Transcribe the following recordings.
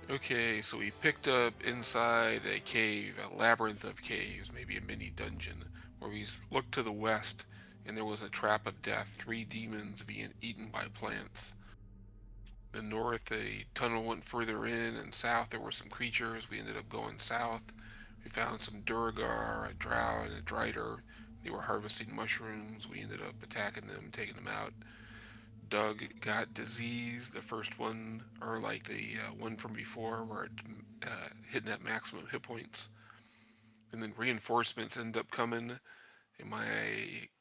Okay, so we picked up inside a cave, a labyrinth of caves, maybe a mini dungeon, where we looked to the west, and there was a trap of death, three demons being eaten by plants. The north, a tunnel went further in, and south there were some creatures. We ended up going south. We found some Duergar, a drow, and a Drider. They were harvesting mushrooms. We ended up attacking them, taking them out. Doug got disease, the first one, or like the one from before, where it hitting at maximum hit points. And then reinforcements end up coming. And my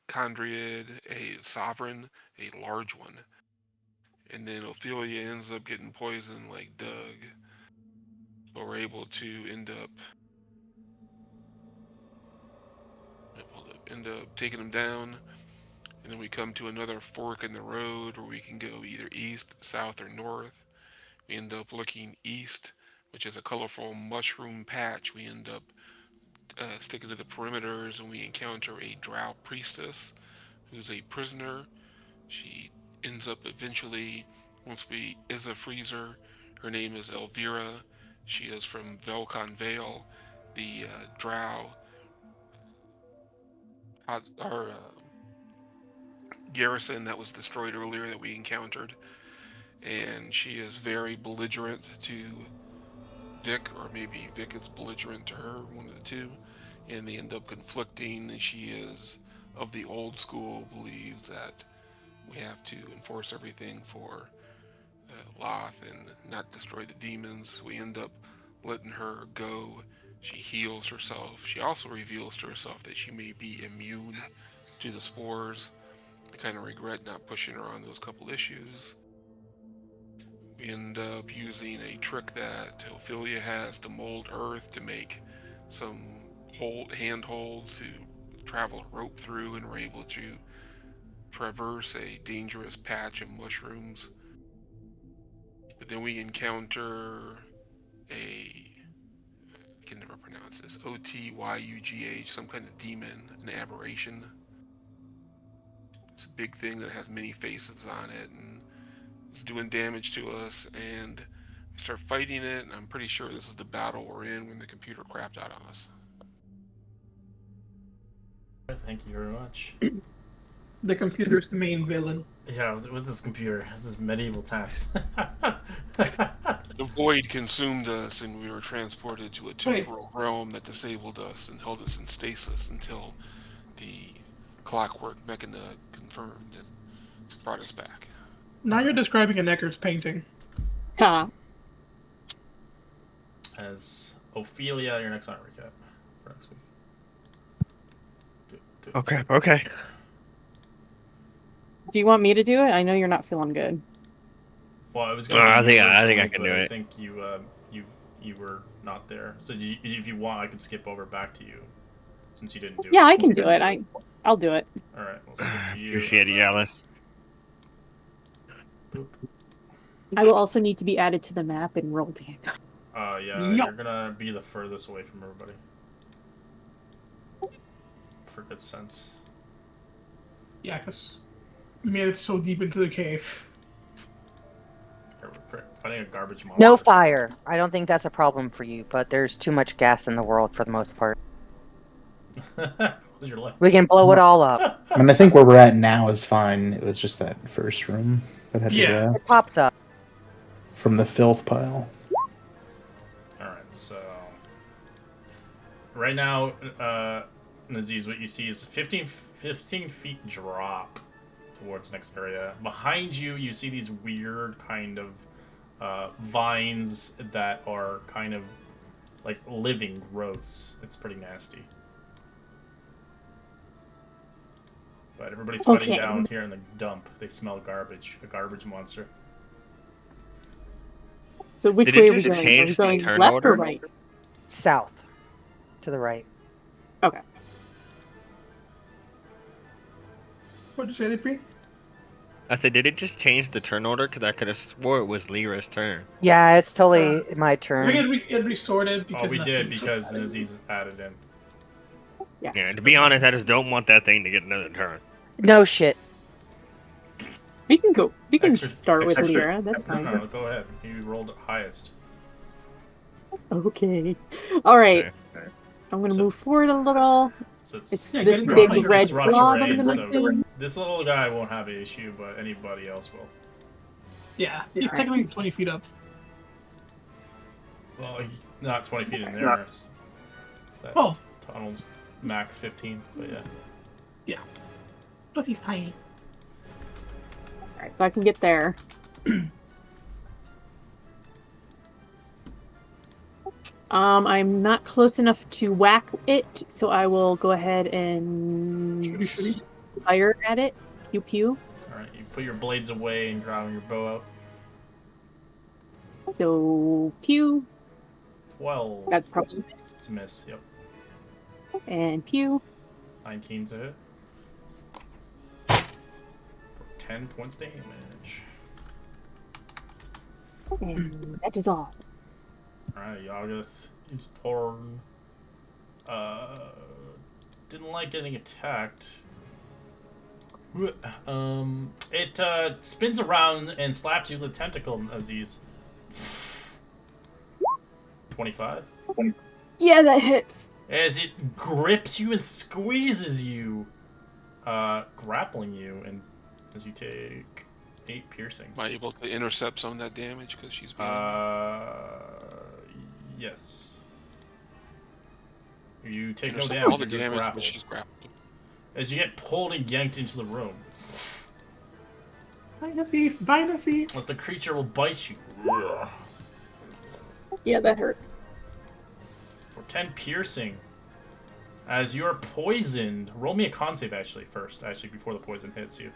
Chondriad, a Sovereign, a large one. And then Ophelia ends up getting poisoned like Doug. But we're able to end up taking him down. And then we come to another fork in the road where we can go either east, south, or north. We end up looking east, which is a colorful mushroom patch. We end up sticking to the perimeters, and we encounter a drow priestess who's a prisoner. She ends up eventually, once we is a freezer. Her name is Elvira. She is from Velcon Vale, the drow our garrison that was destroyed earlier that we encountered. And she is very belligerent to Vic, or maybe Vic is belligerent to her, one of the two, and they end up conflicting. She is of the old school, believes that we have to enforce everything for Loth and not destroy the demons. We end up letting her go. She heals herself. She also reveals to herself that she may be immune to the spores. I kind of regret not pushing her on those couple issues. We end up using a trick that Ophelia has to mold earth to make some handholds to travel a rope through, and we're able to traverse a dangerous patch of mushrooms. But then we encounter I can never pronounce this, Otyugh, some kind of demon, an aberration. It's a big thing that has many faces on it, and it's doing damage to us, and we start fighting it, and I'm pretty sure this is the battle we're in when the computer crapped out on us. Thank you very much. The computer is the main villain. Yeah, what's this computer? This is medieval times. The void consumed us, and we were transported to a Wait, temporal realm that disabled us and held us in stasis until the clockwork mechana confirmed and brought us back. now you're describing an Eckert's painting. Ha. As Ophelia, your next on recap for next week. Okay. Do you want me to do it? I know you're not feeling good. Well, I was going to. I think I can do it. I think you were not there. So if you want, I can skip over back to you, since you didn't do it. Yeah, I can do it. I'll do it. All right, we'll skip to you. Appreciate it, Alice. Boop. I will also need to be added to the map in Roldan. Yeah, No. you're gonna be the furthest away from everybody. For good sense. Yeah, because we made it so deep into the cave. We're fighting a garbage monster. No fire. I don't think that's a problem for you, but there's too much gas in the world for the most part. Close your lip. We can blow it all up. I mean, I think where we're at now is fine. It was just that first room that had the Yeah. gas It pops up. from the filth pile. Alright, so right now, Naziz, what you see is 15 feet drop towards the next area. Behind you, you see these weird kind of vines that are kind of like living growths. It's pretty nasty. But everybody's fighting Okay. down here in the dump. They smell garbage. A garbage monster. So which Did it way are we just going? Are change we the going turn left order? or right? South. To the right. Okay. What'd you say, Lepre? I said, did it just change the turn order? Because I could have swore it was Lyra's turn. Yeah, it's totally my I turn. think it resorted because Oh, we did Nassim because added. Naziz added in. Yeah, to be honest, I just don't want that thing to get another turn. No shit. We can go. We can Extra- start with extra- Lyra. That's No, fine. no, go ahead. You rolled highest. Okay. All right. Okay. I'm gonna So- move forward a little. So it's It's Yeah, this get into big Roger- red it's Roger blob. Raid, I'm gonna so say. this little guy won't have an issue, but anybody else will. Yeah, he's technically 20 feet up. Well, not 20 feet in there. That Oh, tunnel's max 15, but yeah. plus he's tiny. All right, so I can get there. I'm not close enough to whack it, so I will go ahead and fire at it. Pew pew. Alright, you put your blades away and grab your bow out. So pew. 12. That's probably a miss. It's a miss, yep. And pew. 19 to hit. For 10 points damage. And that is all. Alright, Yagath is torn. Didn't like getting attacked. It spins around and slaps you with a tentacle, Aziz. 25. Yeah, that hits. As it grips you and squeezes you, grappling you, and as you take 8 piercing. Am I able to intercept some of that damage because she's being... Yes. You take no intercept damage, all the you're just damage, grappled. but she's grappled. As you get pulled and yanked into the room, Binacies, binacies. as the creature will bite you. Yeah, that hurts. For 10 piercing. As you're poisoned, roll me a con save actually first, before the poison hits you.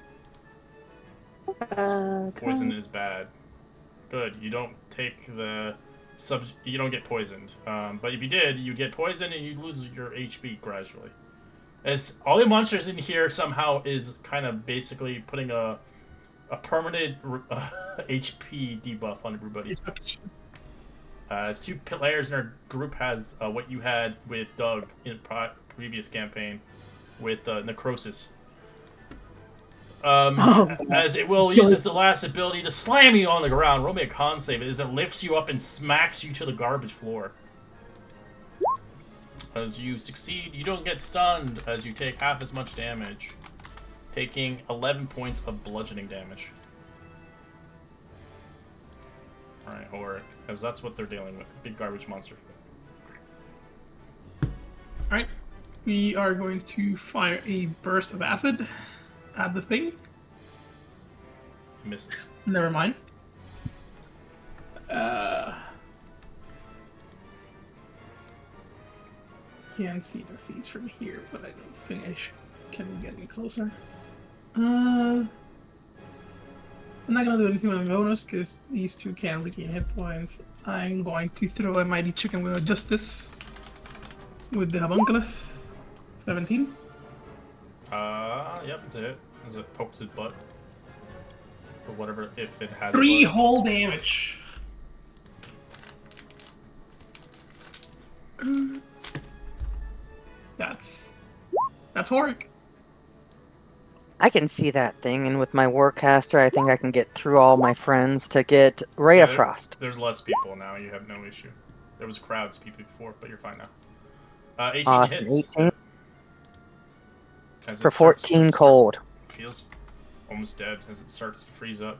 Poison is bad. Good, you don't take the you don't get poisoned. But if you did, you get poisoned and you lose your HP gradually. As all the monsters in here somehow is kind of basically putting a permanent HP debuff on everybody. As 2 players in our group has what you had with Doug in previous campaign with Necrosis. As it will use its last ability to slam you on the ground. Roll me a con save as it lifts you up and smacks you to the garbage floor. As you succeed, you don't get stunned as you take half as much damage, taking 11 points of bludgeoning damage. Alright, or as that's what they're dealing with. Big garbage monster. Alright, we are going to fire a burst of acid at the thing. Misses. Never mind. Can't see the seeds from here, but I don't think I can get any closer. I'm not gonna do anything with a bonus because these two can regain hit points. I'm going to throw a mighty chicken wing of justice with the homunculus. 17. Yep, it's a hit. As it pokes its butt. Or whatever, if it has 3 butt. whole damage. That's Horik. I can see that thing, and with my Warcaster, I think I can get through all my friends to get Ray of Yeah, Frost. There's less people now, you have no issue. There was crowds of people before, but you're fine now. 18 Awesome. hits. 18 As it for starts- 14 cold. Feels almost dead as it starts to freeze up.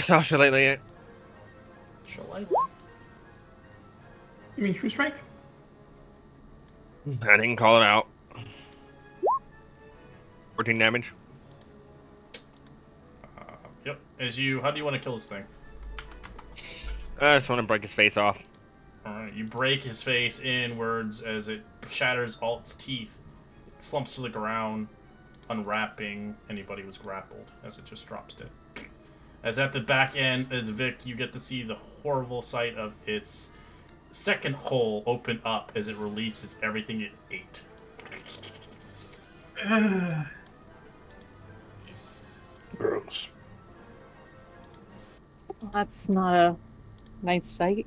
Sasha lately. Shall I? You mean True Strike? I didn't call it out. 14 damage. Yep. As you, how do you want to kill this thing? I just want to break his face off. Alright, you break his face inwards as it shatters all its teeth. It slumps to the ground, unwrapping anybody who was grappled as it just drops dead. As at the back end, as Vic, you get to see the horrible sight of its second hole open up as it releases everything it ate. Gross. That's not a nice sight.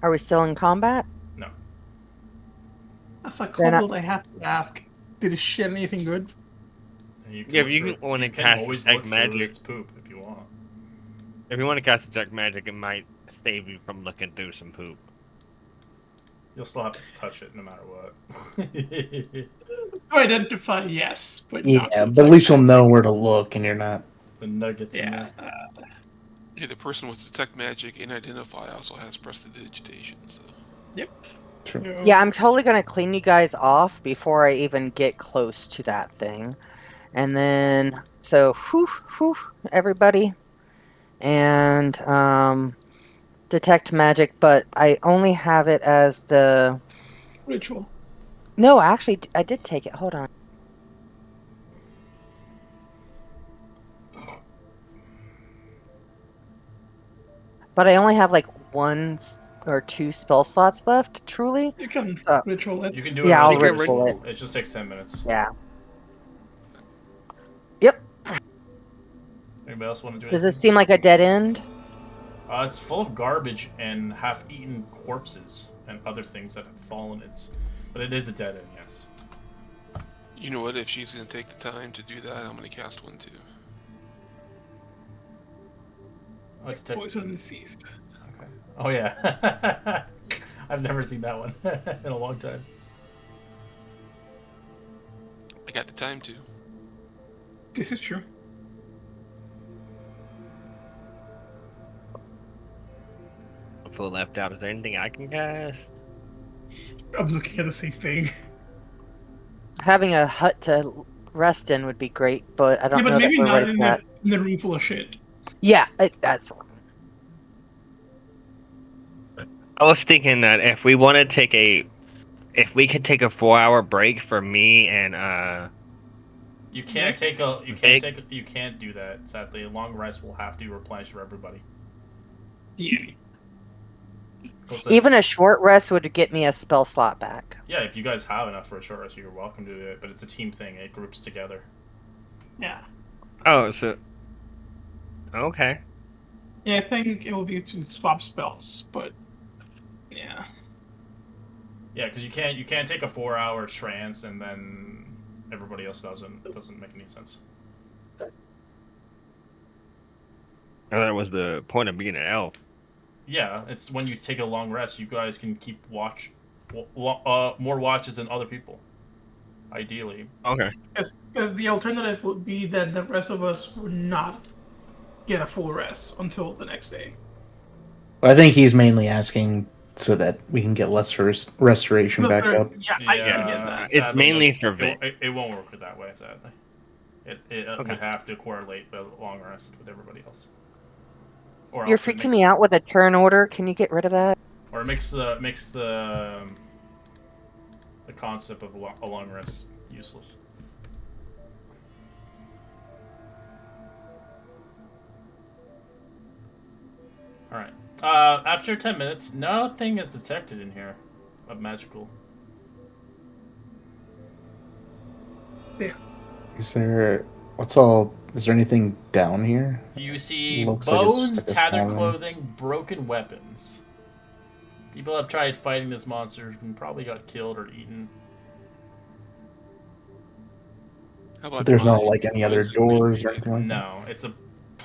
Are we still in combat? No. That's a Then I- kobold I have to ask. Did it shit anything good? You Yeah, look you through- can want to you can cast always detect look through magic. its poop if you want. If you want to cast detect magic, it might save you from looking through some poop. You'll still have to touch it no matter what. To identify, yes, but Yeah, not to but at least you'll detect know where to look, and you're not. The nuggets in Yeah. there. Yeah, the person with detect magic and identify also has prestidigitation. So Yep. True. Yeah, I'm totally gonna clean you guys off before I even get close to that thing. And then, so, whew, everybody. And, detect magic, but I only have it as the... Ritual. No, actually, I did take it. Hold on. But I only have like or two spell slots left, truly. You can So, ritual it. You can do it Yeah, as I'll a ritual ritual. It just takes 10 minutes. yeah. Yep. Anybody else want to do Does anything? this seem like a dead end? It's full of garbage and half-eaten corpses and other things that have fallen. But it is a dead end, yes. you know what? If she's gonna take the time to do that, I'm gonna cast one too. I like to take... Poison deceased. Okay. Oh yeah. I've never seen that one in a long time. I got the time to. This is true. I feel left out. Is there anything I can cast? I'm looking at the same thing. Having a hut to rest in would be great, but I don't Yeah, but know that maybe we're not ready in for that. the room full of shit. Yeah, that's... I was thinking that if we want to if we could take a 4-hour break for me and You can't Vic? you can't do that. Sadly, a long rest will have to replenish for everybody. Yeah. 'Cause Even a it's- short rest would get me a spell slot back. yeah, if you guys have enough for a short rest, you're welcome to do it. But it's a team thing; it groups together. Yeah. oh, so okay. Yeah, I think it will be to swap spells, but yeah. Yeah, because you can't take a 4-hour trance and then everybody else doesn't. It doesn't make any sense. That was the point of being an elf. Yeah, it's when you take a long rest, you guys can keep more watches than other people. Ideally. Okay. Because the alternative would be that the rest of us would not get a full rest until the next day. I think he's mainly asking so that we can get less restoration back up. Yeah, I get that. It's sadly, mainly that's- for Vic. It won't work that way, sadly. It Okay. would have to correlate the long rest with everybody else. Or You're else it freaking makes- me out with a turn order. Can you get rid of that? Or it makes the concept of a long rest useless. All right. After 10 minutes, nothing is detected in here of magical. Is there is there anything down here? You see Looks like it's bones, just like a tattered small room. clothing, broken weapons. People have tried fighting this monster and probably got killed or eaten. How about But there's not mine? like any other Mine's a main doors or vehicle. anything like that. No, it's a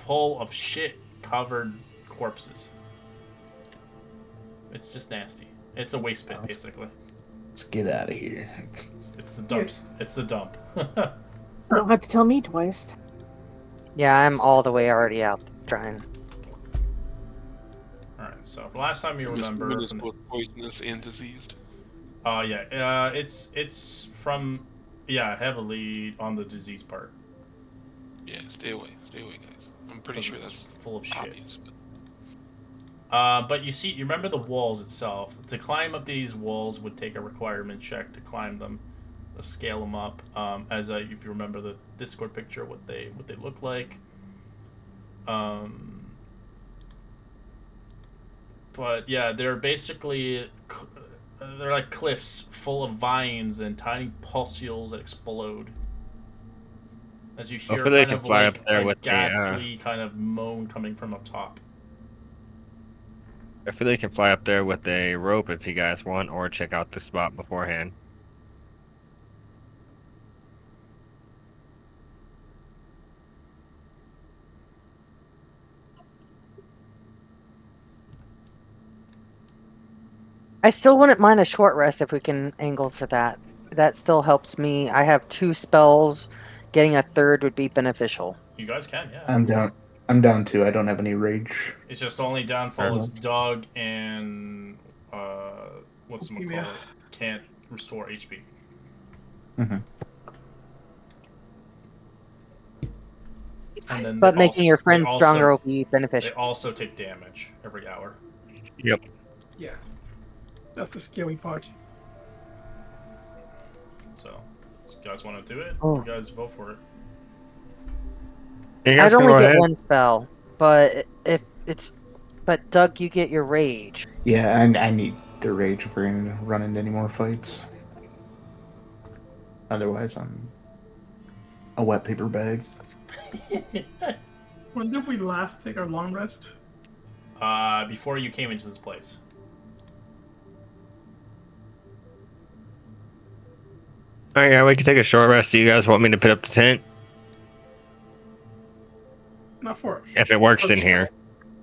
pull of shit covered corpses. It's just nasty. It's a waste pit, Oh, it's- basically. Let's get out of here. It's the dumps. It's the dump. You don't have to tell me twice. Yeah, I'm all the way already out trying. Alright, so for last time you This remember. woman is from the- both poisonous and diseased. yeah. It's from. Yeah, heavily on the disease part. Yeah, stay away, guys. I'm pretty sure Because it's that's full of shit. obvious. But But you remember the walls itself. To climb up these walls would take a requirement check to climb them, to scale them up. If you remember the Discord picture, what they look like. But yeah, they're basically they're like cliffs full of vines and tiny pustules that explode. As you hear Hopefully they kind can of fly like up there a with the, ghastly kind of moan coming from up top. I feel like you can fly up there with a rope if you guys want, or check out the spot beforehand. I still wouldn't mind a short rest if we can angle for that. That still helps me. I have 2 spells. Getting a third would be beneficial. You guys can, yeah. I'm down. I'm down too. I don't have any rage. It's just the only downfall is Doug and what's the call Ophelia. it? Can't restore HP. Mm-hmm. And then But they making also- your friend they stronger also- will be They beneficial. also take damage every hour. Yep. Yeah. That's the scary part. So, you guys want to do it? Oh. You guys vote for it. You guys I'd can only go get ahead. 1 spell, but if it's, but Doug, you get your rage. Yeah, and I need the rage if we're going to run into any more fights. Otherwise, I'm a wet paper bag. When did we last take our long rest? Before you came into this place. Alright, yeah, we can take a short rest. Do you guys want me to put up the tent? Not for If it works for a in here.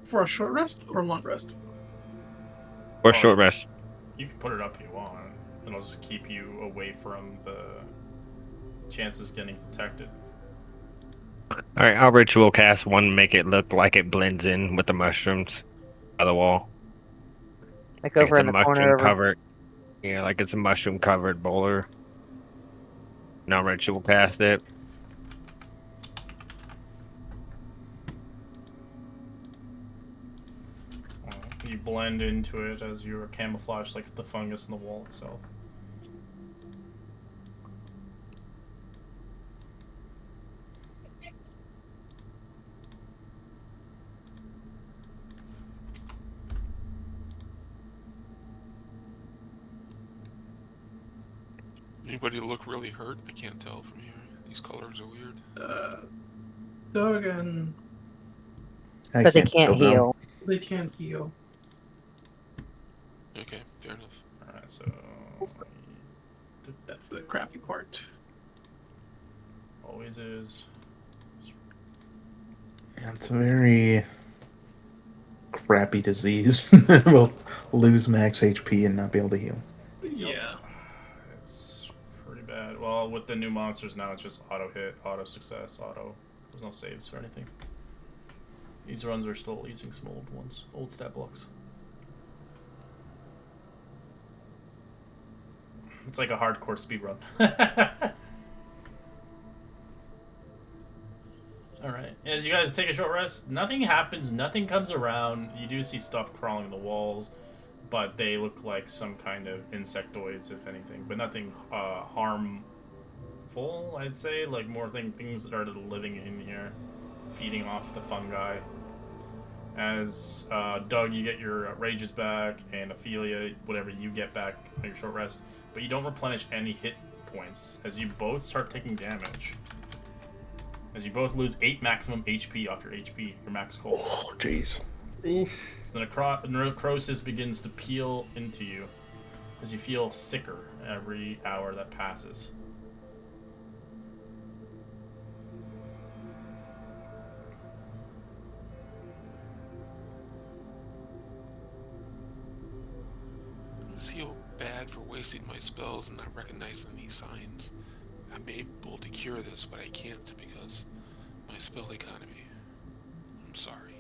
for a short rest or a long rest. Or Oh. short rest. You can put it up if you want. It'll just keep you away from the chances of getting detected. Alright, I'll ritual cast one, make it look like it blends in with the mushrooms by the wall. Like Like over it's in a the corner mushroom over. covered. Yeah, like it's a mushroom covered boulder. Now ritual cast it. You blend into it as you're camouflaged like the fungus in the wall itself. Anybody look really hurt? I can't tell from here. These colors are weird. Doug and But they can't feel them. heal. they can't heal. Okay, fair enough. Alright, so. That's the crappy part. Always is. Yeah, it's a very crappy disease. We'll lose max HP and not be able to heal. Yeah. It's pretty bad. Well, with the new monsters now, it's just auto hit, auto success, auto. There's no saves or anything. These runs are still using some old ones, old stat blocks. It's like a hardcore speed run. Alright, as you guys take a short rest, nothing happens, nothing comes around. You do see stuff crawling the walls, but they look like some kind of insectoids, if anything, but nothing harmful, I'd say. Like more things that are living in here, feeding off the fungi. As Doug, you get your rages back, and Ophelia, whatever you get back on your short rest, but you don't replenish any hit points as you both start taking damage. As you both lose 8 maximum HP off your HP, your max cold. Oh, jeez. So the necrosis begins to peel into you as you feel sicker every hour that passes. I feel bad for wasting my spells and not recognizing these signs. I may be able to cure this, but I can't because my spell economy. I'm sorry.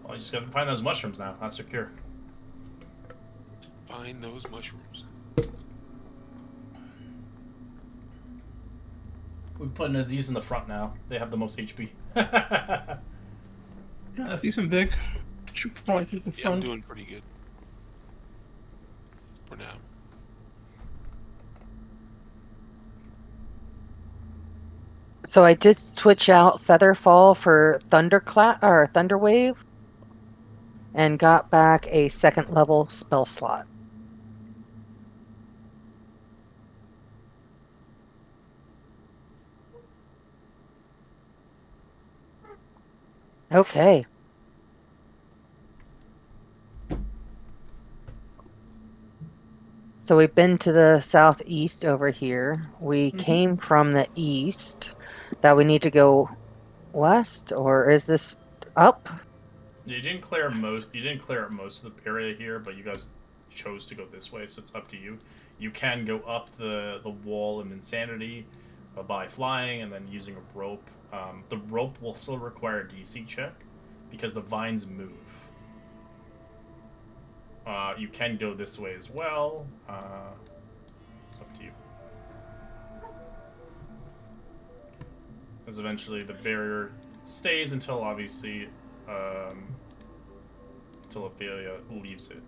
Well, you just gotta find those mushrooms now. That's your cure. Find those mushrooms. We're putting Aziz in the front now. They have the most HP. Yeah, I see some Vic. Should probably take the Yeah, I'm front. doing pretty good. For now. So I did switch out Featherfall for Thunderclap or Thunderwave, and got back a 2nd level spell slot. Okay. So we've been to the southeast over here. We came from the east. That we need to go west, or is this up? You didn't clear most. You didn't clear most of the area here, but you guys chose to go this way, so it's up to you. You can go up the wall of Insanity by flying and then using a rope. The rope will still require a DC check because the vines move. You can go this way as well. It's up to you. Because eventually the barrier stays until obviously until Ophelia leaves it.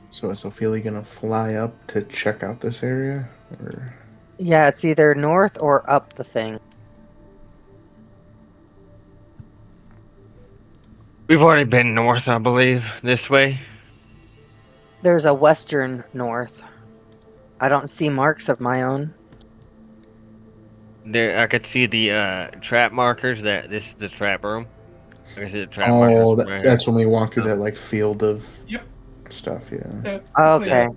So is Ophelia gonna fly up to check out this area, or? Yeah, it's either north or up the thing. We've already been north, I believe, this way. There's a western north. I don't see marks of my own. There, I could see the trap markers. That this is the trap room. I can see the trap Oh, markers. Right that's here. when we walk through that like field of Yep. stuff. Yeah. Yeah, Okay.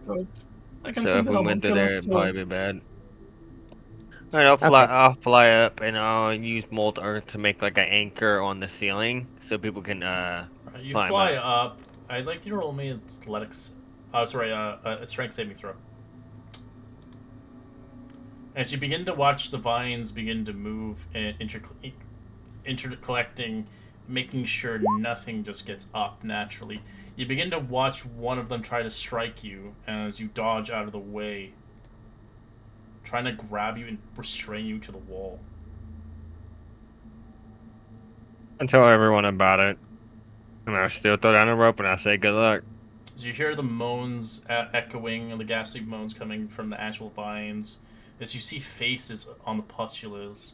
I can So see if the we album went through killers there, it'd too. probably be bad. Alright, I'll fly. Okay. I'll fly up and I'll use Molten Earth to make like an anchor on the ceiling, so people can You climb fly up. up. I'd like you to roll me athletics. Oh, sorry, a strength saving throw. As you begin to watch the vines begin to move and intercollecting, making sure nothing just gets up naturally, you begin to watch one of them try to strike you as you dodge out of the way, trying to grab you and restrain you to the wall. I tell everyone about it, and I still throw down a rope and I say good luck. As you hear the moans echoing and the ghastly moans coming from the actual vines, as you see faces on the pustulas.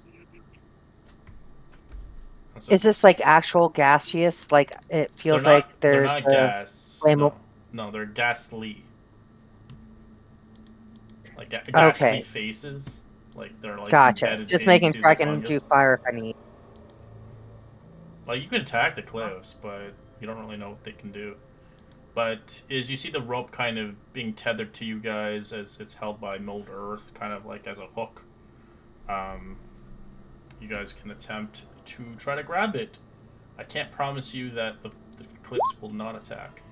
So Is this like actual gaseous? Like it feels like they're there's not the gas. flame. No, they're ghastly. Like ghastly Okay. faces. Like they're like Gotcha. embedded Just making into sure I the can do fungus. fire if I need. Like you can attack the cliffs, but you don't really know what they can do. But as you see the rope kind of being tethered to you guys as it's held by Mold Earth, kind of like as a hook, you guys can attempt to try to grab it. I can't promise you that the cliffs will not attack.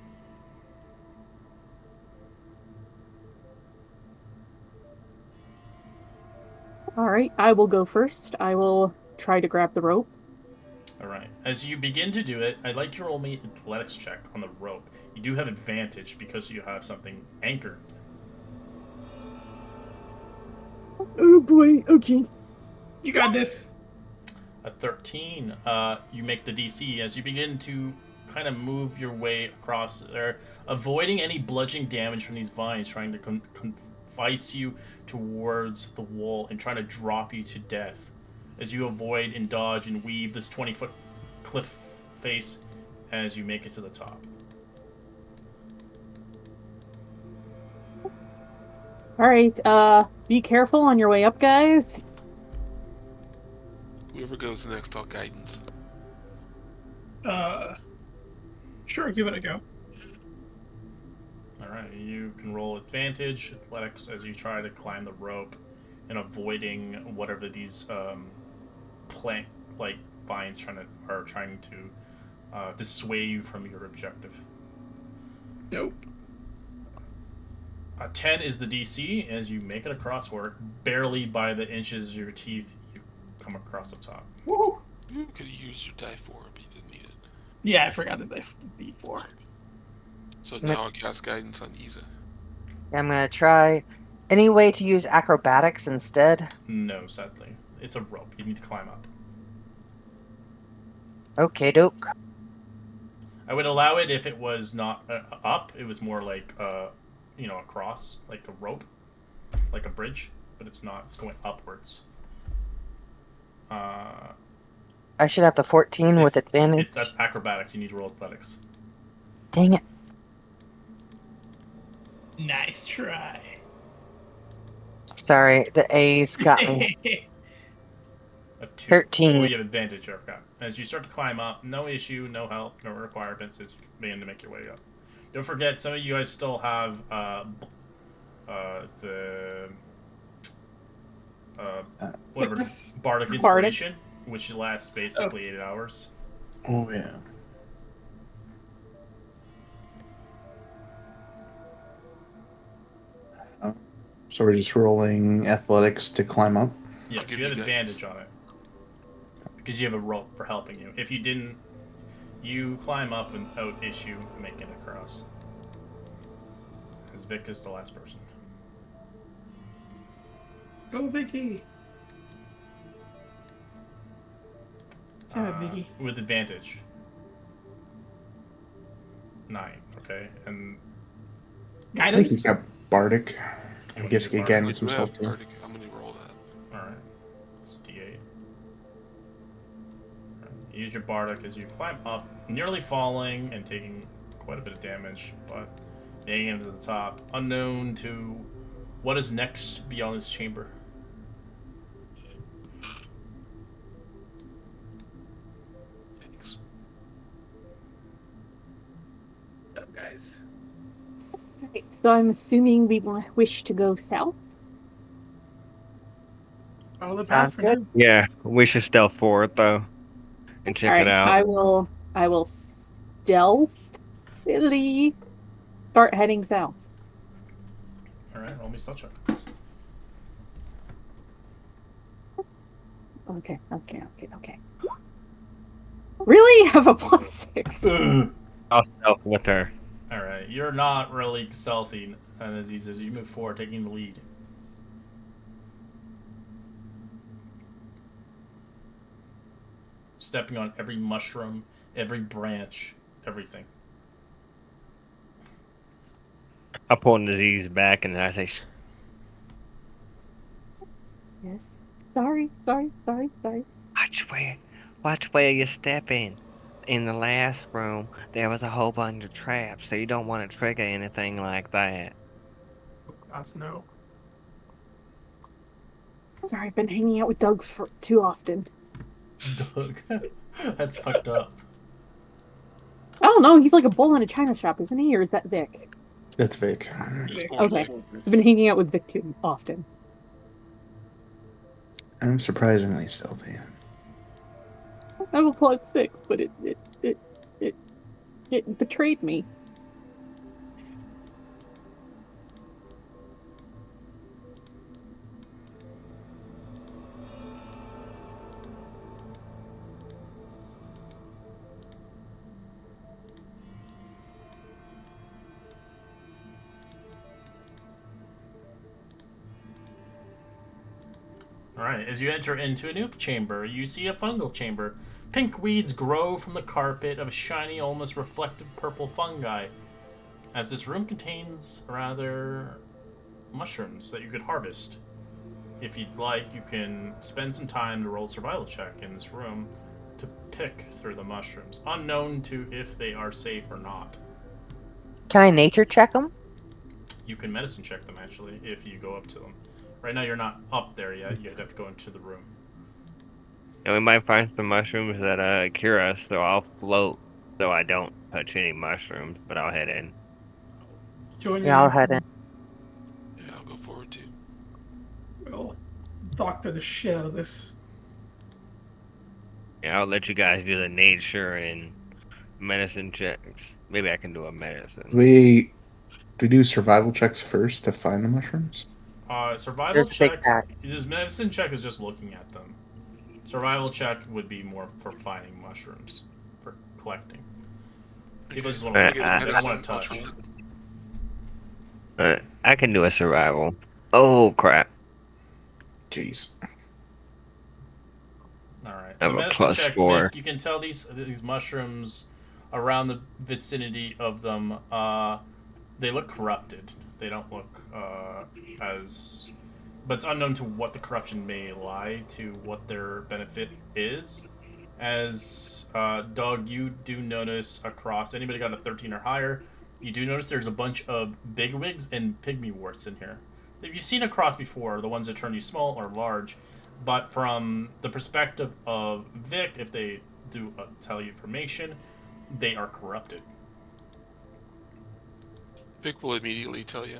All right, I will go first. I will try to grab the rope. Alright. As you begin to do it, I'd like you to roll me an athletics check on the rope. You do have advantage because you have something anchored. Oh boy, okay. You got this. A 13. You make the DC as you begin to kind of move your way across there, avoiding any bludgeoning damage from these vines, trying to confice you towards the wall and trying to drop you to death. As you avoid and dodge and weave this 20-foot cliff face as you make it to the top. All right, be careful on your way up, guys. Whoever goes next, I'll guidance. Sure, give it a go. Alright, you can roll advantage, athletics, as you try to climb the rope and avoiding whatever these plant-like vines are trying to dissuade you from your objective. Nope. 10 is the DC. As you make it across, or barely by the inches of your teeth, you come across the top. Woohoo! You could have used your die 4, but you didn't need it. Yeah, I forgot the D4. So now I'll cast guidance on Isa. I'm gonna try. Any way to use acrobatics instead? No, sadly. It's a rope. You need to climb up. Okay, doke. I would allow it if it was not up. It was more like, across, like a rope, like a bridge. But it's not. It's going upwards. I should have the 14 with advantage. That's acrobatics. You need to roll athletics. Dang it. Nice try. Sorry, the A's got me. A 2. 13. Oh, you have advantage, okay. As you start to climb up, no issue, no help, no requirements as you begin to make your way up. Don't forget, some of you guys still have the whatever, Yes. Bardic Bardic. Inspiration, which lasts basically 8 hours. Oh yeah. So we're just rolling athletics to climb up. Yes, give you had you advantage guys- on it because you have a rope for helping you. If you didn't, you climb up without issue making it across. Because Vic is the last person. Go, Vicky. Damn it, Vicky. With advantage. 9, okay? And I think he's Guidance. got bardic. I wanna guess use he your can bardic? guidance I do have himself too. Bardic. I'm gonna roll that. alright. It's a D8. Alright, use your Bardic as you climb up, nearly falling and taking quite a bit of damage, but making it to the top. Unknown to what is next beyond this chamber. Thanks. What's up, guys? Right, so I'm assuming we wish to go south. All the Sounds path for good. now. Yeah, we should stealth forward though, and check All right, it out. I will stealthily start heading south. Alright, roll me stealth check. Okay. Really? Have a +6. I'll stealth with her. Alright, you're not really stealthy, Aziz, as you move forward, taking the lead. Stepping on every mushroom, every branch, everything. I'll pull Nazeez back and I say, Yes. Sorry. watch where you're stepping. In the last room, there was a whole bunch of traps, so you don't want to trigger anything like that. Us no. Sorry, I've been hanging out with Doug for too often. Doug. That's fucked up. I don't know. He's like a bull in a china shop, isn't he? Or is that Vic? That's Vic. It's more Okay. Vic. I've been hanging out with Vic too often. I'm surprisingly stealthy. I have a +6, but it betrayed me. Alright, as you enter into a new chamber, you see a fungal chamber. Pink weeds grow from the carpet of shiny, almost reflective purple fungi. As this room contains rather mushrooms that you could harvest. If you'd like, you can spend some time to roll a survival check in this room to pick through the mushrooms, unknown to if they are safe or not. Can I nature check them? You can medicine check them, actually, if you go up to them. Right now, you're not up there yet. You'd have to go into the room. And we might find some mushrooms that cure us, so I'll float, so I don't touch any mushrooms, but I'll head in. Join Yeah, I'll head in. Yeah, I'll go forward too. We'll doctor the shit out of this. Yeah, I'll let you guys do the nature and medicine checks. Maybe I can do a medicine. We do survival checks first to find the mushrooms. Survival There's a big checks. pack. This medicine check is just looking at them. Survival check would be more for finding mushrooms, for collecting. People just want to Uh, look at them. They don't want to I'll touch. try it. I can do a survival. Oh crap! Jeez. All right. I have The a medicine check, +4. Vic, you can tell these mushrooms around the vicinity of them. They look corrupted. They don't look as. But it's unknown to what the corruption may lie to what their benefit is. As Doug, you do notice across anybody got a 13 or higher, you do notice there's a bunch of bigwigs and pygmyworts in here. That you've seen across before, the ones that turn you small or large. But from the perspective of Vic, if they do tell you information, they are corrupted. Vic will immediately tell you.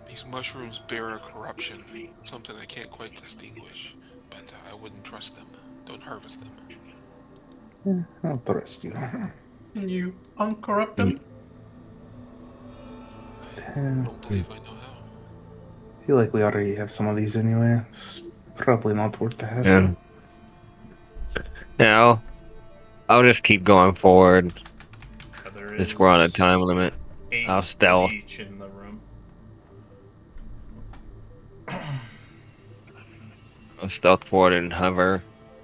These mushrooms bear a corruption, something I can't quite distinguish, but I wouldn't trust them. Don't harvest them. I'll trust you. Can you uncorrupt them? I don't believe I know how. Feel like we already have some of these anyway. It's probably not worth the hassle. Yeah, I'll just keep going forward. There Just we're on a is time limit. 8 I'll stealth. each in the room. I'll stealth forward and hover,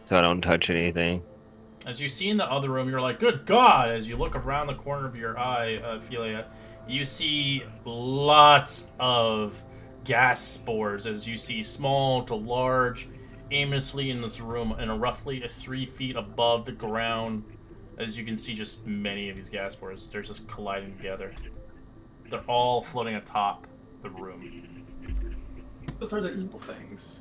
so I don't touch anything. As you see in the other room, you're like, good God! As you look around the corner of your eye, Ophelia, you see lots of gas spores as you see small to large aimlessly in this room and roughly 3 feet above the ground. As you can see just many of these gas spores. They're just colliding together. They're all floating atop the room. Those are the evil things.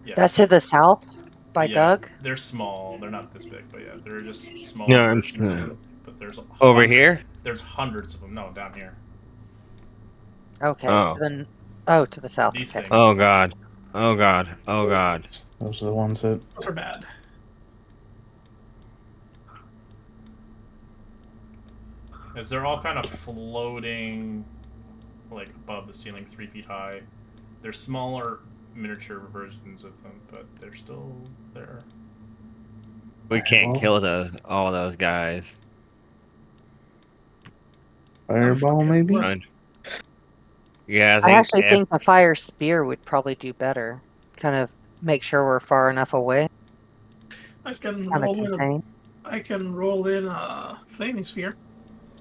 Yeah. That's to the south by Yeah, Doug. They're small. They're not this big, but yeah, they're just small No, versions of them. But there's Over here? There's hundreds of them. No, down here. Okay. Oh. Then, to the south. These Okay. things. Oh god. Oh god. Oh god. Those are the ones that. Those are bad. As they're all kind of floating, like above the ceiling, 3 feet high. They're smaller, miniature versions of them, but they're still there. We can't Fireball? kill all those guys. Fireball, maybe? What? Run. Yeah, I actually if- think the fire spear would probably do better. Kind of make sure we're far enough away. I can Kind of roll in. contain. I can roll in a flaming sphere.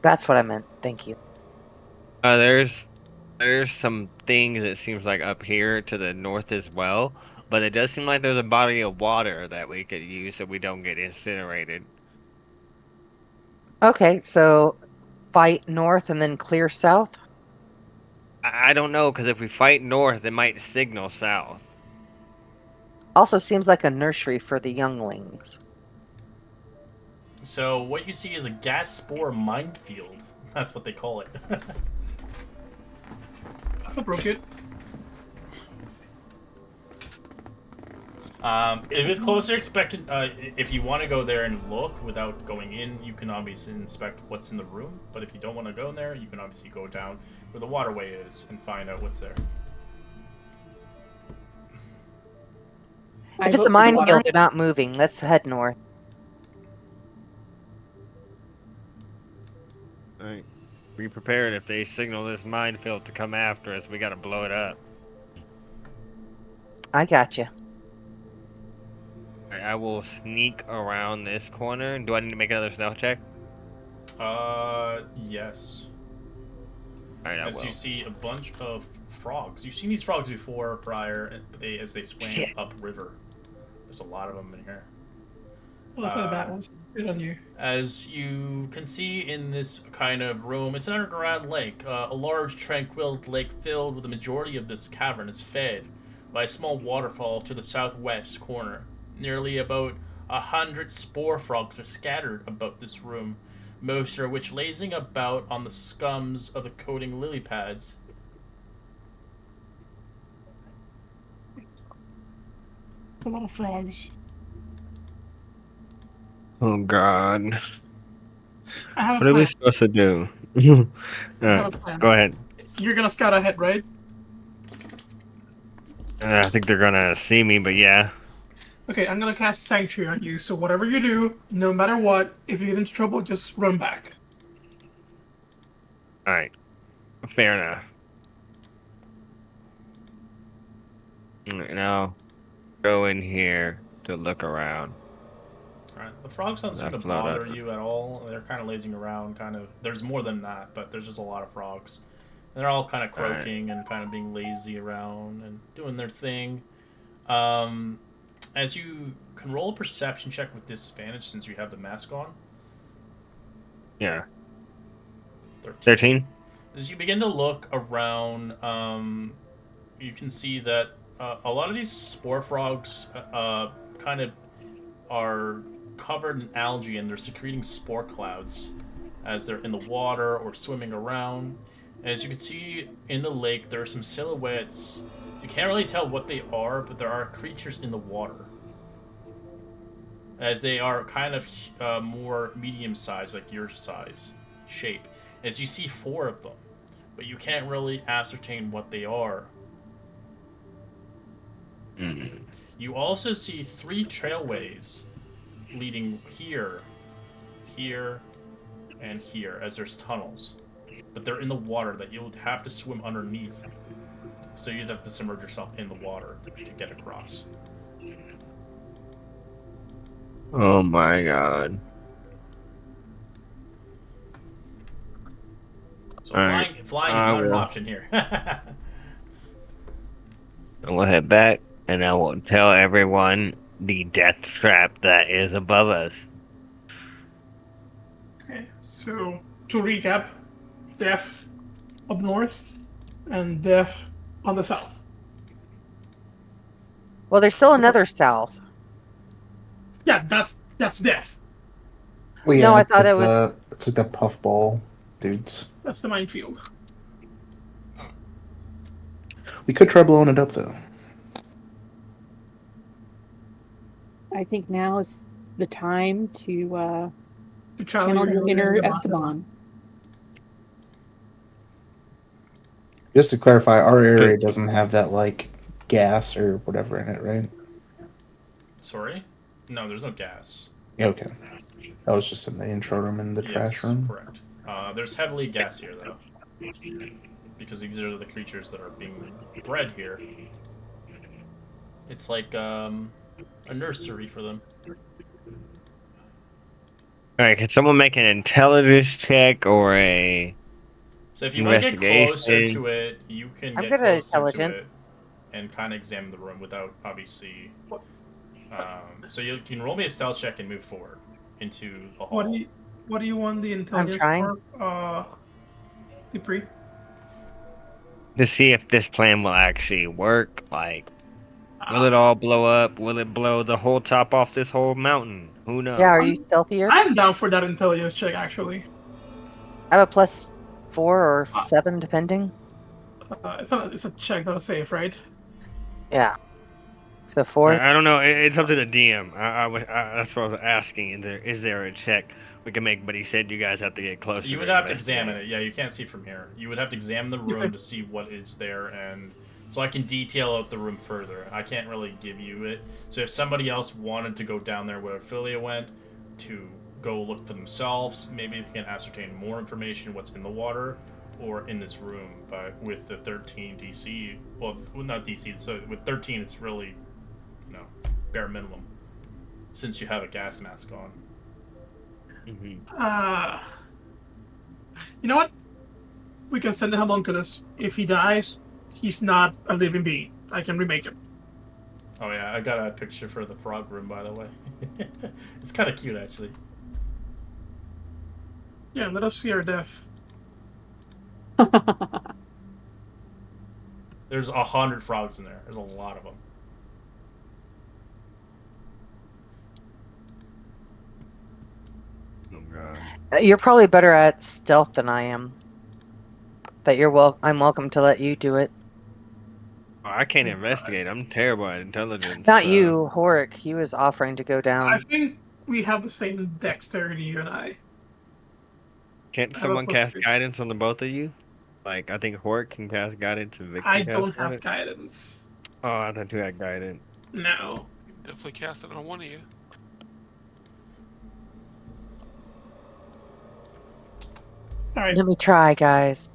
That's what I meant. Thank you. there's some things it seems like up here to the north as well, but it does seem like there's a body of water that we could use so we don't get incinerated. Okay, so fight north and then clear south. I don't know, because if we fight north, it might signal south. Also seems like a nursery for the younglings. So what you see is a gas spore minefield. That's what they call it. That's appropriate. If it's closer, if you want to go there and look without going in, you can obviously inspect what's in the room. But if you don't want to go in there, you can obviously go down where the waterway is and find out what's there. If it's a minefield, they're not moving. Let's head north. Alright. Be prepared if they signal this minefield to come after us, we gotta blow it up. I got you. Alright, I will sneak around this corner. Do I need to make another stealth check? Yes. Alright, I As will. you see a bunch of frogs. You've seen these frogs before prior, as they swam Shit. upriver. There's a lot of them in here. Oh, those are the bad ones. Good on you. As you can see in this kind of room, it's an underground lake. A large, tranquil lake filled with the majority of this cavern is fed by a small waterfall to the southwest corner. Nearly about 100 spore frogs are scattered about this room, most of which lazing about on the scums of the coating lily pads. A lot of frogs. Oh god. I have What a are we plan. supposed to do? I have Alright, a plan. go ahead. You're gonna scout ahead, right? I think they're gonna see me, but yeah. Okay, I'm gonna cast Sanctuary on you, so whatever you do, no matter what, if you get into trouble, just run back. Alright. Fair enough. Alright, now go in here to look around. Alright, the frogs don't seem to That's not bother it. you at all. They're kind of lazing around, There's more than that, but there's just a lot of frogs. And they're all kind of Alright. croaking and kind of being lazy around and doing their thing. As you can roll a perception check with disadvantage since you have the mask on. Yeah. 13. 13? As you begin to look around, you can see that a lot of these spore frogs kind of are covered in algae and they're secreting spore clouds as they're in the water or swimming around. As you can see in the lake, there are some silhouettes. You can't really tell what they are, but there are creatures in the water. As they are kind of more medium-sized, like your size, shape. As you see 4 of them, but you can't really ascertain what they are. Mm. You also see 3 trailways leading here, here, and here, as there's tunnels. But they're in the water that you would have to swim underneath. So you'd have to submerge yourself in the water to get across. Oh my god. So Alright. flying is not an will- option here. I will head back, and I will tell everyone the death trap that is above us. Okay, so to recap, death up north and death on the south. Well, there's still another south. Yeah, that's death. Well, No, I it's thought like it was- it's like the puffball dudes. That's the minefield. We could try blowing it up though. I think now is the time to To channel your inner Esteban. Esteban. Just to clarify, our area doesn't have that like gas or whatever in it, right? Sorry? No, there's no gas. Yeah, okay. That was just in the intro room and the trash Yes, room. correct. There's heavily gas here, though. Because these are the creatures that are being bred here. It's like a nursery for them. Alright, can someone make an intelligence check or a... So if you want to get closer Investigation. to it, you can I'm get good at closer to intelligent. it and kind of examine the room without, obviously... so you can roll me a stealth check and move forward into the hall. What do you want the intelligence trying. for? Dupree? to see if this plan will actually work. Like, will it all blow up? Will it blow the whole top off this whole mountain? Who knows? Yeah, are you stealthier? I'm down for that intelligence check, actually. I have a +4 or 7, depending. It's a check, not a save, right? Yeah. So 4. I don't know. It's up to the DM. That's what I was asking. Is there a check we can make? But he said you guys have to get closer. You would have to examine it. Yeah, you can't see from here. You would have to examine the room to see what is there, and so I can detail out the room further. I can't really give you it. So if somebody else wanted to go down there where Ophelia went to go look for themselves, maybe they can ascertain more information what's in the water or in this room. But with the 13 DC, well, not DC. So with 13, it's really, bare minimum, since you have a gas mask on. Mm-hmm. You know what? We can send the homunculus. If he dies, he's not a living being. I can remake him. Oh yeah, I got a picture for the frog room, by the way. It's kind of cute, actually. Yeah, let us see our death. There's 100 frogs in there. There's a lot of them. Oh god. You're probably better at stealth than I am. I'm welcome to let you do it. Oh, I can't investigate. I'm terrible at intelligence. Not so- you, Horik. He was offering to go down. I think we have the same dexterity, you and I. Can't I someone don't cast think- guidance on the both of you? Like, I think Hort can cast guidance and Vic I can don't cast have guidance. guidance. Oh, I thought you had guidance. No. Definitely cast it on one of you. Alright, Let me try, guys.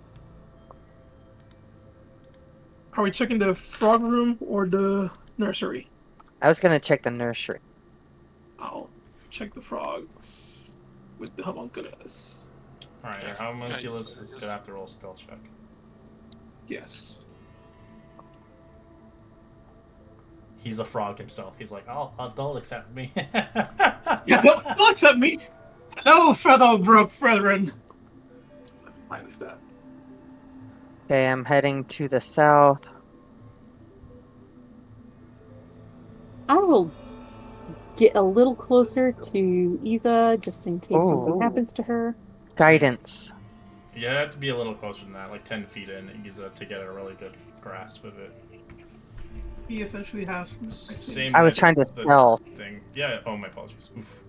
are we checking the frog room or the nursery? I was gonna check the nursery. I'll check the frogs with the homunculus. Alright, Cast homunculus guidance. is gonna have to roll a stealth check. Yes. He's a frog himself. He's like, they'll accept me. Yeah, they'll accept me. No, fellow broke brethren. Minus that. Okay, I'm heading to the south. I will get a little closer to Isa just in case something Ooh. happens to her. Guidance. You have to be a little closer than that, like 10 feet in, to get a really good grasp of it. He essentially has. Same. I was with trying to the spell. thing. Yeah. Oh, my apologies. Oof.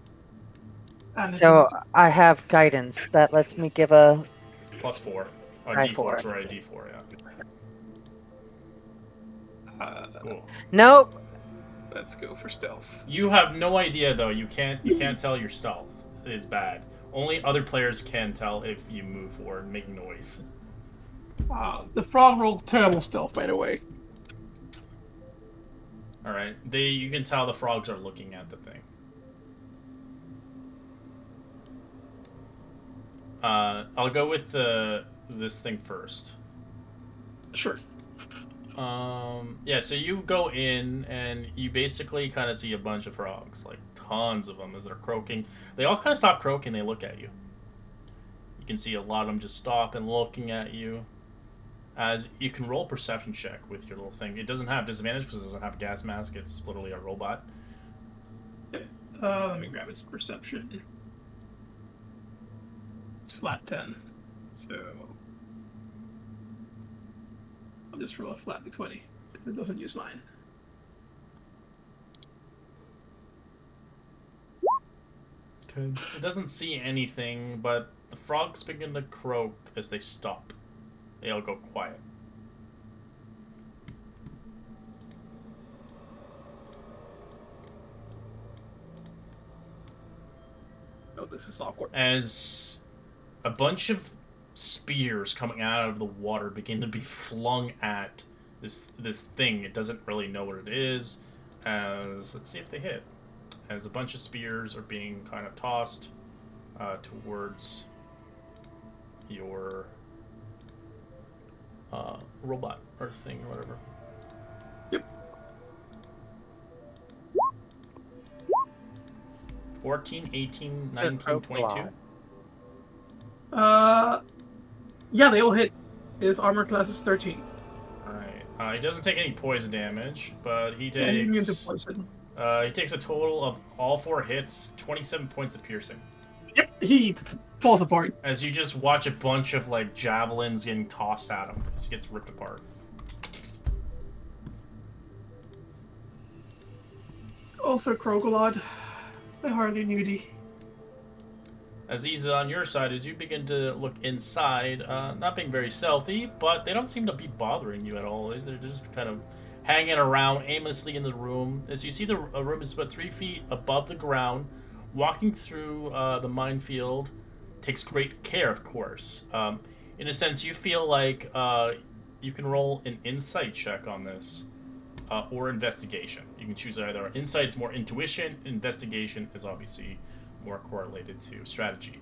And So I have guidance that lets me give a. +4. Try D4. for it. Sorry, D4. Yeah. Cool. Nope. let's go for stealth. You have no idea though. You can't tell your stealth is bad. Only other players can tell if you move or making noise. The frog rolled terrible stealth, by the way. All right. You can tell the frogs are looking at the thing. I'll go with this thing first. Sure. Yeah, so you go in and you basically kind of see a bunch of frogs, like tons of them as they're croaking. They all kind of stop croaking, they look at you. You can see a lot of them just stop and looking at you. As you can roll a perception check with your little thing. It doesn't have disadvantage because it doesn't have a gas mask, it's literally a robot. Let me grab its perception. It's flat 10. So I'll just roll a flat 20 because it doesn't use mine. It doesn't see anything, but the frogs begin to croak as they stop. They all go quiet. Oh, this is awkward. As a bunch of spears coming out of the water begin to be flung at this thing. It doesn't really know what it is. Let's see if they hit. As a bunch of spears are being kind of tossed towards your robot or thing or whatever. Yep. 14, 18, So 19, croak a 22. lot. Yeah, they all hit. His armor class is 13. Alright. He doesn't take any poison damage, but he Yeah, he's immune to takes... poison. He takes a total of all 4 hits, 27 points of piercing. Yep, he falls apart. As you just watch a bunch of like javelins getting tossed at him as he gets ripped apart. Also, Krogalod. I hardly knew thee. As he's on your side, as you begin to look inside, not being very stealthy, but they don't seem to be bothering you at all. They're just kind of hanging around aimlessly in the room. As you see, the room is about 3 feet above the ground. Walking through the minefield takes great care, of course. In a sense, you feel like you can roll an insight check on this, or investigation. You can choose either. Insight's more intuition. Investigation is obviously more correlated to strategy.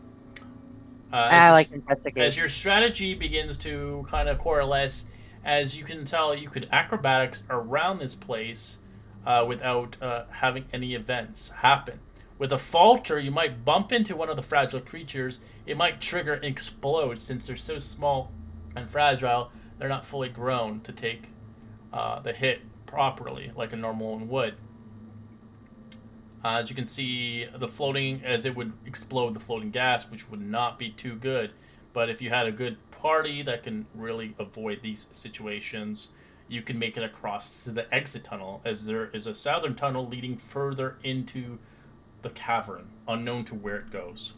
I like investigation. As your strategy begins to kind of coalesce, as you can tell, you could acrobatics around this place without having any events happen. With a falter, you might bump into one of the fragile creatures. It might trigger and explode since they're so small and fragile. They're not fully grown to take the hit properly like a normal one would. As you can see, the floating, as it would explode the floating gas, which would not be too good. But if you had a good party that can really avoid these situations, you can make it across to the exit tunnel, as there is a southern tunnel leading further into the cavern, unknown to where it goes.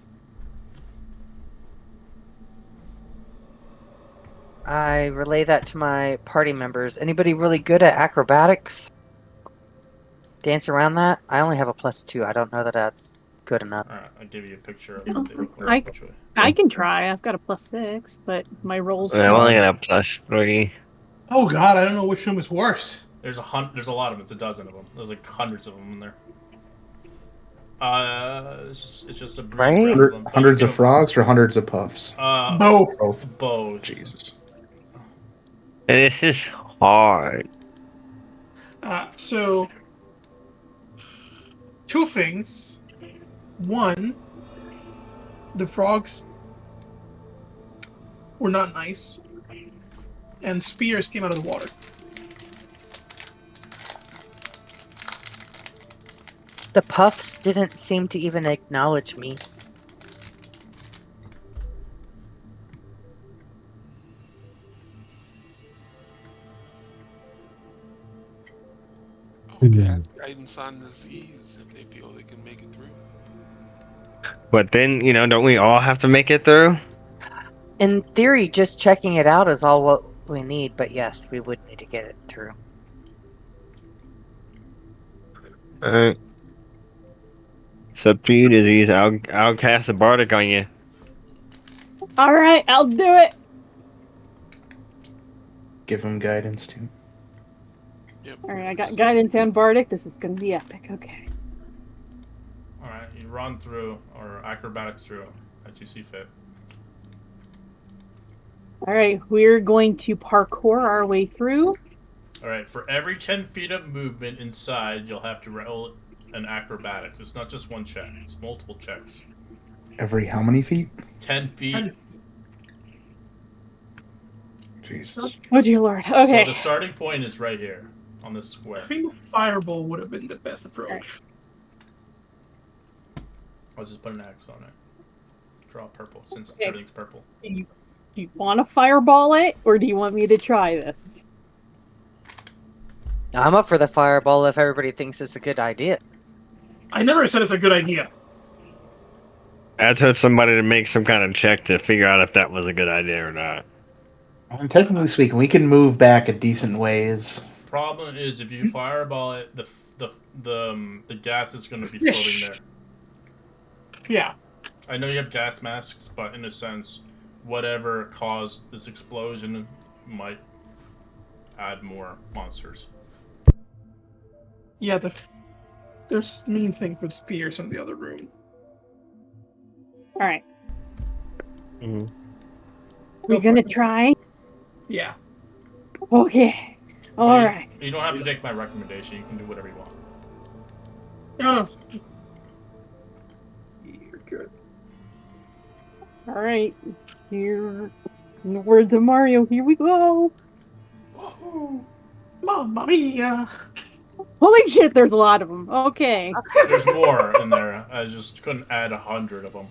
I relay that to my party members. Anybody really good at acrobatics? Dance around that? I only have a +2. I don't know that that's good enough. Alright, I'll give you a picture of Oh, it real quick. I- Which way? I can try. I've got a +6, but my rolls. I'm only gonna +3. Oh god, I don't know which room is worse. There's a lot of them. It's a dozen of them. There's like hundreds of them in there. It's just a brief Right? round of them. But Hundreds you of frogs or hundreds of puffs? Both. Both. Both. Jesus. This is hard. So, two things. One, the frogs were not nice, and spears came out of the water. The puffs didn't seem to even acknowledge me. cast guidance on the Z's if they feel they can make it through. But then, don't we all have to make it through? In theory, just checking it out is all what we need, but yes, we would need to get it through. Alright. It's up to you, Disease. I'll cast a Bardic on you. All right, I'll do it. Give him guidance too. Yep. All right, I got guidance and bardic. This is gonna be epic. Okay. All right, you run through or acrobatics through as you see fit. All right, we're going to parkour our way through. All right, for every 10 feet of movement inside, you'll have to roll an acrobatics. It's not just one check; it's multiple checks. Every how many feet? 10 feet. 10. Jesus. Oh dear lord. So Okay. the starting point is right here on this square. I think the fireball would have been the best approach. I'll just put an X on it. Draw purple since Okay. everything's purple. Do you want to fireball it, or do you want me to try this? I'm up for the fireball if everybody thinks it's a good idea. I never said it's a good idea. I told somebody to make some kind of check to figure out if that was a good idea or not. And technically speaking, we can move back a decent ways. Problem is, if you fireball it, the gas is going to be floating there. Yeah. I know you have gas masks, but in a sense, whatever caused this explosion might add more monsters. Yeah, there's mean things with spears in the other room. All right, Mm-hmm. we're Go for gonna it. try. Yeah. Okay. All right. You don't have to take my recommendation. You can do whatever you want. No. You're good. All right. Here, in the words of Mario, here we go. Mamma mia. Holy shit! There's a lot of them. Okay. There's more in there. I just couldn't add 100 of them.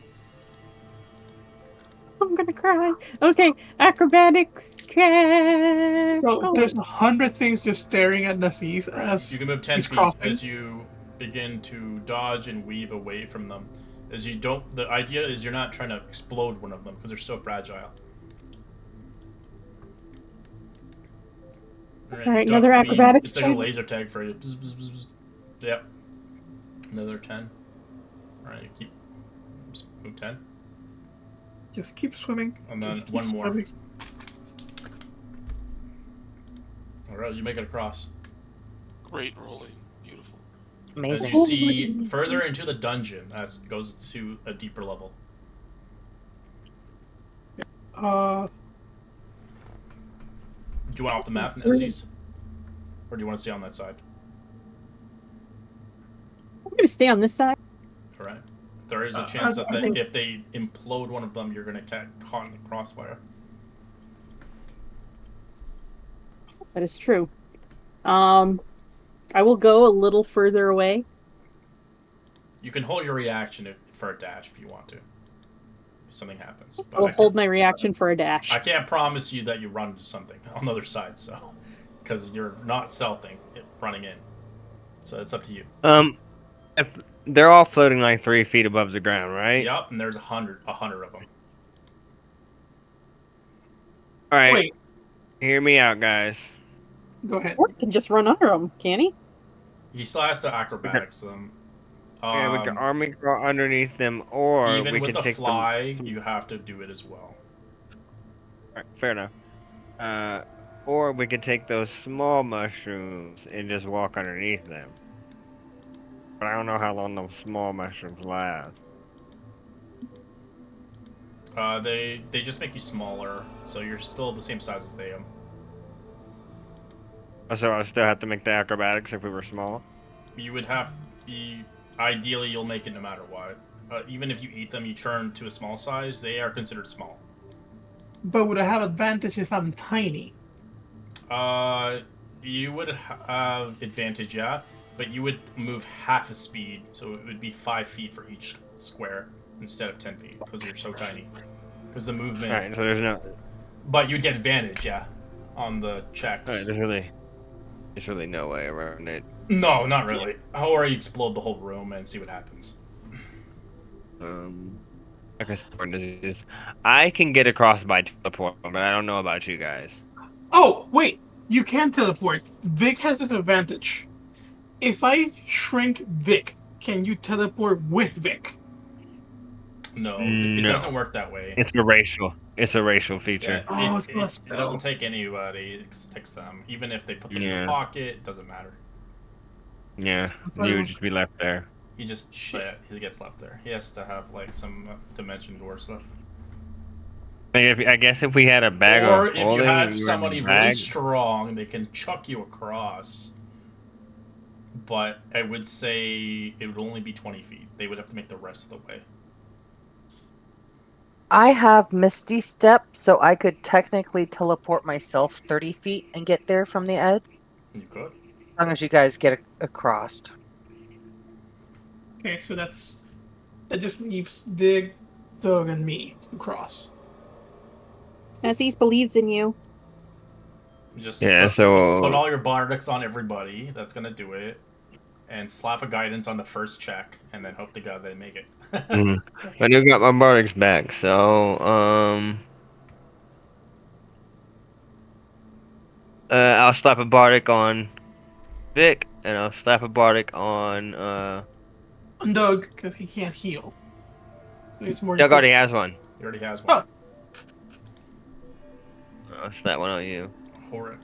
I'm gonna cry. Okay, acrobatics check. So Oh, there's 100 things just staring at Naziz as You can move 10 he's feet crossing. as you begin to dodge and weave away from them. As you don't, the idea is you're not trying to explode one of them because they're so fragile. Alright, another acrobatics It's like a check. laser tag for you. Bzz, bzz, bzz. Yep. Another 10. Alright, you keep move 10. just keep swimming. And then Just keep one more. swimming. Alright, you make it across. Great rolling. Beautiful. As Amazing. you see further into the dungeon as it goes to a deeper level. Do you want off the map, Aziz? Or do you want to stay on that side? I'm gonna stay on this side. Alright. There is a chance that I think- if they implode one of them, you're going to get caught in the crossfire. That is true. I will go a little further away. You can hold your reaction for a dash if you want to. If something happens. But I'll I hold can't- my reaction for a dash. I can't promise you that you run into something on the other side, so. Because you're not stealthing, running in. So it's up to you. If they're all floating like 3 feet above the ground, right? Yep, and there's 100 of them. All right. Wait, Hear me out, guys. go ahead. Or he can just run under him, can he? He still has to acrobatics them. Yeah, we can army crawl underneath them, or Even we with can the take fly, you have to do it as well. Alright, fair enough. Or we could take those small mushrooms and just walk underneath them. But I don't know how long those small mushrooms last. They just make you smaller, so you're still the same size as they am. So I still have to make the acrobatics if we were small. You would have ideally you'll make it no matter what. Even if you eat them, you turn to a small size. They are considered small. But would I have advantage if I'm tiny? You would have advantage, yeah, but you would move half a speed, so it would be 5 feet for each square instead of 10 feet because you're so tiny. Because the movement. Alright, so there's no. But you'd get advantage, yeah, on the checks. Alright, there's really no way around it. No, not really. Or you explode the whole room and see what happens. I guess disease. I can get across by teleport, but I don't know about you guys. Oh, wait. You can teleport. Vic has this advantage. If I shrink Vic, can you teleport with Vic? No, it No. doesn't work that way. It's a racial feature. Yeah, Oh, it's not a it spell. doesn't take anybody. It takes them. Even if they put them in Yeah. the pocket, it doesn't matter. Yeah, thought it you would was- just be left there. He just he gets left there. He has to have like some dimension door stuff. Like, I guess if we had a bag Or of if you holding and have we were in somebody the really bag, strong, they can chuck you across. But I would say it would only be 20 feet. They would have to make the rest of the way. I have Misty Step, so I could technically teleport myself 30 feet and get there from the edge. You could. As long as you guys get across. Okay, so that just leaves Vic, Doug, and me to cross. Aziz believes in you. Just Yeah, put so all your bardics on everybody. That's gonna do it. And slap a guidance on the first check, and then hope to God they make it. I do got my bardics back, so I'll slap a bardic on Vic, and I'll slap a bardic on On Doug, because he can't heal. He's more Doug already has one. He already has one. I'll slap one on you. Horic.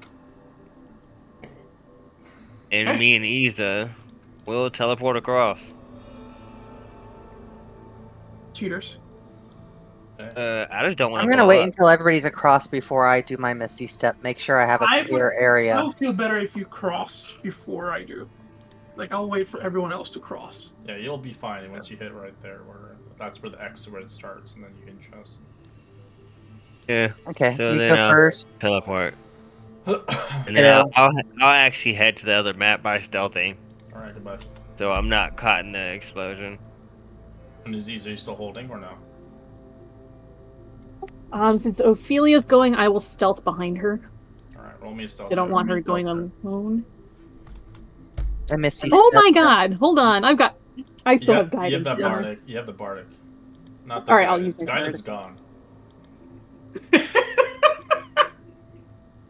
And me and Isa will teleport across. cheaters. I just don't want I'm to gonna wait until everybody's across before I do my Misty Step. Make sure I have a I clear would- area. I'll feel better if you cross before I do. Like, I'll wait for everyone else to cross. Yeah, you'll be fine once you hit right there, where that's where the X is where it starts, and then you can just. Yeah, Okay, So you then go I'll- first. teleport. All And then I'll actually head to the other map by stealthing, right, goodbye. so I'm not caught in the explosion. And Aziz, are you still holding or no? Since Ophelia's going, I will stealth behind her. All right, roll me a stealth. I don't check. want her going alone. I Misty Oh Step. my god! Hold on, I still have You guidance. have that don't I? bardic. You have the bardic. Not the All right, I'll guidance. use my Guidance is gone.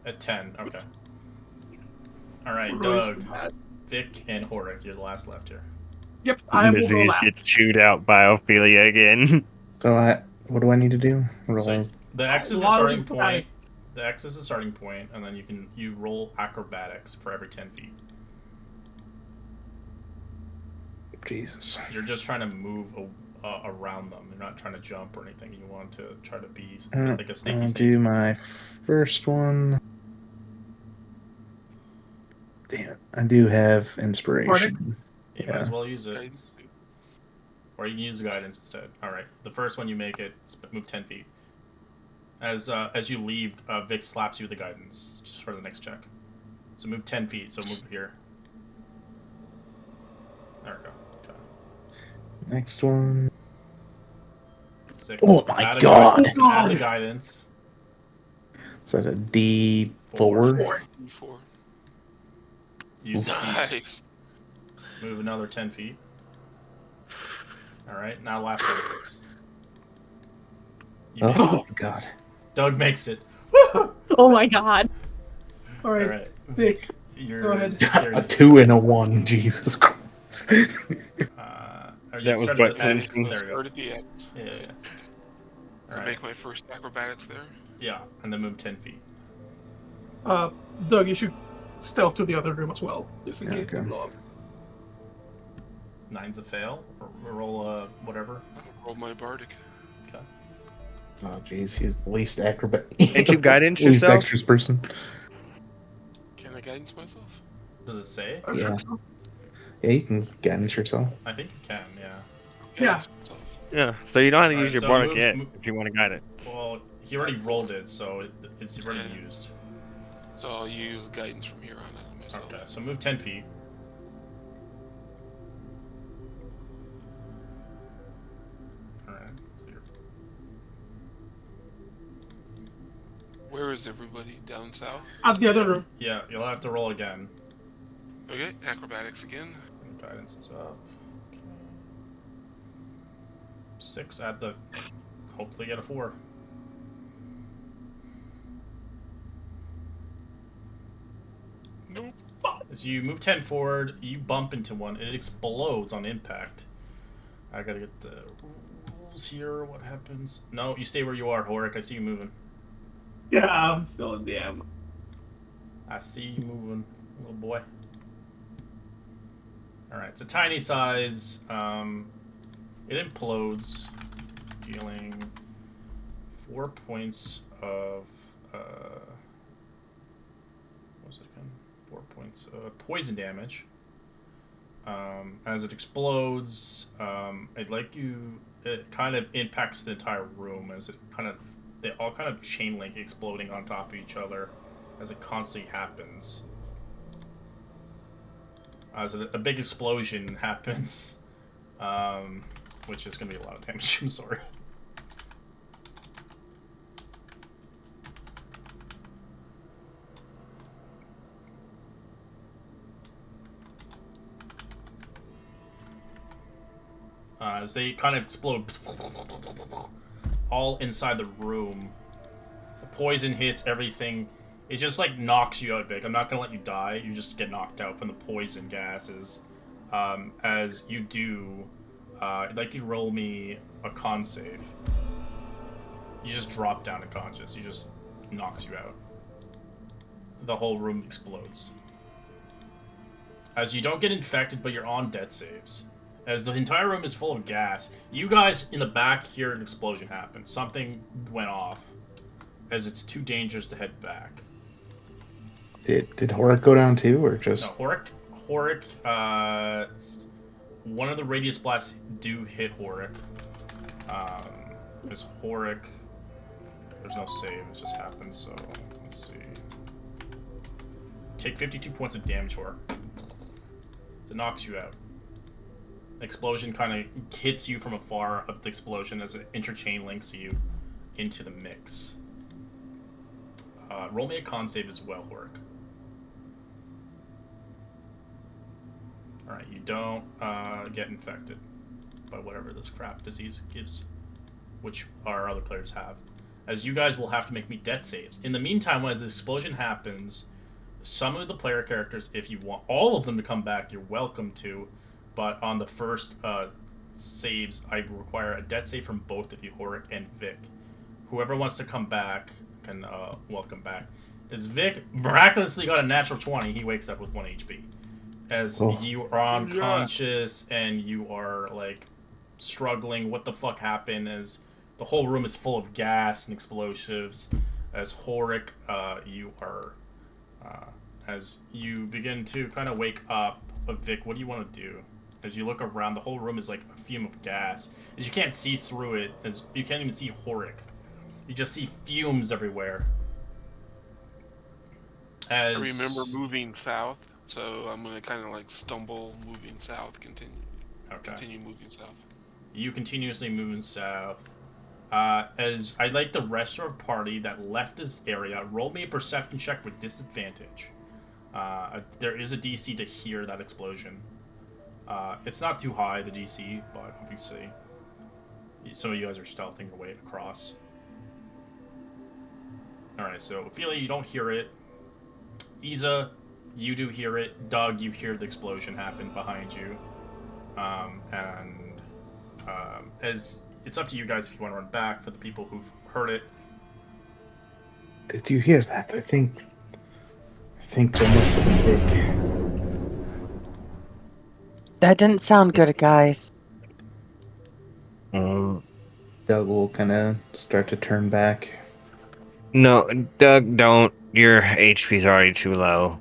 At 10, okay. All right, Really Doug, bad. Vic, and Horic. You're the last left here. Yep, I will go Disease last. gets chewed out by Ophelia again. So what do I need to do? Roll. So the X is the lot of starting people point. The X is the starting point, and then you roll acrobatics for every 10 feet. Jesus. You're just trying to move around them. You're not trying to jump or anything. You want to try to be like a sneaky I'll snake. do my first one. Damn it. I do have inspiration. You might as yeah. well use it. Guidance. Or you can use the guidance instead. All right. The first one you make it, move 10 feet. As you leave, Vic slaps you with the guidance just for the next check. So move 10 feet. So move here. There we go. Okay. Next one. 6. Oh my Add a God. guidance- Oh Add the God. guidance. Is that a D4? Four. Before. Use it. Nice. Move another 10 feet. All right. Now last one. You make it. Oh God. Doug makes it. Woo! Oh my god! All All right, right. Vic. You're Go ahead. scared. A 2 and a 1. Jesus Christ. You That was started what at the X. Clinton- There we go. Start at the end. Yeah, yeah. So Alright. make my first acrobatics there. Yeah, and then move 10 feet. Doug, you should stealth to the other room as well, just in Yeah, case they okay. blow up. 9's a fail. Or roll whatever. I'll roll my bardic. Okay. Oh jeez, he's the least acrobat. Can't you guidance least yourself? dexterous person. Can I guidance myself? Does it say? Oh, Yeah. sure. Yeah, you can guidance yourself. I think you can. Yeah. Guidance myself. Yeah, so you don't have to Alright, use your so bardic move- yet move- if you want to guide it. Well, he already rolled it, so it's already Yeah. used. So I'll use guidance from here on out myself. Okay, so move 10 feet. Alright. So you're... Where is everybody? Down south? At the other room. Yeah, you'll have to roll again. Okay, acrobatics again. Guidance is up. Okay. 6 at the. Hopefully get a 4. Nope. As you move 10 forward, you bump into one. It explodes on impact. I gotta get the rules here. What happens? No, you stay where you are, Horik. I see you moving. Yeah, I'm still in the ammo. I see you moving, little boy. Alright, it's a tiny size. It implodes, dealing 4 points of. What was it again? 4 points of poison damage. As it explodes, it kind of impacts the entire room as they all kind of chain link exploding on top of each other as it constantly happens. As a big explosion happens, which is going to be a lot of damage, I'm sorry. As they kind of explode all inside the room. The poison hits everything. It just like knocks you out, Vic. I'm not gonna let you die. You just get knocked out from the poison gases. As you do, I'd like you to roll me a con save. You just drop down unconscious. You just knocks you out. The whole room explodes. As you don't get infected, but you're on death saves. As the entire room is full of gas, you guys in the back hear an explosion happen. Something went off, as it's too dangerous to head back. Did Horik go down too, or just? No, Horik, one of the radius blasts do hit Horik. As Horik, there's no save, it just happens, so let's see. Take 52 points of damage, Horik. It knocks you out. Explosion kind of hits you from afar of the explosion as it interchain links you into the mix. Roll me a con save as well, Horik. Alright, you don't get infected by whatever this crap disease gives, which our other players have. As you guys will have to make me death saves. In the meantime, as this explosion happens, some of the player characters, if you want all of them to come back, you're welcome to. But on the first saves, I require a death save from both of you, Horik and Vic. Whoever wants to come back can welcome back. As Vic miraculously got a natural 20, he wakes up with 1 HP. As you are unconscious and you are like struggling, what the fuck happened? As the whole room is full of gas and explosives. As Horik, you are as you begin to kind of wake up. But Vic, what do you want to do? As you look around, the whole room is like a fume of gas. As you can't see through it, as you can't even see Horik. You just see fumes everywhere. As I remember moving south, so I'm gonna kind of like stumble moving south. Continue moving south. You continuously moving south. As I'd like the rest of our party that left this area, roll me a perception check with disadvantage. There is a DC to hear that explosion. It's not too high, the DC, but obviously some of you guys are stealthing your way across. Alright, so Ophelia, you don't hear it. Isa, you do hear it. Doug, you hear the explosion happen behind you. As it's up to you guys if you want to run back. For the people who've heard it. Did you hear that? I think there must have been Vic. That didn't sound good, guys. Doug will kind of start to turn back. No, Doug, don't. Your HP's already too low.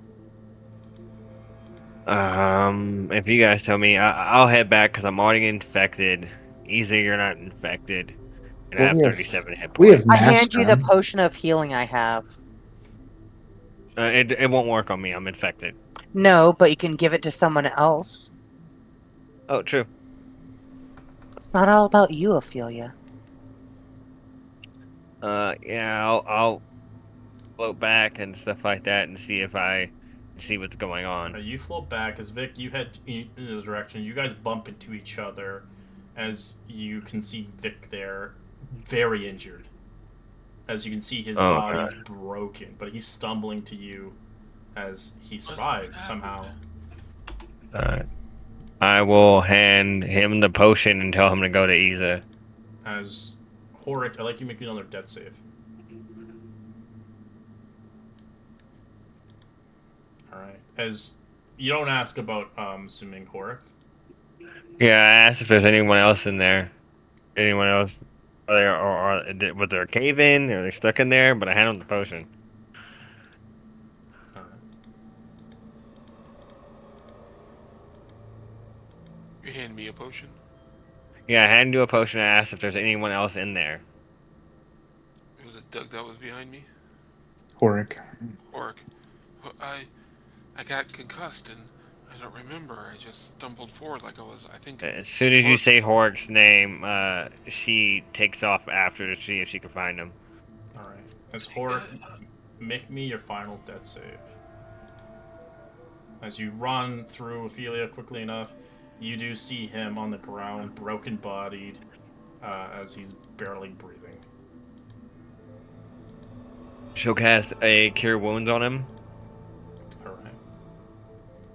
If you guys tell me, I'll head back because I'm already infected. Easy, you're not infected. And I have 37 hit points. I hand you the potion of healing I have. It won't work on me. I'm infected. No, but you can give it to someone else. Oh, true. It's not all about you, Ophelia. Yeah, I'll float back and stuff like that and see if I see what's going on. You float back as Vic. You head in this direction. You guys bump into each other, as you can see Vic there, very injured. As you can see, his Oh, body's God. broken, but he's stumbling to you as he survives somehow. I will hand him the potion and tell him to go to Isa. As Horik, I'd like you to make another death save. Alright. As you don't ask about assuming Horik. Yeah, I asked if there's anyone else in there. Anyone else? Was there a cave in? Are they stuck in there? But I hand him the potion. Alright. You hand me a potion. Yeah, I handed you a potion. I asked if there's anyone else in there. Was it Doug that was behind me? Horik. Or I got concussed and I don't remember. I just stumbled forward like I was. I think. As soon as you Horik's- say Horik's name, she takes off after to see if she can find him. Alright. As Horik, make me your final death save. As you run through Ophelia quickly enough, you do see him on the ground, broken-bodied, as he's barely breathing. She'll cast a Cure Wounds on him. Alright.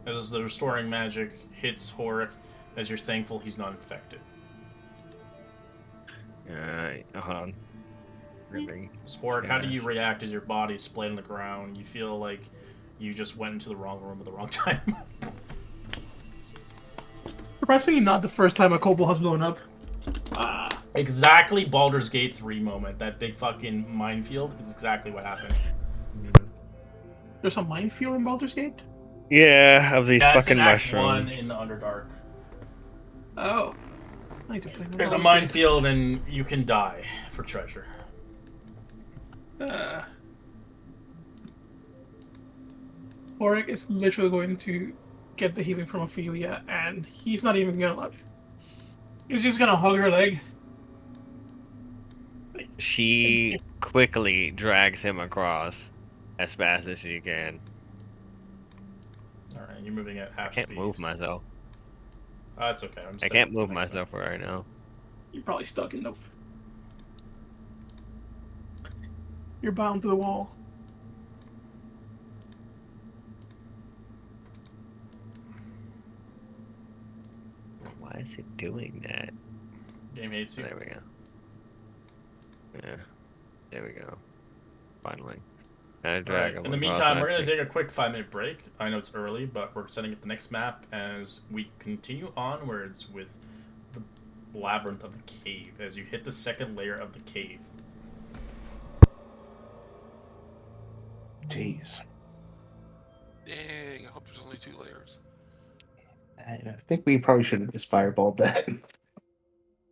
As the restoring magic hits Horik, as you're thankful he's not infected. Hold on. Really? As Horik, how do you react as your body's splayed on the ground? You feel like you just went into the wrong room at the wrong time. Surprisingly, not the first time a kobold has blown up. Exactly Baldur's Gate 3 moment. That big fucking minefield is exactly what happened. There's a minefield in Baldur's Gate? Yeah, of these That's fucking in Act mushrooms. 1 in the Underdark. Oh. I need to play more There's a Baldur's Gate. minefield and you can die for treasure. Horik is literally going to get the healing from Ophelia, and he's not even gonna let. He's just gonna hug her leg. She quickly drags him across as fast as she can. Alright, you're moving at half I can't speed. move myself. That's okay. I'm I can't move myself right now. You're probably stuck in the. You're bound to the wall. Why is it doing that? Game hates you. There we go. Yeah. There we go. Finally. I drag Alright, him in the across meantime, that we're going to thing. take a quick 5-minute break. I know it's early, but we're setting up the next map as we continue onwards with the labyrinth of the cave as you hit the second layer of the cave. Jeez. Dang, I hope there's only 2 layers. I think we probably should have just fireballed that.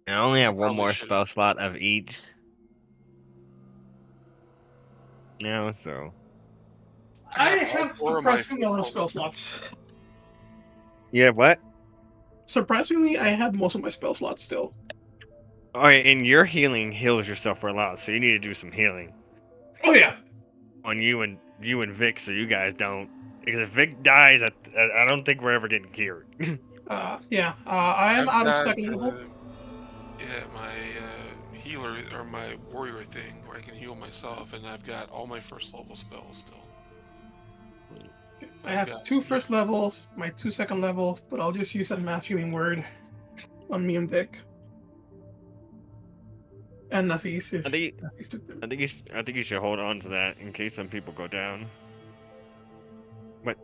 I only have one Probably more should've. spell slot of each. No, so. I all have 4 of my surprisingly a lot of spell spells. slots. Yeah, what? Surprisingly, I have most of my spell slots still. Alright, and your healing heals yourself for a lot, so you need to do some healing. Oh yeah. On you and Vic, so you guys don't. Because if Vic dies, I don't think we're ever getting cured. Yeah. I am I've out of got, second level. Yeah, my healer or my warrior thing where I can heal myself, and I've got all my first level spells still. I have 2 first levels, my 2 second levels, but I'll just use that mass healing word on me and Vic. And Nazis if I think Nazis took them. I think you should hold on to that in case some people go down. What?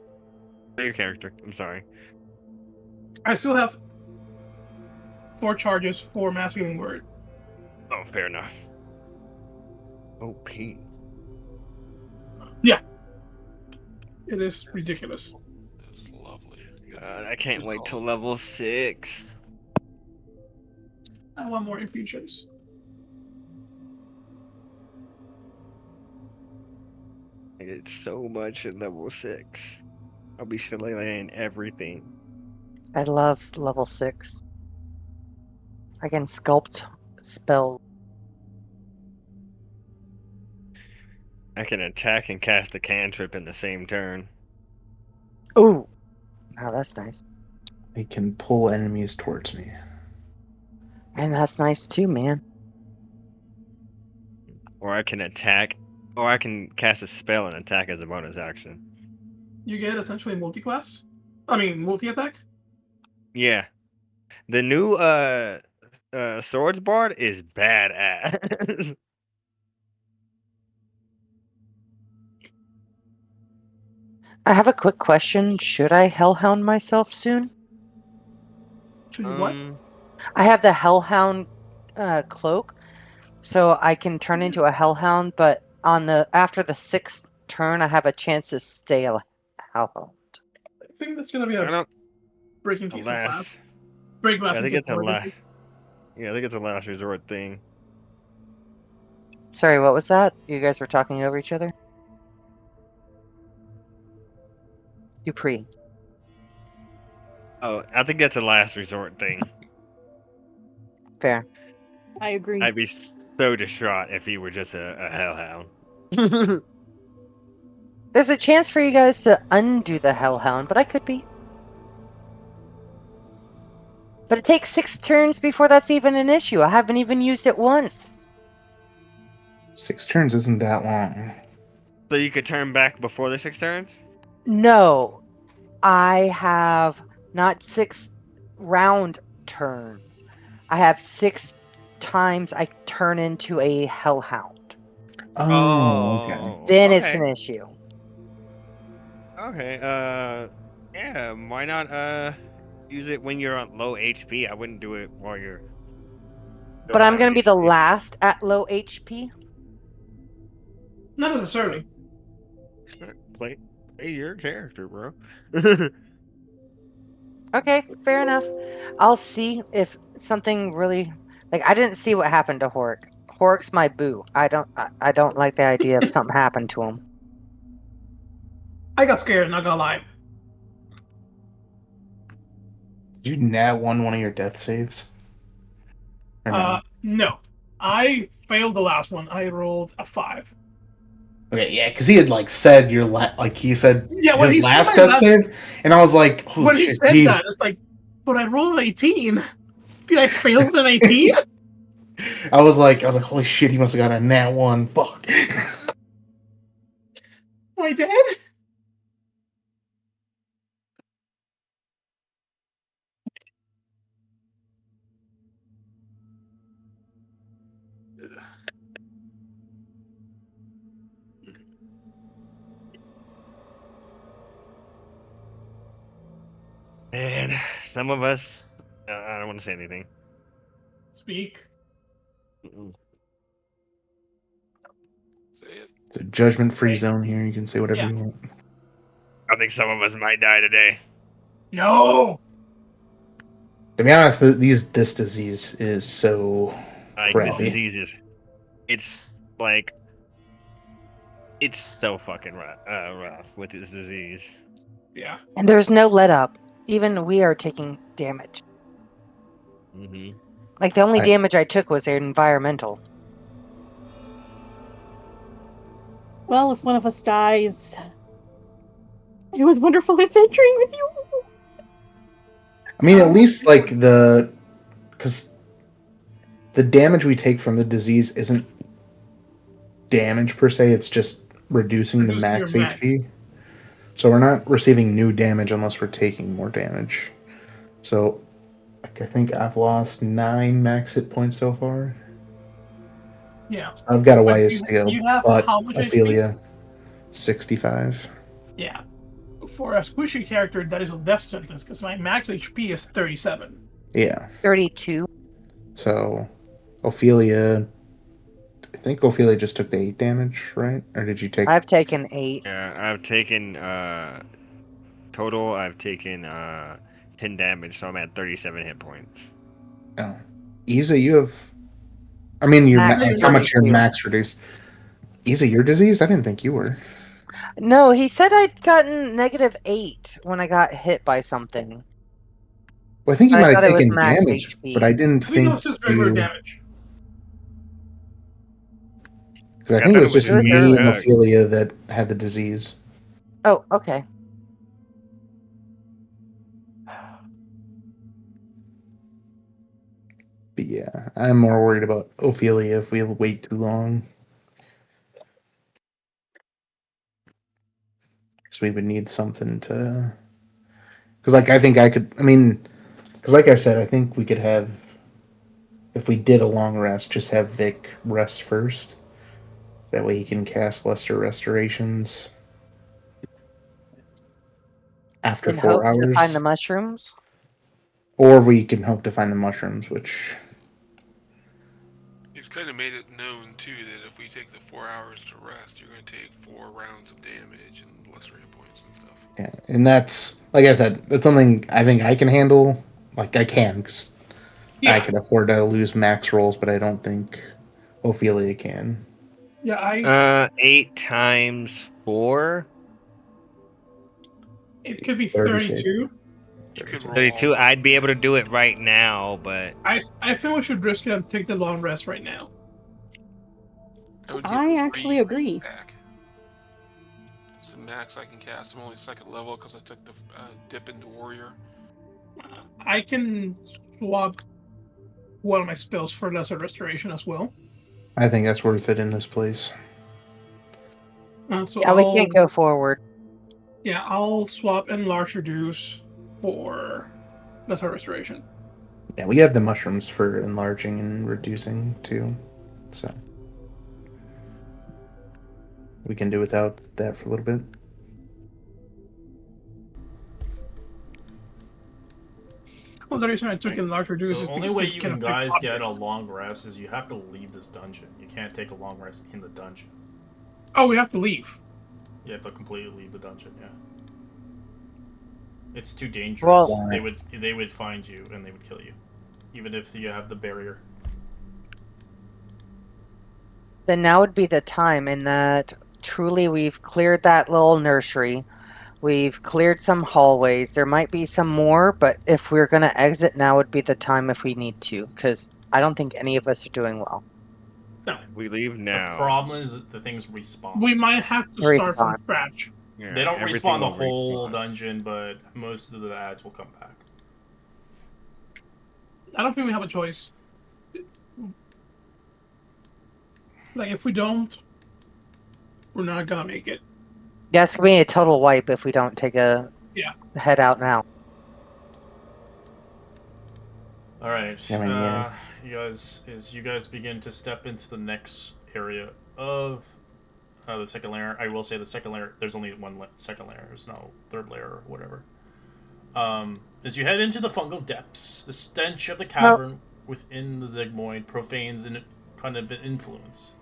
Your character. I'm sorry. I still have 4 charges for mass healing word. Oh, fair enough. OP. It is ridiculous. That's lovely. I can't wait till level 6. I want more infusions. I get so much at level 6. I'll be shilling everything. I love level 6. I can sculpt spells. I can attack and cast a cantrip in the same turn. Ooh. Wow, that's nice. I can pull enemies towards me. And that's nice too, man. Or I can attack, or I can cast a spell and attack as a bonus action. You get essentially multi-class. I mean, multi-attack. Yeah. The new swords bard is badass. I have a quick question. Should I hellhound myself soon? Should you what? I have the hellhound cloak, so I can turn into a hellhound. But after the 6th turn, I have a chance to stay a hellhound. I think that's gonna be I a don't. breaking piece of Last. glass. Break glass I in think case it's a more last. busy. Yeah, I think it's a last resort thing. Sorry, what was that? You guys were talking over each other? Dupree. Oh, I think that's a last resort thing. Fair. I agree. I'd be so distraught if he were just a hellhound. There's a chance for you guys to undo the hellhound, but I could be. But it takes 6 turns before that's even an issue. I haven't even used it once. 6 turns isn't that long. So you could turn back before the 6 turns? No. I have not 6 round turns. I have 6 times I turn into a hellhound. Oh, okay. Then it's an issue. Okay, yeah, why not, use it when you're on low HP? I wouldn't do it while you're... But I'm going to be the last at low HP. Not necessarily. Play your character, bro. Okay, fair enough. I'll see if something really... Like, I didn't see what happened to Hork. Hork's my boo. I don't like the idea of something happened to him. I got scared, not gonna lie. Did you nat one of your death saves? Or no? No. I failed the last one. I rolled a 5. Okay, yeah, because he had said he said Yeah, when his he said last my death save, and I was like, holy when he shit, said that, it's like, but I rolled an 18. Did I fail with an 18? I was like, holy shit, he must have got a nat 1. Fuck. Am I dead? And some of us... I don't want to say anything. Speak. Mm-mm. Say it. It's a judgment-free zone here. You can say whatever you want. I think some of us might die today. No! To be honest, this disease is so Like, crappy. this disease is... It's, like... It's so fucking rough with this disease. Yeah. And there's no let up. Even we are taking damage. Mm-hmm. Like, the only damage I took was environmental. Well, if one of us dies, it was wonderful adventuring with you. I mean, at least because the damage we take from the disease isn't damage per se; it's just reducing the Reducing max your max. HP. So we're not receiving new damage unless we're taking more damage. So, I think I've lost 9 max hit points so far. Yeah. I've got a But ways to go. you have But how much HP? Ophelia, 65. Yeah. For a squishy character, that is a death sentence, because my max HP is 37. Yeah. 32. So, Ophelia. I think Ophelia just took the 8 damage, right? Or did you take? I've taken 8. Yeah, I've taken, total, I've taken, 10 damage, so I'm at 37 hit points. Oh, Isa, you have. I mean, Max how much your 32. max reduced? Isa, you're diseased? I didn't think you were. No, he said I'd gotten -8 when I got hit by something. Well, I think you I might thought have it was taken max damage, HP. but I didn't I think that was think just regular you. damage. Because I I think thought it was it was just It was me and early. Ophelia that had the disease. Oh, okay. But yeah, I'm more worried about Ophelia if we wait too long. Because we would need something to. Because, like, I think I could. I mean, because, like I said, I think we could have. If we did a long rest, just have Vic rest first. That way he can cast lesser restorations after And hope 4 to find hours. the mushrooms. Or we can hope to find the mushrooms, which. You've kind of made it known too that if we take the 4 hours to rest, you're going to take 4 rounds of damage and lesser hit points and stuff. Yeah, and that's, like I said, that's something I think I can handle. Like, I can, because I Yeah, can afford to lose max rolls, but I don't think Ophelia can. yeah. 8 times 4. It could be 36. 32. You could roll 32. all I'd be able to do it right now, but I think we should risk it and take the long rest right now. I would get I actually 3 agree. back. It's the max I can cast. I'm only 2nd level because I took the dip into warrior. I can swap one of my spells for lesser restoration as well. I think that's worth it in this place. So Yeah, we can't go forward. Yeah, I'll swap Enlarge Reduce for lesser restoration. Yeah, we have the mushrooms for enlarging and reducing too, so we can do without that for a little bit. Well, the reason I took Enlarge Reduce So is the only because way it you can can affect guys get a objects. long rest is you have to leave this dungeon. You can't take a long rest in the dungeon. Oh, we have to leave. You have to completely leave the dungeon. Yeah. It's too dangerous. Well- They would find you and they would kill you, even if you have the barrier. Then now would be the time in that truly we've cleared that little nursery. We've cleared some hallways. There might be some more, but if we're going to exit, now would be the time if we need to, because I don't think any of us are doing well. No. we leave now. The problem is that the things respawn. We might have to start from Respawn. scratch. Yeah, They don't everything respawn the will whole respawn. dungeon, but most of the ads will come back. I don't think we have a choice. Like, if we don't, we're not gonna make it. Yeah, it's going to be a total wipe if we don't take a Yeah. head out now. All right, I mean, yeah. you guys begin to step into the next area of the second layer. I will say the second layer. There's only one second layer. There's no third layer or whatever. As you head into the fungal depths, the stench of the cavern within the Zygmoid profanes in kind of an influence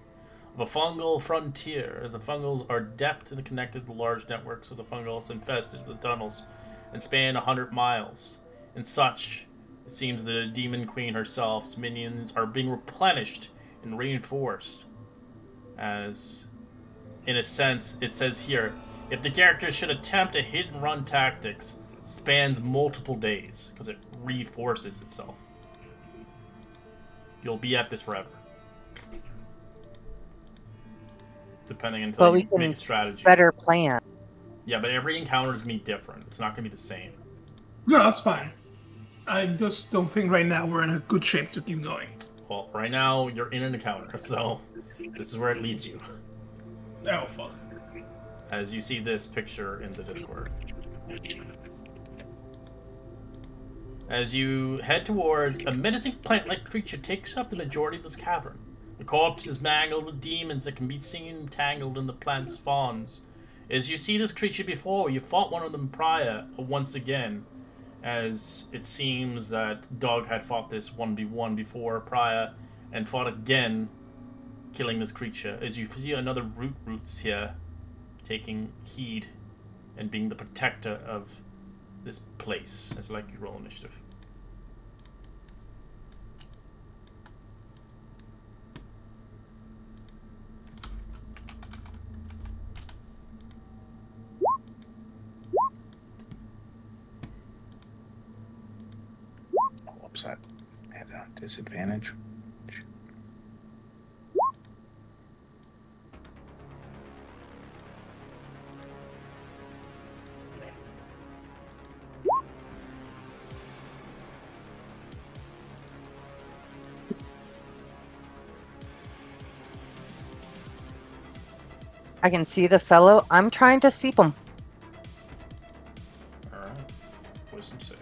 of a fungal frontier, as the fungals are depth and connected to large networks of the fungals infested the tunnels and span 100 miles. And such, it seems the Demon Queen herself's minions are being replenished and reinforced. As, in a sense, it says here, if the character should attempt a hit-and-run tactics, spans multiple days, because it reforces itself. You'll be at this forever. Depending until But we you can make a strategy. Better plan. Yeah, but every encounter is going to be different. It's not going to be the same. No, that's fine. I just don't think right now we're in a good shape to keep going. Well, right now, you're in an encounter, so this is where it leads you. Oh, fuck. As you see this picture in the Discord. As you head towards, a menacing plant-like creature takes up the majority of this cavern. The corpse is mangled with demons that can be seen tangled in the plant's fawns. As you see this creature before, you fought one of them prior, once again, as it seems that Dog had fought this 1v1 before prior, and fought again, killing this creature. As you see another roots here, taking heed and being the protector of this place. As like you roll initiative. Whoops, I had a disadvantage. I can see the fellow. I'm trying to seep him. Alright. Wisdom save.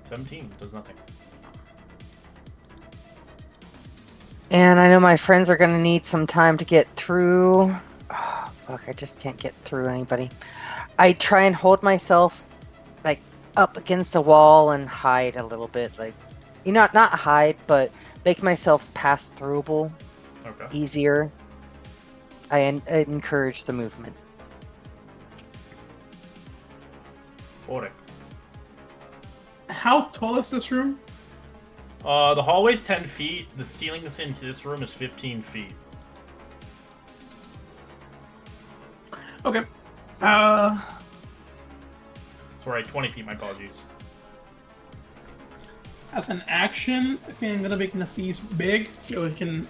17 does nothing. And I know my friends are going to need some time to get through. Oh, fuck, I just can't get through anybody. I try and hold myself, like, up against the wall and hide a little bit. Like, you know, not hide, but make myself pass-throughable Okay. easier. I encourage the movement. Oric. How tall is this room? The hallway's 10 feet. The ceiling into this room is 15 feet. Okay. Sorry, 20 feet, my apologies. As an action, I think I'm gonna make Naziz big so it can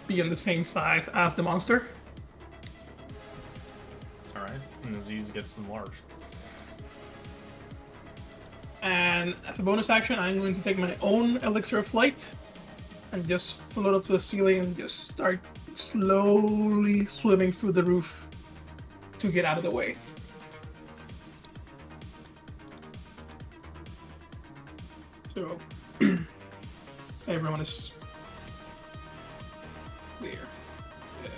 be on the same size as the monster. Alright, and Aziz gets enlarged. And as a bonus action, I'm going to take my own elixir of flight and just float up to the ceiling and just start slowly swimming through the roof to get out of the way. So everyone is clear. Yeah.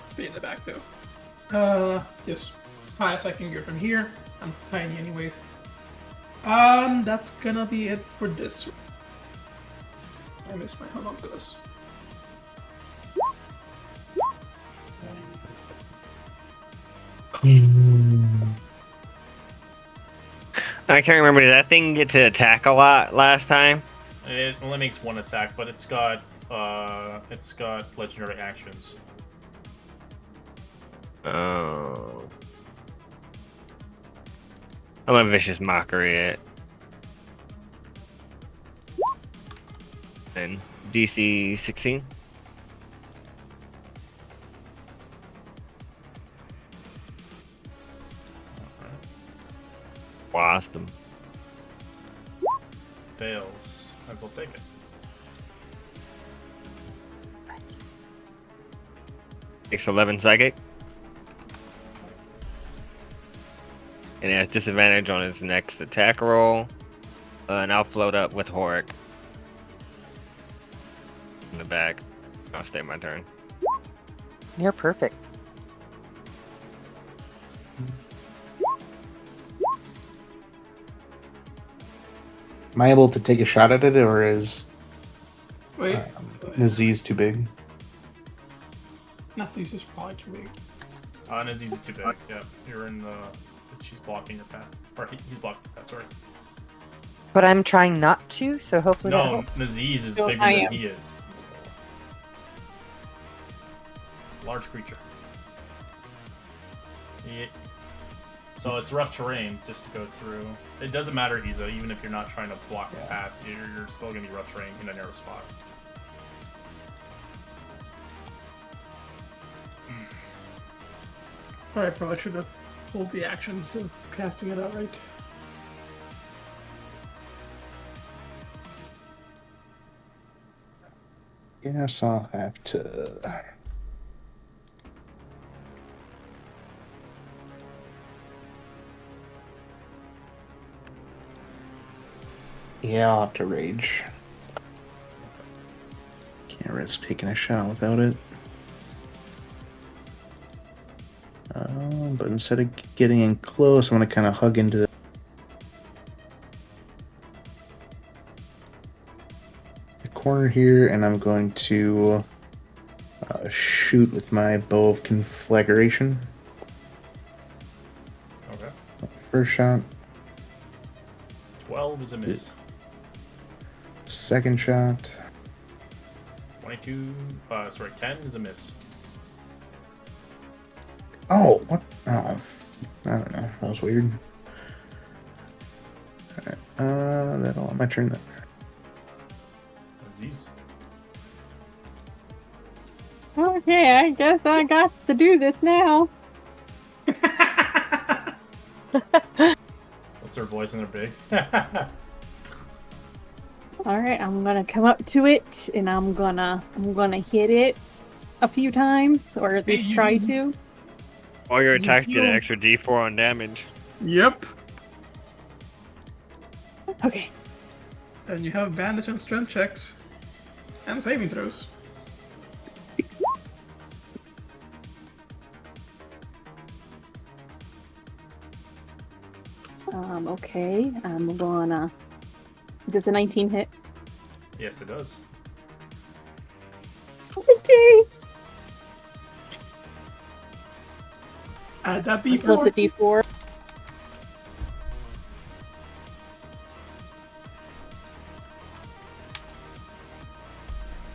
Stay in the back though. Just as high as I can get from here. I'm tiny anyways. That's gonna be it for this. I missed my homunculus. I can't remember. Did that thing get to attack a lot last time? It only makes one attack, but it's got legendary actions. Oh. I'm a vicious mockery it. And DC 16. Blast him. Fails, as I'll take it. Takes 11 psychic. And it has disadvantage on its next attack roll. And I'll float up with Horic. In the back. I'll stay my turn. You're perfect. Am I able to take a shot at it, or is Wait, Naziz too big? Naziz is probably too big. Naziz is too big. Yeah, you're in the. She's blocking your path, or he's blocking your path. Sorry. But I'm trying not to, so hopefully that No, helps. Naziz is So bigger I than am. he is. Large creature. Yeah. So it's rough terrain just to go through. It doesn't matter, Iza, even if you're not trying to block the path, you're still going to be rough terrain in a narrow spot. Alright, probably should have pulled the action instead of casting it outright. Yes, I'll have to. Yeah, I'll have to rage. Can't risk taking a shot without it. But instead of getting in close, I'm going to kind of hug into the corner here, and I'm going to shoot with my bow of conflagration. Okay. First shot, 12 is a miss. second shot, 22, 10 is a miss. oh, what? Oh, I don't know. That was weird. Alright, that'll end my turn then. Aziz. Okay, I guess I got to do this now. What's their voice and they're big? All right, I'm gonna come up to it and I'm gonna hit it. a few times, or at Hey, least you- try to. All your You attacks get an heal. extra D4 on damage. Yep. Okay. And you have bandage and strength checks. And saving throws. Okay. I'm gonna. Does a 19 hit? Yes, it does. Okay. Add that Plus the D4. D4.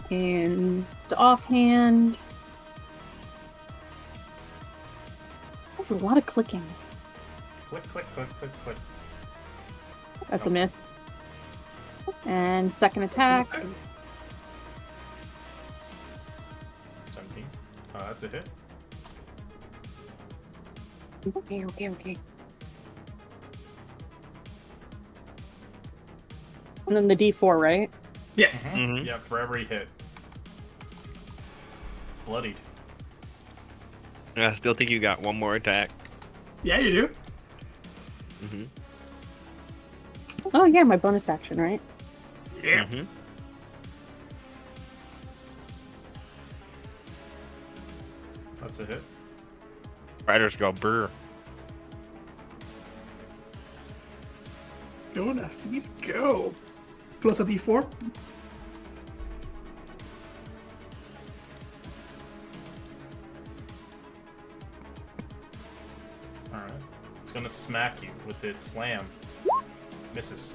And the offhand. That's a lot of clicking. Click, click, click, click, click. That's a miss. And second attack. 17. That's a hit. Okay. And then the D4, right? Yes. Mhm. Yeah, for every hit. It's bloodied. I still think you got one more attack. Yeah, you do. Mm-hmm. Oh yeah, my bonus action, right? Yeah. Mm-hmm. That's a hit. Riders go brr. Go, Nasties, go. Plus a D4. Alright. It's gonna smack you with its slam. Misses.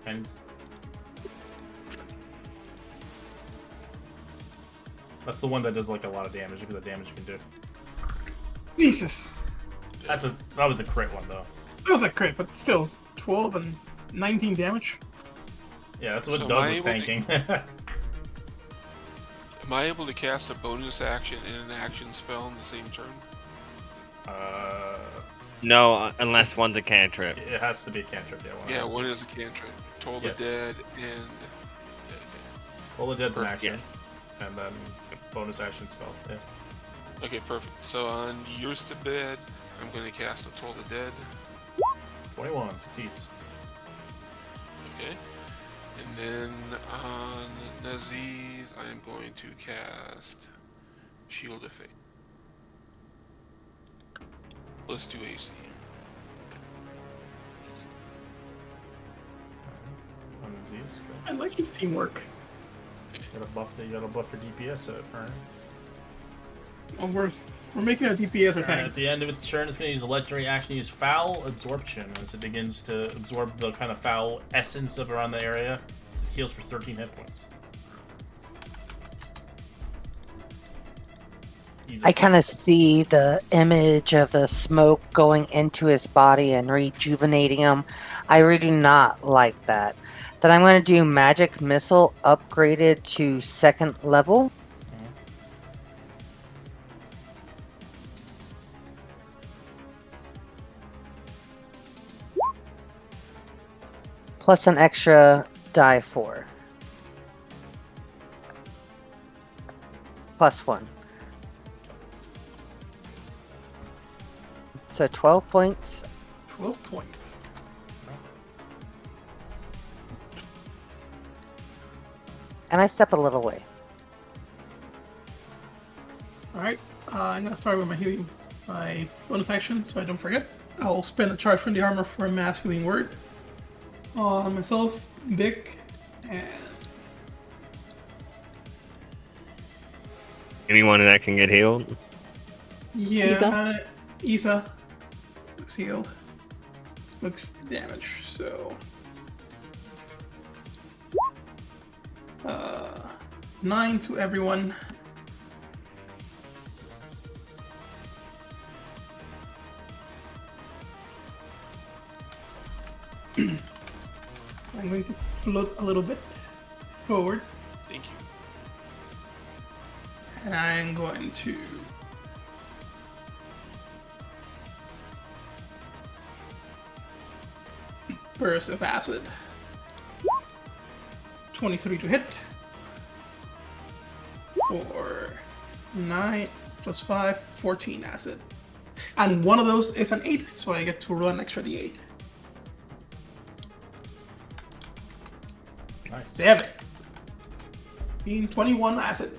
And that's the one that does like a lot of damage. Look at the damage you can do. Jesus. That was a crit one though. That was a crit, but still, 12 and 19 damage. Yeah, that's what So Doug am I was able to- thinking. Am I able to cast a bonus action and an action spell in the same turn? No, unless one's a cantrip. It has to be a cantrip. Yeah, Yeah, has to one be. is a cantrip. Toll the Yes. Dead and Well, the dead's an Perfect, action, and then bonus action spell. Yeah. okay, perfect. So on yours to bed, I'm going to cast a Toll the Dead. 21 succeeds. Okay. And then on Naziz, I am going to cast Shield of Fate. Plus 2 AC. On Aziz, I like this teamwork. you gotta buff your DPS up. All right. Oh, we're making a DPS or Alright, tank. at the end of its turn, it's going to use a legendary action to use Foul Absorption as it begins to absorb the kind of foul essence of around the area. So it heals for 13 hit points. Easy. I kind of see the image of the smoke going into his body and rejuvenating him. I really do not like that. Then I'm going to do Magic Missile upgraded to 2nd level. Plus an extra die 4. Plus 1. So 12 points. 12 points. And I step a little way. Alright, I'm gonna start with my bonus action, so I don't forget. I'll spend a charge from the armor for a masculine word on myself, Vic, and Anyone that can get healed? yeah, Isa looks healed. Looks damaged, so 9 to everyone. I'm going to float a little bit forward, Thank you. and I'm going to burst of acid. 23 to hit. For 9 plus 5, 14 acid. And one of those is an 8, so I get to roll an extra d8. Nice. 7. Being 21 acid.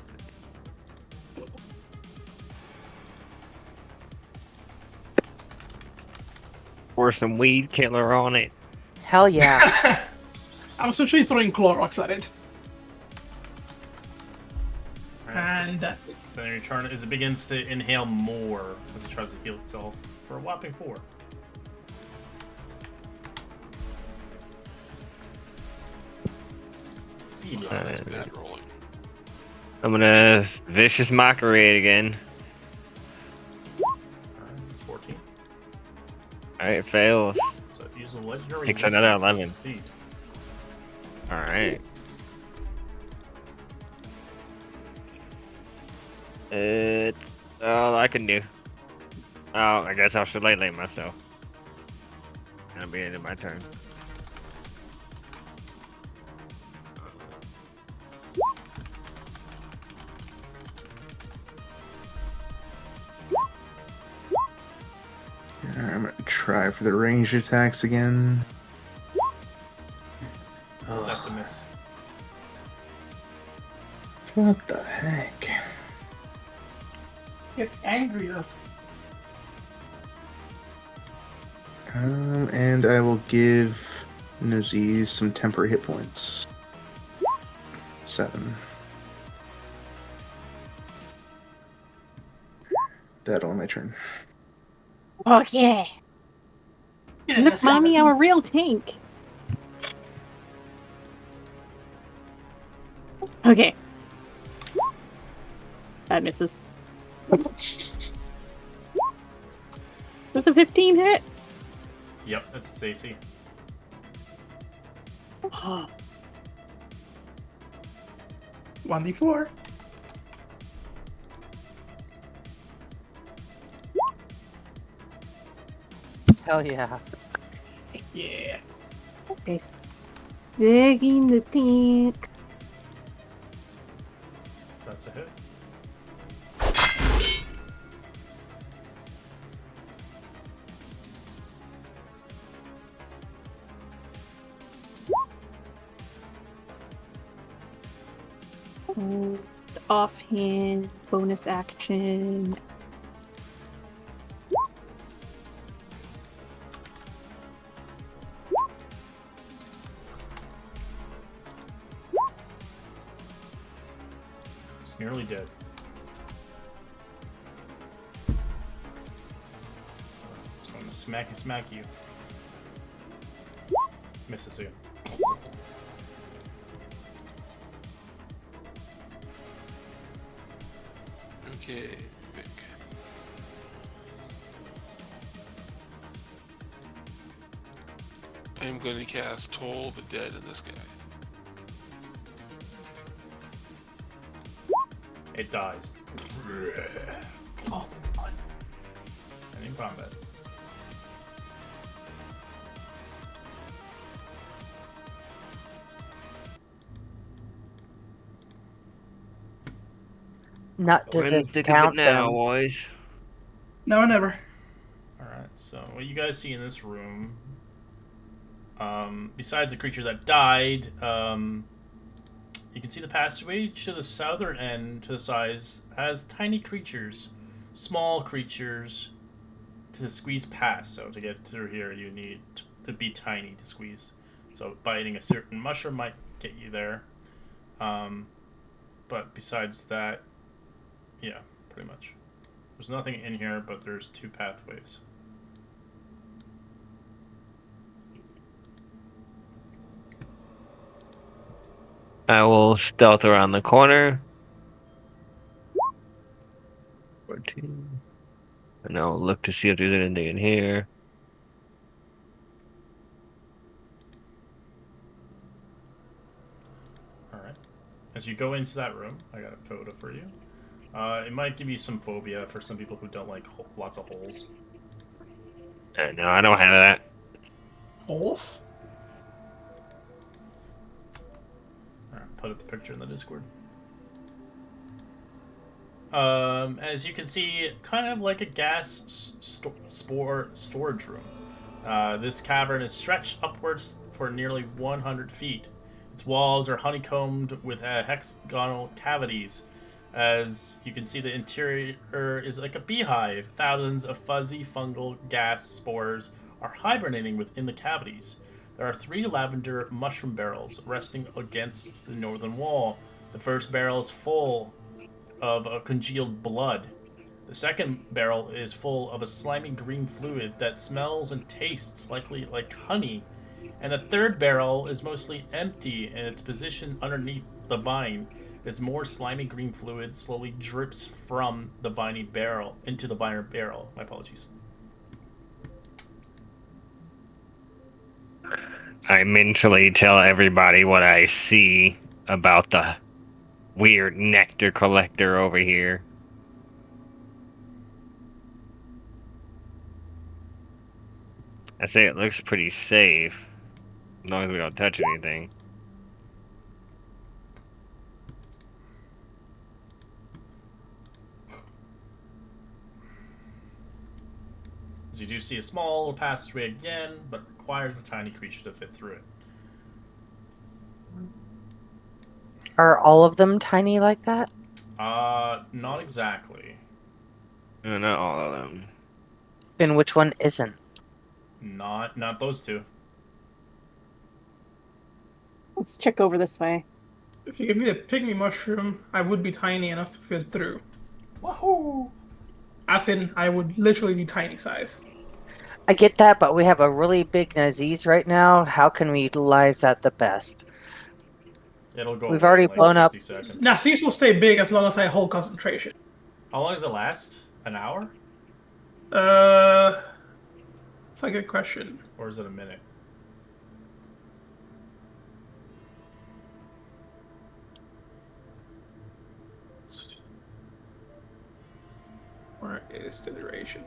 Pour some weed killer on it. Hell yeah. I'm essentially throwing Clorox at it. And that's it. Then your turn as it begins to inhale more as it tries to heal itself for a whopping 4. Oh, that's bad rolling. I'm gonna vicious mockery it again. Alright, it's 14. Alright, it fails. So use a legendary Takes resistance another to 11. succeed. Alright. It's all I can do. Oh, I guess I should lay myself. That'll be the end of my turn. I'm gonna try for the ranged attacks again. That's a miss. What the heck? Get angrier. And I will give Naziz some temporary hit points. 7. That on my turn. Oh yeah. Look, mommy, I'm a real tank. Okay. That misses. That's a 15 hit. Yep, that's its AC. Oh, 1d4. Hell yeah. Yeah. nice. Begging the tank. That's a hit. Offhand bonus action. It's nearly dead. It's going to smack you. Misses you. Okay, Vic. I am going to cast Toll the Dead in this guy. It dies. Oh, And in combat. Not to We're in the thick of it discount now, them. boys. now or never. Alright, so what you guys see in this room, besides the creature that died, you can see the passageway to the southern end, to the sides, has tiny creatures, small creatures, to squeeze past. So to get through here, you need to be tiny to squeeze. So biting a certain mushroom might get you there. But besides that, yeah, pretty much. There's nothing in here, but there's 2 pathways. I will stealth around the corner. 14. And I'll look to see if there's anything in here. Alright. As you go into that room, I got a photo for you. It might give you some phobia for some people who don't like lots of holes. No, I don't have that. Holes? Alright, put up the picture in the Discord. As you can see, kind of like a gas storage room. This cavern is stretched upwards for nearly 100 feet. Its walls are honeycombed with hexagonal cavities. As you can see, the interior is like a beehive. Thousands of fuzzy fungal gas spores are hibernating within the cavities. There are 3 lavender mushroom barrels resting against the northern wall. The first barrel is full of congealed blood. The second barrel is full of a slimy green fluid that smells and tastes likely like honey. And the third barrel is mostly empty, and its position underneath the vine as more slimy green fluid slowly drips from the viney barrel into the viner barrel. My apologies. I mentally tell everybody what I see about the weird nectar collector over here. I say it looks pretty safe, as long as we don't touch anything. As you do see a small passageway again, but requires a tiny creature to fit through it. Are all of them tiny like that? Not exactly. No, not all of them. Then which one isn't? Not those two. Let's check over this way. If you give me the pygmy mushroom, I would be tiny enough to fit through. Wahoo! As in, I would literally be tiny size. I get that, but we have a really big Naziz right now. How can we utilize that the best? It'll go. We've away already in like blown up- 60 seconds. Nazis will stay big as long as I hold concentration. How long does it last? An hour? It's a good question. Or is it a minute? Where is the duration?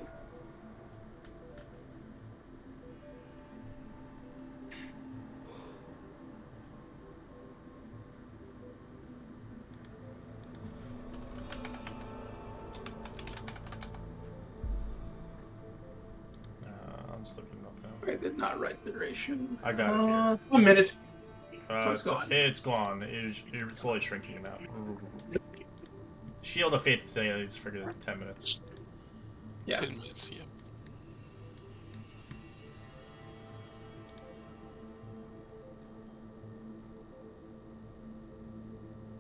I'm just looking up now. I did not write the duration. I got it here. 1 minute. So it's gone. It's gone. You're slowly shrinking it out. Shield of Faith stays for 10 minutes. Yeah. 10 minutes, yeah.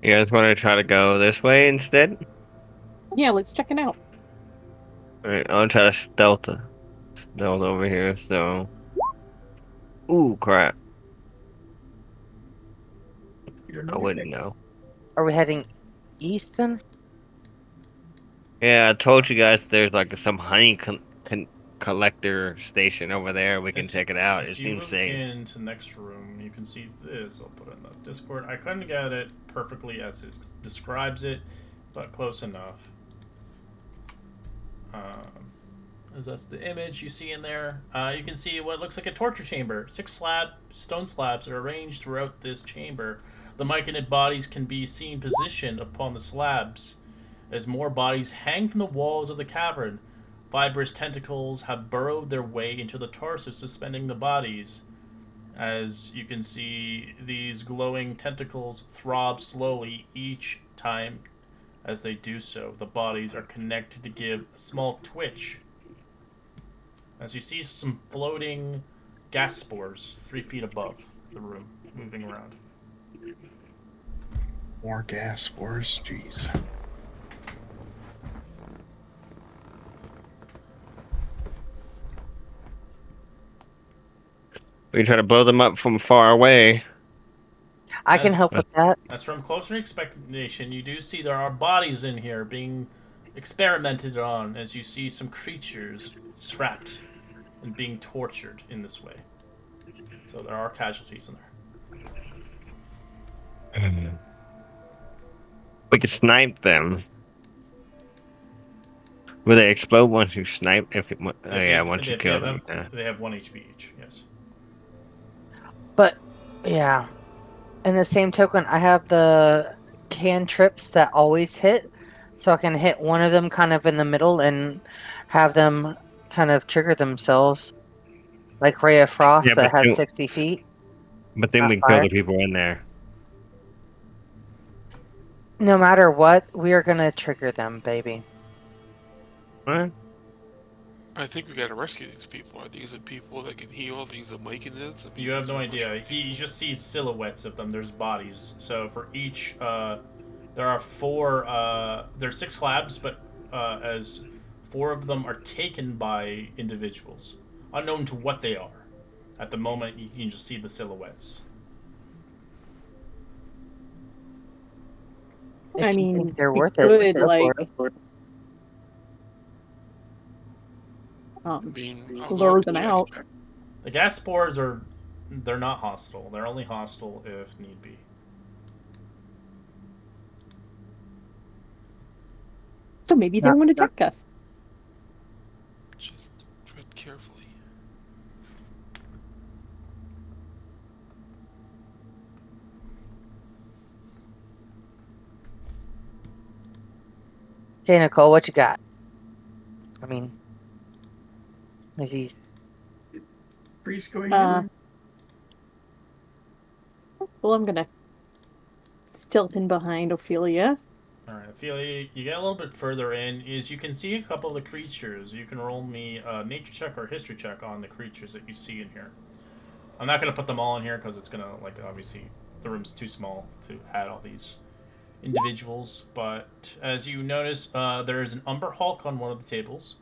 You guys want to try to go this way instead? Yeah, let's check it out. Alright, I'll try to stealth over here, so... Ooh, crap. I wouldn't know. Are we heading east then? Yeah, I told you guys there's like some honey collector station over there. We can As- check it out. As It you seems move safe. into the next room, you can see this. I'll put it in the Discord. I couldn't get it perfectly as it describes it, but close enough. As that's the image you see in there. You can see what looks like a torture chamber. 6 stone slabs are arranged throughout this chamber. The myconid bodies can be seen positioned upon the slabs. As more bodies hang from the walls of the cavern, fibrous tentacles have burrowed their way into the torso, suspending the bodies. As you can see, these glowing tentacles throb slowly each time as they do so. The bodies are connected to give a small twitch. As you see some floating gas spores 3 feet above the room, moving around. More gas spores, jeez. We try to blow them up from far away. I can As- help with that. As from closer examination, you do see there are bodies in here being experimented on as you see some creatures trapped and being tortured in this way. So there are casualties in there. We could snipe them. Will they explode once you snipe? Once you kill them. Yeah. They have 1 HP each, yes. But, yeah. In the same token, I have the cantrips that always hit. So I can hit one of them kind of in the middle and have them kind of trigger themselves. Like Ray of Frost Yeah, that has 60 feet. but then we can kill Fire. the people in there. No matter what, we are going to trigger them, baby. What? I think we gotta rescue these people. Are these the people that can heal? Are these the Myconids? You have no idea. He just sees silhouettes of them. There's bodies. So for each, there are four. There's 6 slabs, but as 4 of them are taken by individuals, unknown to what they are. At the moment, you can just see the silhouettes. If I you mean, think they're we worth it, could, go like, for it. lure them out. The gas spores are. They're not hostile. They're only hostile if need be. So maybe they won't attack us. Just tread carefully. Okay, Nicole, what you got? I mean, is he... Priest going Uh, in. Well, I'm gonna stealth in behind Ophelia. Alright, Ophelia, you get a little bit further in, is you can see a couple of the creatures. You can roll me a nature check or history check on the creatures that you see in here. I'm not going to put them all in here because it's going to, like, obviously, the room's too small to add all these individuals. But as you notice, there is an Umber Hulk on one of the tables,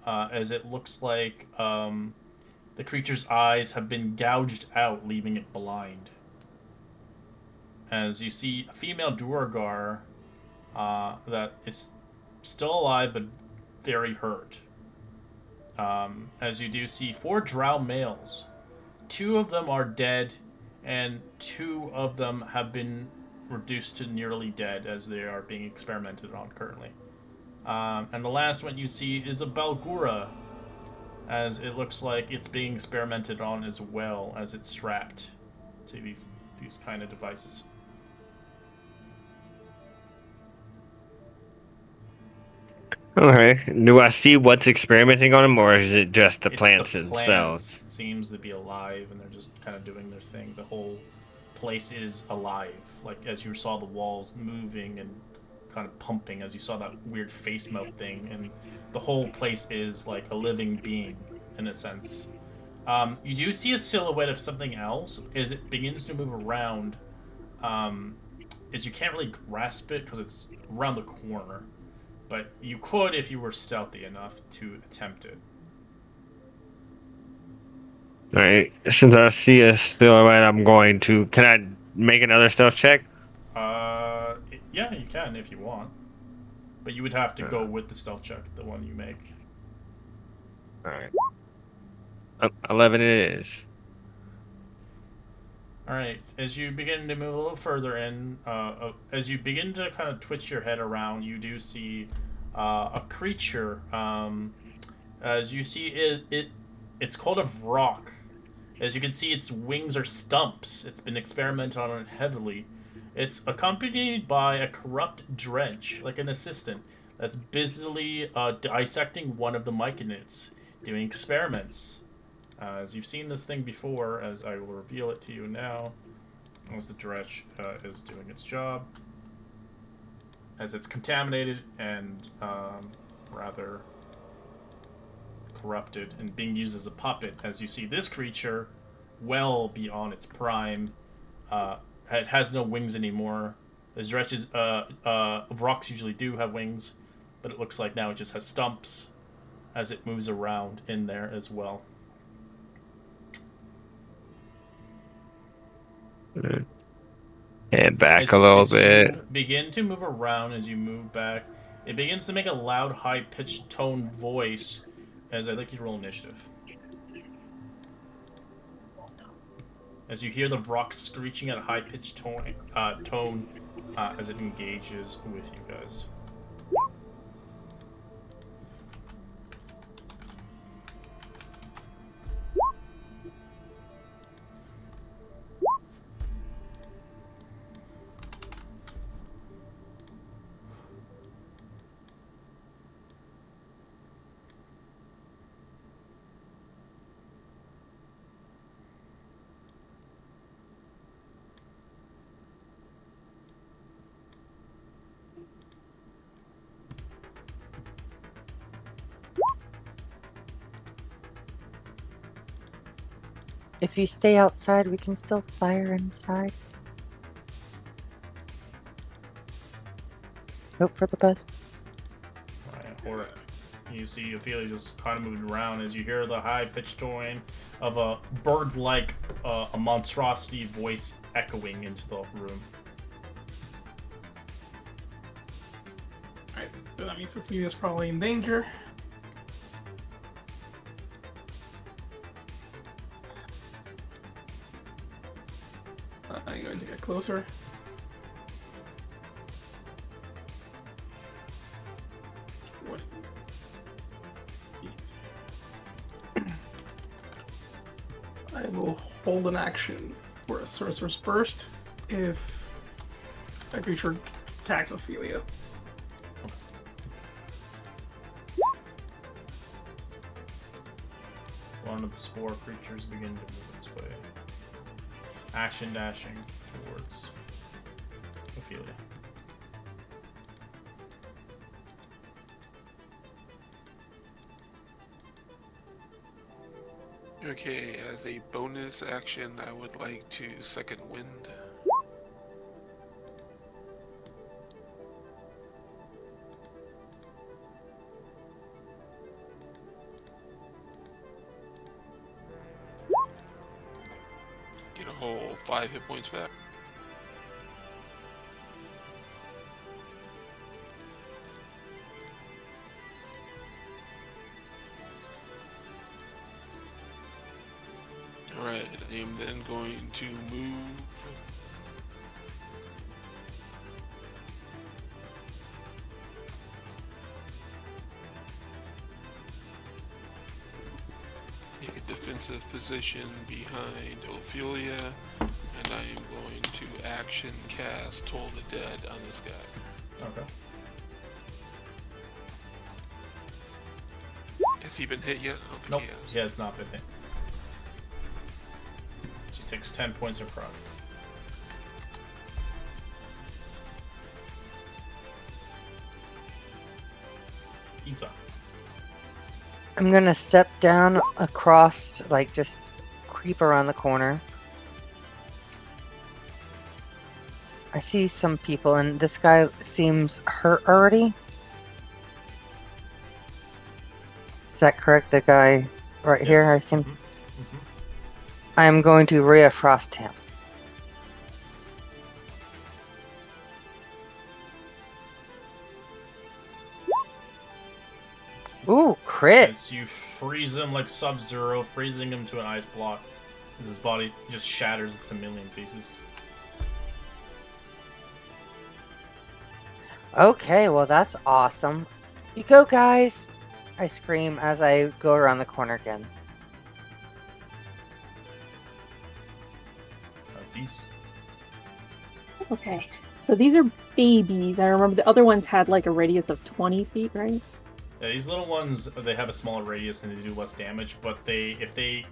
as it looks like the creature's eyes have been gouged out, leaving it blind. As you see a female Duergar that is still alive but very hurt. As you do see 4 drow males. 2 of them are dead, and 2 of them have been reduced to nearly dead as they are being experimented on currently. And the last one you see is a Balgura, as it looks like it's being experimented on as well, as it's strapped to these kind of devices. Okay. Do I see what's experimenting on them, or is it just the It's plants the themselves? plants seems to be alive, and they're just kind of doing their thing. The whole place is alive, like as you saw the walls moving and kind of pumping, as you saw that weird face melt thing, and the whole place is like a living being in a sense. You do see a silhouette of something else as it begins to move around. As you can't really grasp it because it's around the corner. But you could if you were stealthy enough to attempt it. Alright, since I see a silhouette, I'm going to... Can I make another stealth check? Yeah, you can if you want. But you would have to go with the stealth check, the one you make. Alright. 11 it is. Alright, as you begin to move a little further in, as you begin to kind of twitch your head around, you do see a creature. As you see, it's called a Vrock. As you can see, its wings are stumps. It's been experimented on heavily. It's accompanied by a corrupt dredge, like an assistant, that's busily dissecting one of the Myconids, doing experiments. As you've seen this thing before, as I will reveal it to you now, as the dredge is doing its job. As it's contaminated and rather corrupted and being used as a puppet, as you see this creature, well beyond its prime, it has no wings anymore. As dredges, rocks usually do have wings, but it looks like now it just has stumps as it moves around in there as well. And back a little bit. You begin to move around as you move back. It begins to make a loud, high-pitched tone voice. As I'd like you to roll initiative. As you hear the rock screeching at a high-pitched tone as it engages with you guys. If you stay outside, we can still fire inside. Hope for the best. Alright, or you see Ophelia just kind of moving around as you hear the high-pitched tone of a bird-like, a monstrosity voice echoing into the room. Alright, so that means Sophia's probably in danger. I'm going to get closer. What? I will hold an action for a Sorcerer's Burst if a creature attacks Ophelia. One of the spore creatures begin to move its way. Action dashing towards Ophelia. Okay, as a bonus action, I would like to second wind. Get a whole 5 hit points back. Alright, I am then going to move. Take a defensive position behind Ophelia, and I am going to action cast Toll the Dead on this guy. Okay. Has he been hit yet? I don't think Nope, he has. he has not been hit. So he takes 10 points of crowd. Isa. I'm gonna step down across, like, just creep around the corner. I see some people, and this guy seems hurt already. Is that correct? The guy right here? I can. I am going to Rhea Frost him. Ooh, crit! As you freeze him like Sub-Zero, freezing him to an ice block, as his body just shatters into a million pieces. Okay, well that's awesome. You go, guys! I scream as I go around the corner again. Aziz. Okay, so these are babies. I remember the other ones had like a radius of 20 feet, right? Yeah, these little ones, they have a smaller radius and they do less damage, but they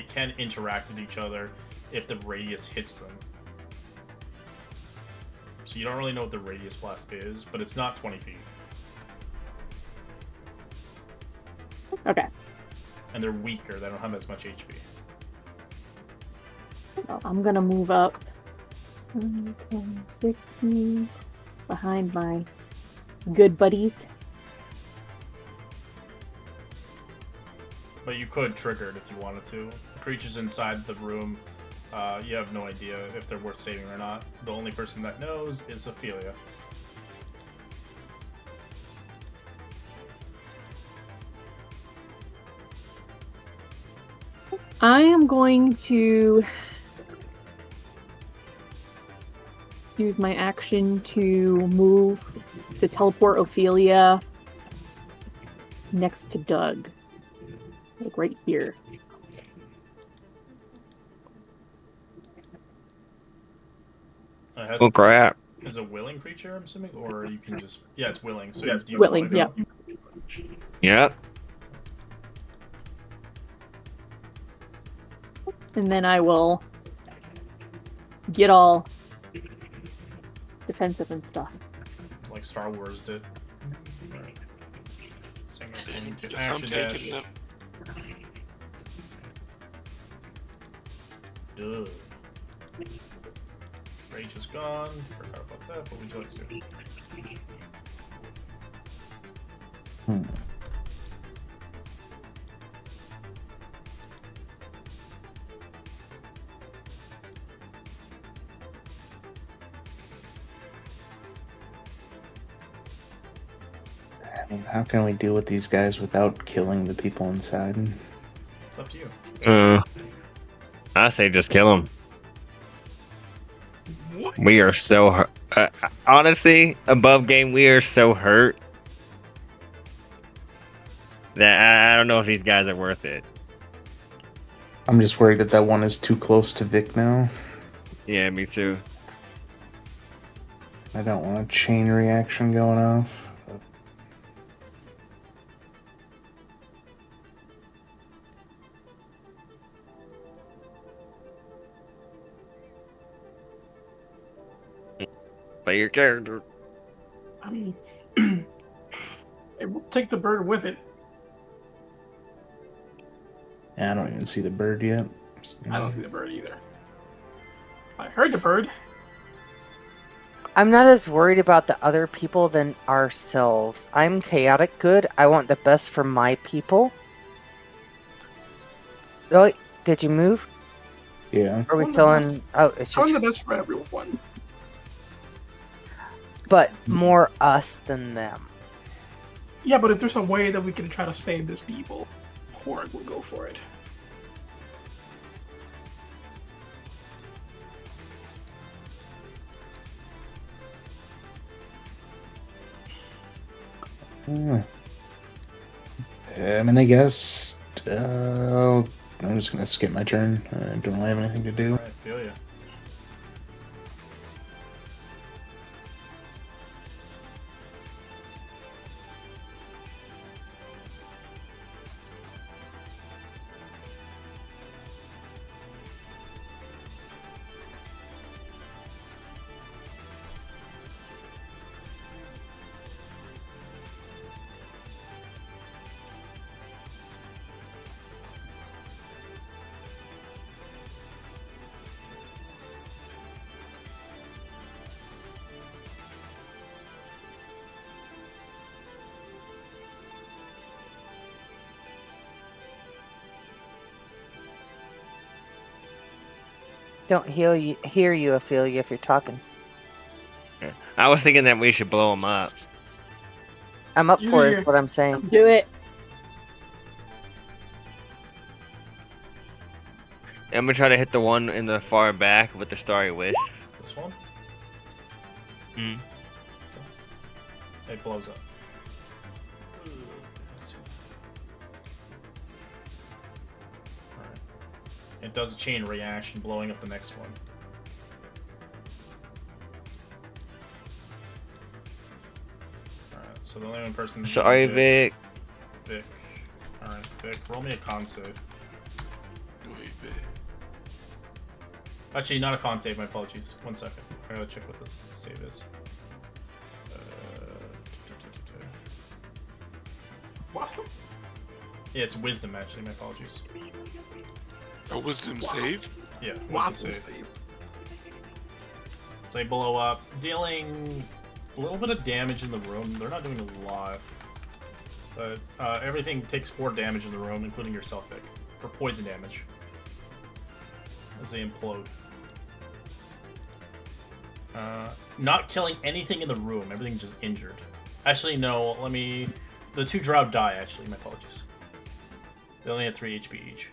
can interact with each other if the radius hits them. So you don't really know what the radius blast is, but it's not 20 feet. Okay. And they're weaker, they don't have as much HP. Well, I'm gonna move up 10, 15 behind my good buddies. But you could trigger it if you wanted to. The creatures inside the room, you have no idea if they're worth saving or not. The only person that knows is Ophelia. I am going to use my action to move to teleport Ophelia next to Doug. Like right here. Has, Oh crap! is a willing creature, I'm assuming? Or you can just... Yeah, it's willing. So do you Willing, wanna go? yeah. Yep. And then I will get all defensive and stuff. Like Star Wars did. Same as And action yes, I'm dash. taking it. Duh. Rage is gone. Forgot about that. What would you like to do? I mean, how can we deal with these guys without killing the people inside? It's up to you. I say just kill him. What? We are so hurt. Honestly, above game, we are so hurt that I don't know if these guys are worth it. I'm just worried that that one is too close to Vic now. Yeah, me too. I don't want a chain reaction going off. Play your character. I mean, it will take the bird with it. Yeah, I don't even see the bird yet. I don't see the bird either. I heard the bird. I'm not as worried about the other people than ourselves. I'm chaotic good. I want the best for my people. Oh, did you move? Yeah. Are we I'm the still best- in? Oh, it's I'm your the turn. best for everyone. But more us than them. Yeah, but if there's a way that we can try to save these people, Horg will go for it. Hmm. I mean, I guess I'm just gonna skip my turn. I don't really have anything to do. Alright, feel ya. Don't hear you, Ophelia, if you're talking. I was thinking that we should blow them up. I'm up You for hear- it, is what I'm saying. Do it. I'm gonna try to hit the one in the far back with the starry wisp. This one? Mm. It blows up. Let's see. Alright. It does a chain reaction, blowing up the next one. Alright, so the only one person. Sorry, Vic. Vic. Alright, Vic, roll me a con save. Wait, Vic. Actually, not a con save, my apologies. 1 second. I gotta check what this save is. Wasp? Yeah, it's wisdom, actually, my apologies. A wisdom save? Yeah, wisdom Wasp save. save. So they blow up, dealing a little bit of damage in the room. They're not doing a lot. But everything takes 4 damage in the room, including yourself, Vic. For poison damage. As they implode. Not killing anything in the room. Everything's just injured. Actually, no. Let me... The 2 drow die, actually. My apologies. They only had 3 HP each.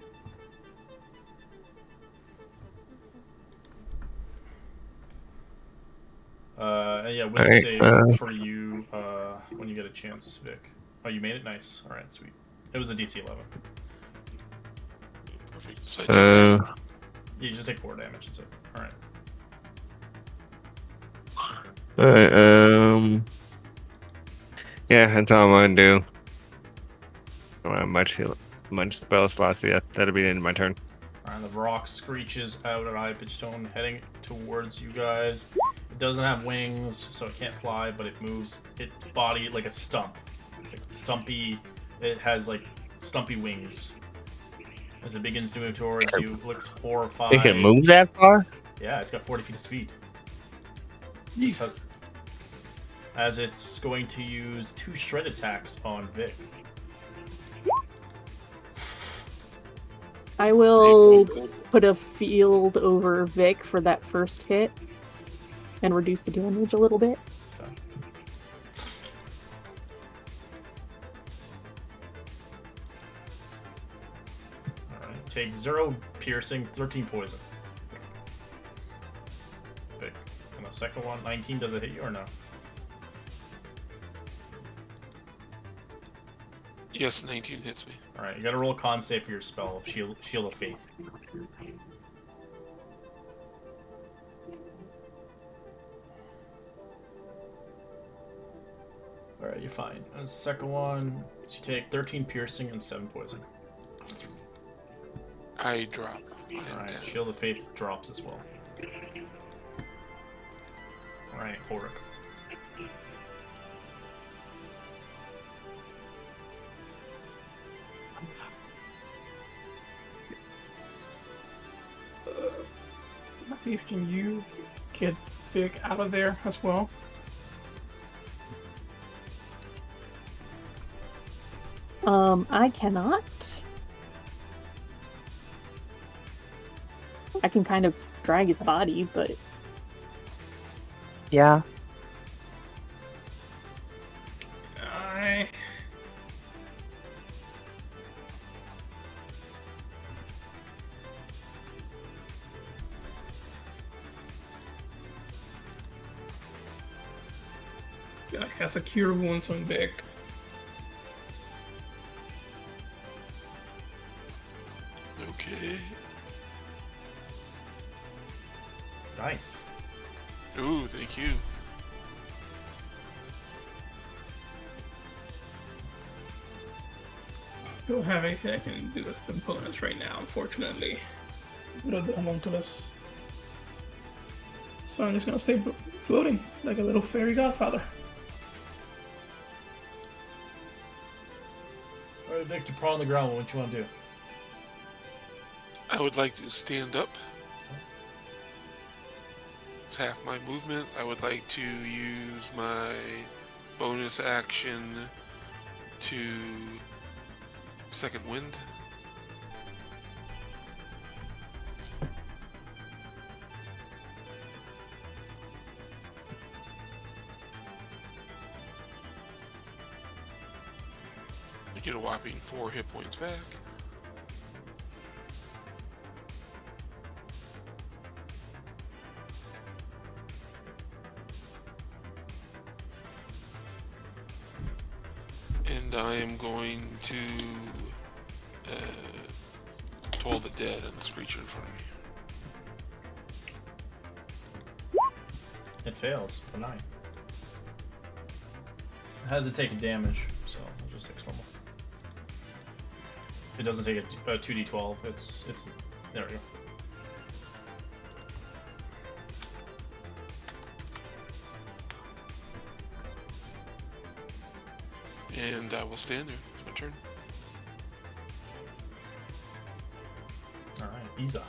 Yeah, wisdom Alright, save for you when you get a chance, Vic. Oh, you made it? Nice. Alright, sweet. It was a DC 11. Perfect. So I take You just take 4 damage, that's it. Alright. Alright, yeah, that's all I'm gonna do. I don't have much spell slots yet. That'll be the end of my turn. Alright, the rock screeches out at Eye Pitchstone, heading towards you guys. It doesn't have wings, so it can't fly, but it moves its body like a stump. It's like stumpy. It has like stumpy wings. as it begins to move towards you. Looks horrified. It can move that far? Yeah, it's got 40 feet of speed. Jeez. As it's going to use 2 shred attacks on Vic. I will put a field over Vic for that first hit and reduce the damage a little bit. Alright, take 0 piercing, 13 poison. Vic. And the second one, 19, does it hit you or no? Yes, 19 hits me. Alright, you gotta roll a con save for your spell of Shield of Faith. Alright, you're fine. And the second one, so you take 13 piercing and 7 poison. I drop. I am Alright, down. Shield of Faith drops as well. Alright, Ulrich. Nazis, can you get Vic out of there as well? I cannot. I can kind of drag its body, but Yeah. I... Gonna cast a Cure Wounds on Vic. Okay. Nice. Ooh, thank you. Don't have anything I can do with components right now, unfortunately. But the homunculus. So I'm just gonna stay floating like a little fairy godfather. Alright, Vic, you're on the ground. What you want to do? I would like to stand up. It's half my movement. I would like to use my bonus action to second wind. I get a whopping 4 hit points back. And I am going to toll the dead on this creature in front of me. It fails for 9. It hasn't taken damage, so it just takes normal. It doesn't take a 2d12. It's there we go. And I will stand there. It's my turn. Alright, Isa.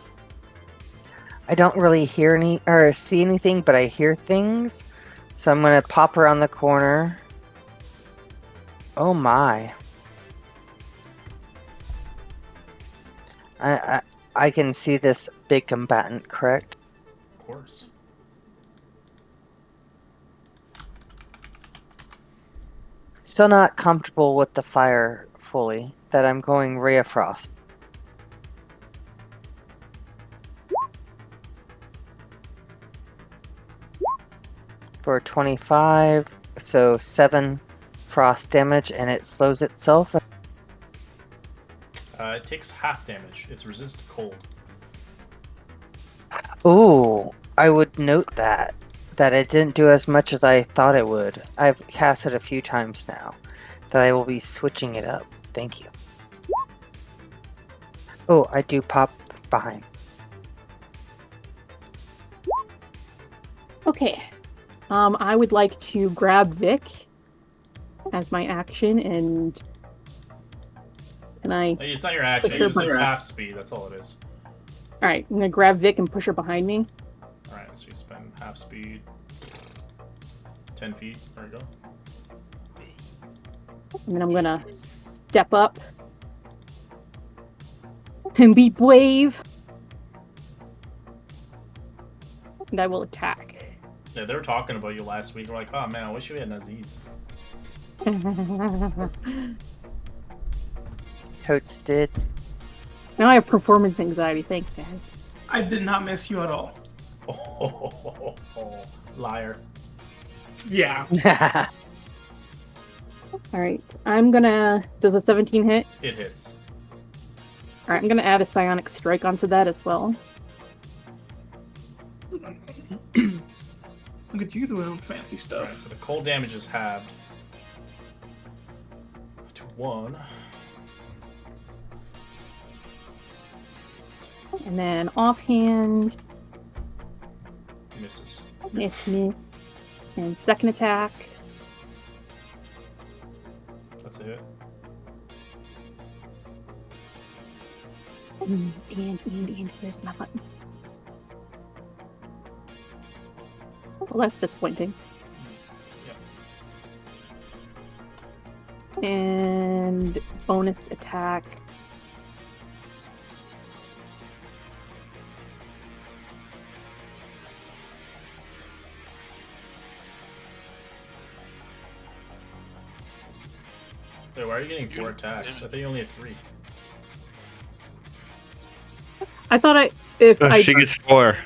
I don't really hear any or see anything, but I hear things. So I'm gonna pop around the corner. Oh my. I can see this big combatant, correct? Of course. Still not comfortable with the fire fully. That I'm going Ray of Frost. For 25, so 7 frost damage, and it slows itself. It takes half damage. It's resistant to cold. Ooh, I would note that it didn't do as much as I thought it would. I've cast it a few times now. That I will be switching it up. Thank you. Oh, I do pop behind. okay. I would like to grab Vic as my action and Can I? It's not your action. Push her It's button. half speed. That's all it is. All right, I'm gonna grab Vic and push her behind me. All right, so you spend half speed. 10 feet. There you go. And then I'm gonna step up and beat wave. And I will attack. Yeah, they were talking about you last week. They're like, oh man, I wish we had Naziz. Toasted. Now I have performance anxiety. Thanks, guys. I did not miss you at all. Oh, liar. Yeah. All right, I'm gonna. Does a 17 hit? It hits. All right, I'm gonna add a psionic strike onto that as well. Look at you doing fancy Alright, stuff. so the cold damage is halved to 1. And then offhand, Misses. miss. And second attack. That's a hit. And here's my button. Well, that's disappointing. And bonus attack. Wait, why are you getting 4 You- attacks? damn I it. thought you only had 3. I thought if I She gets 4.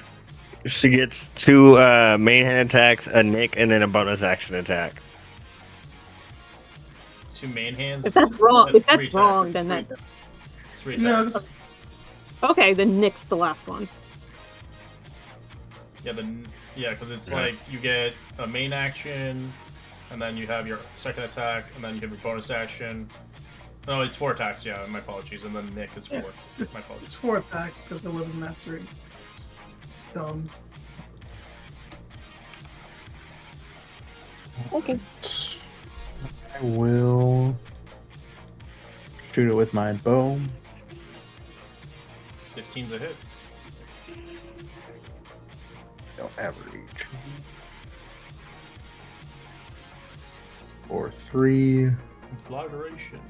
She gets 2 main hand attacks, a nick, and then a bonus action attack. 2 main hands. if that's wrong, if that's 3 wrong, attacks. then that's It's 3 No, attacks. this, okay. Then Nick's the last one. Yeah, because it's Yeah. like you get a main action, and then you have your second attack, and then you get your bonus action. No, it's 4 attacks. Yeah, my apologies. And then Nick is 4. Yeah. My it's apologies. 4 attacks because the living mastery. It's dumb. Okay. I will shoot it with my bow. 15's a hit. Don't average. Or 3. Conflagration.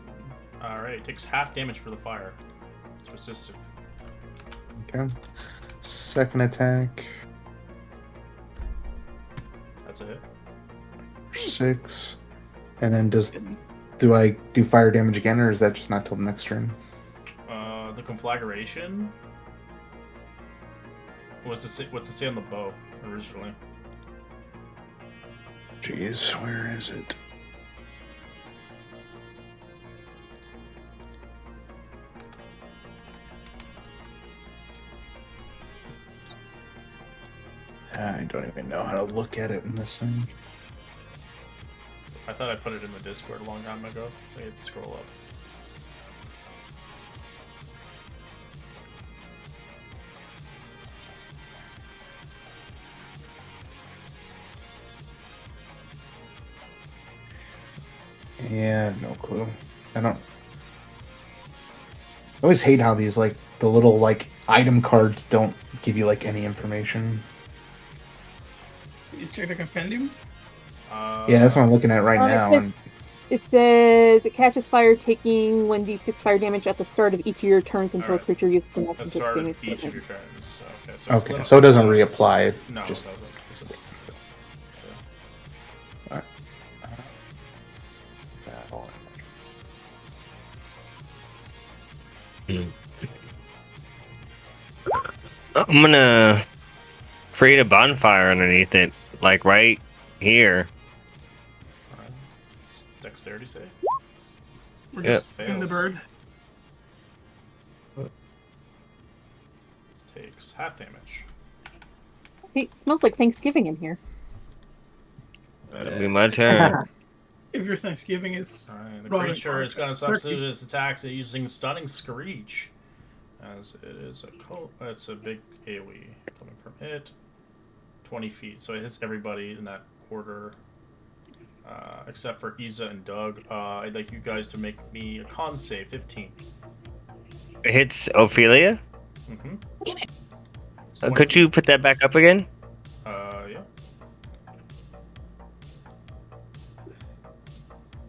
Alright, takes half damage for the fire. It's resistant. Okay. Second attack. That's a hit. 6. And then do I do fire damage again, or is that just not till the next turn? The conflagration. What's it say on the bow originally? Jeez, where is it? I don't even know how to look at it in this thing. I thought I put it in the Discord a long time ago. I had to scroll up. Yeah, no clue. I don't. I always hate how these like the little like item cards don't give you like any information. You check the compendium? Yeah, that's what I'm looking at right It now. says- And It says it catches fire, taking 1d6 fire damage at the start of each of your turns until Alright. a creature uses an At action the 6 start damage. of each of your turns. So, okay, so, it's a okay, little- so it doesn't reapply. No, Just it doesn't. It's just- I'm gonna create a bonfire underneath it, like right here. Alright. It's Dexterity save. We're Yep. just in the Fails. bird. Takes half damage. Hey, it smells like Thanksgiving in here. That'll be my turn. If your Thanksgiving is Alright, the Right. creature is going to Turkey. substitute its attacks using Stunning Screech. As it is it's a big AoE coming from it. 20 feet. So it hits everybody in that quarter. Except for Iza and Doug. I'd like you guys to make me a con save. 15. hits Ophelia. Mm-hmm. Could you put that back up again? Yeah.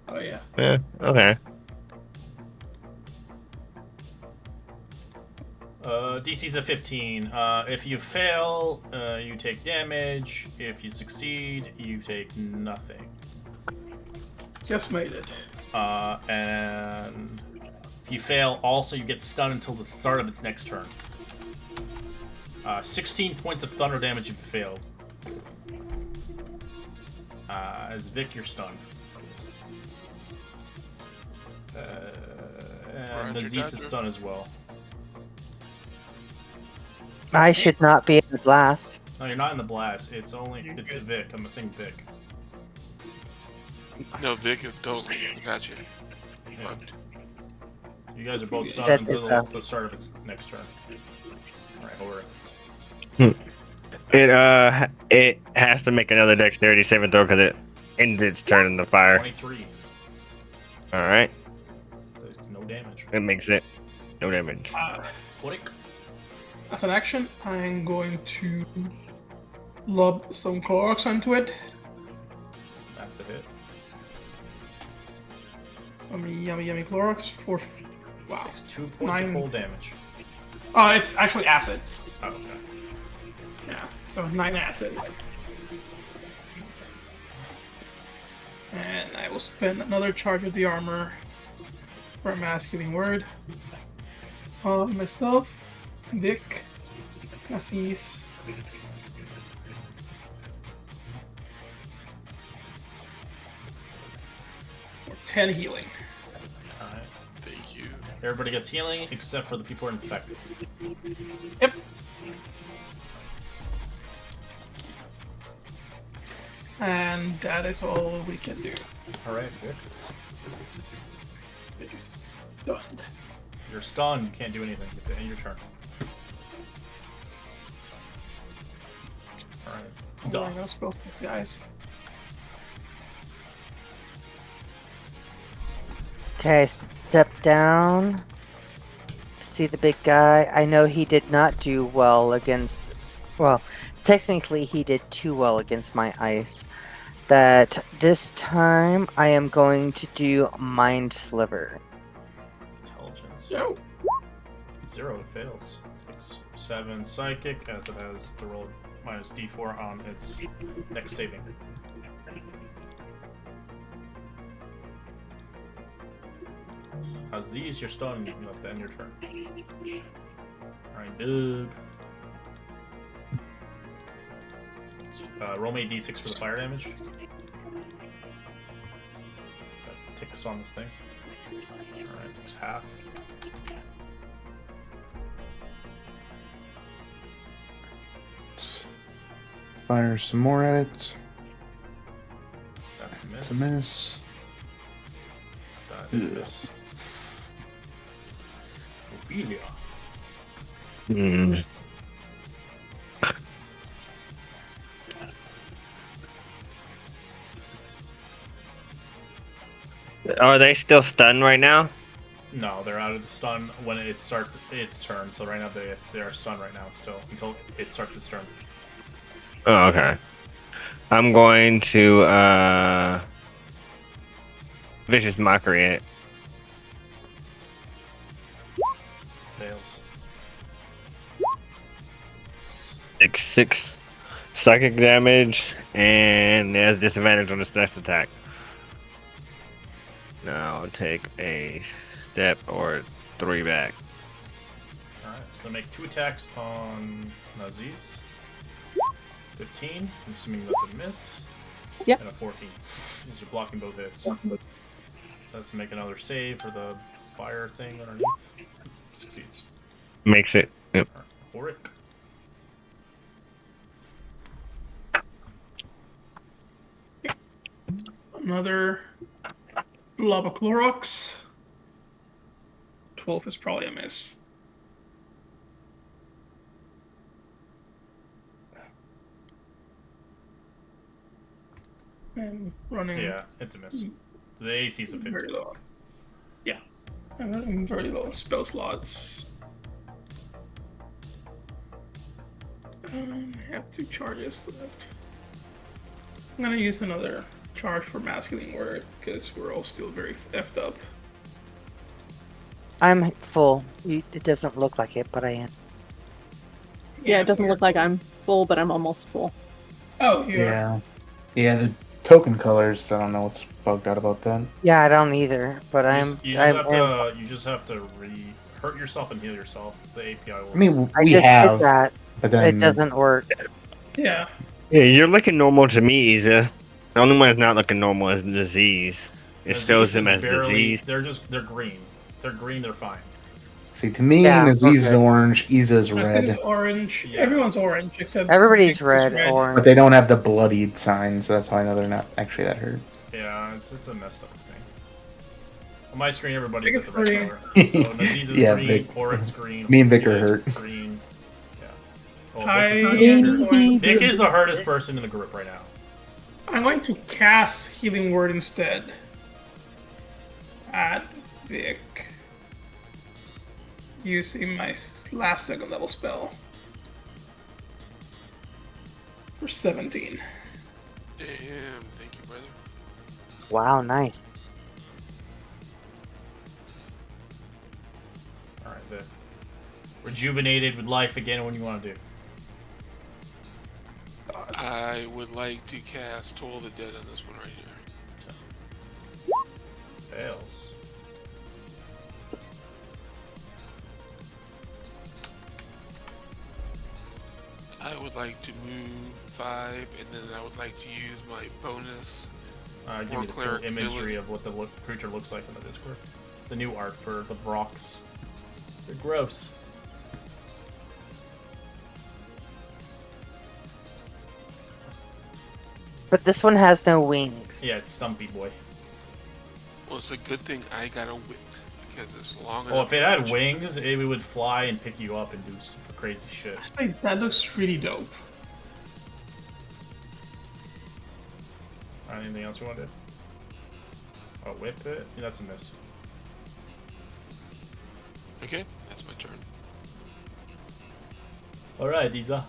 Oh yeah. Yeah. Okay. DC's a 15. If you fail, you take damage. If you succeed, you take nothing. Just made it. And if you fail, also you get stunned until the start of its next turn. 16 points of thunder damage if you failed. As Vic, you're stunned. And Roger, Naziz is Dodger. stunned as well. I should not be in the blast. No, you're not in the blast. It's You're good. Vic. I'm missing Vic. No, Vic is totally got you. Yeah. Fucked. You guys are both Set stunned this until up. the start of its next turn. Alright, over. It has to make another dexterity saving throw because it ends its turn in the fire. 23. All right. There's no damage. It makes it no damage. Click. As an action, I'm going to lob some Clorox onto it. That's a hit. Some yummy Clorox for. Wow. Takes 2 points 9. of cold damage. Oh, it's actually acid. Oh, okay. Yeah, so 9 acid. And I will spend another charge of the armor for a masculine word. Myself, Vic, Naziz. For 10 healing. Alright. Thank you. Everybody gets healing except for the people who are infected. Yep. And that is all we can do. Alright, good. It's done. You're stunned. You can't do anything. You have to end your turn. Alright. He's Oh, off. no spells, guys. Okay, step down. See the big guy. I know he did not do well against. Well, technically, he did too well against my ice. That this time I am going to do Mind Sliver. Intelligence. Yo. 0, it fails. It's 7 psychic, as it has to roll minus d4 on its next saving. Aziz, you're stunned. You have to end your turn. Alright, Doug. Roll me a d6 for the fire damage. That ticks on this thing. Alright, takes half. Fire some more at it. That's a miss. It's a miss. That is a miss. Ophelia. Hmm. Are they still stunned right now? No, they're out of the stun when it starts its turn. So right now they are stunned right now still until it starts its turn. Oh, okay. I'm going to Vicious Mockery it. Fails. 6 psychic damage, and it has disadvantage on its next attack. Now take a step or 3 back. Alright, it's gonna make 2 attacks on Naziz. 15, I'm assuming that's a miss. Yep. And a 14. These are blocking both hits. So has to make another save for the fire thing underneath. Succeeds. Makes it. Yep. Alright, Oric. Another blob of Clorox. 12 is probably a miss. And running Yeah, it's a miss. The AC is a 15. very low. Yeah. I'm very low on spell slots. I have 2 charges left. I'm gonna use another charge for masculine word because we're all still very effed up. I'm full. It doesn't look like it, but I am. Yeah, it doesn't we're- look like I'm full, but I'm almost full. Oh, you are. Yeah. Yeah, the token colors, I don't know what's bugged out about that. Yeah, I don't either, but You just have to hurt yourself and heal yourself. The API will. I mean, I we just have, did that. but then It doesn't work. Yeah. Yeah, you're looking normal to me, Isa. The only one that's not looking normal is disease. It Disease shows them is as disease. They're green. If they're green, they're fine. See, to me, Yeah, Naziz is okay. orange, Isa's I think red, it's orange. Yeah. Everyone's orange except Everybody's Vic is red, orange. but they don't have the bloodied sign, so that's how I know they're not actually that hurt. Yeah, it's a messed up thing. On my screen, everybody's Vic at is the red green. color. So Naziz is Yeah, green, Vic. Korit's green. Me and Vic are Ida is hurt. Green. Yeah. Oh, Hi. Vic is- I'm Vic is the hardest person in the group right now. going to cast Healing Word instead. At Vic. Using my last 2nd level spell. For 17. Damn, thank you, brother. Wow, nice. Alright, Vic. Rejuvenated with life again. What do you want to do? I would like to cast Toll of the Dead on this one right here. Fails. I would like to move 5, and then I would like to use my bonus. Give Or me the cool cleric imagery ability. of what the creature looks like in the Discord. The new art for the rocks. They're gross. But this one has no wings. Yeah, it's Stumpy Boy. Well, it's a good thing I got a whip because it's long enough. Oh, if it had to- wings, it would fly and pick you up and do super crazy shit. Actually, that looks really dope. Anything else you want to do? Oh, whip it? Yeah, that's a miss. Okay, that's my turn. Alright, Isa.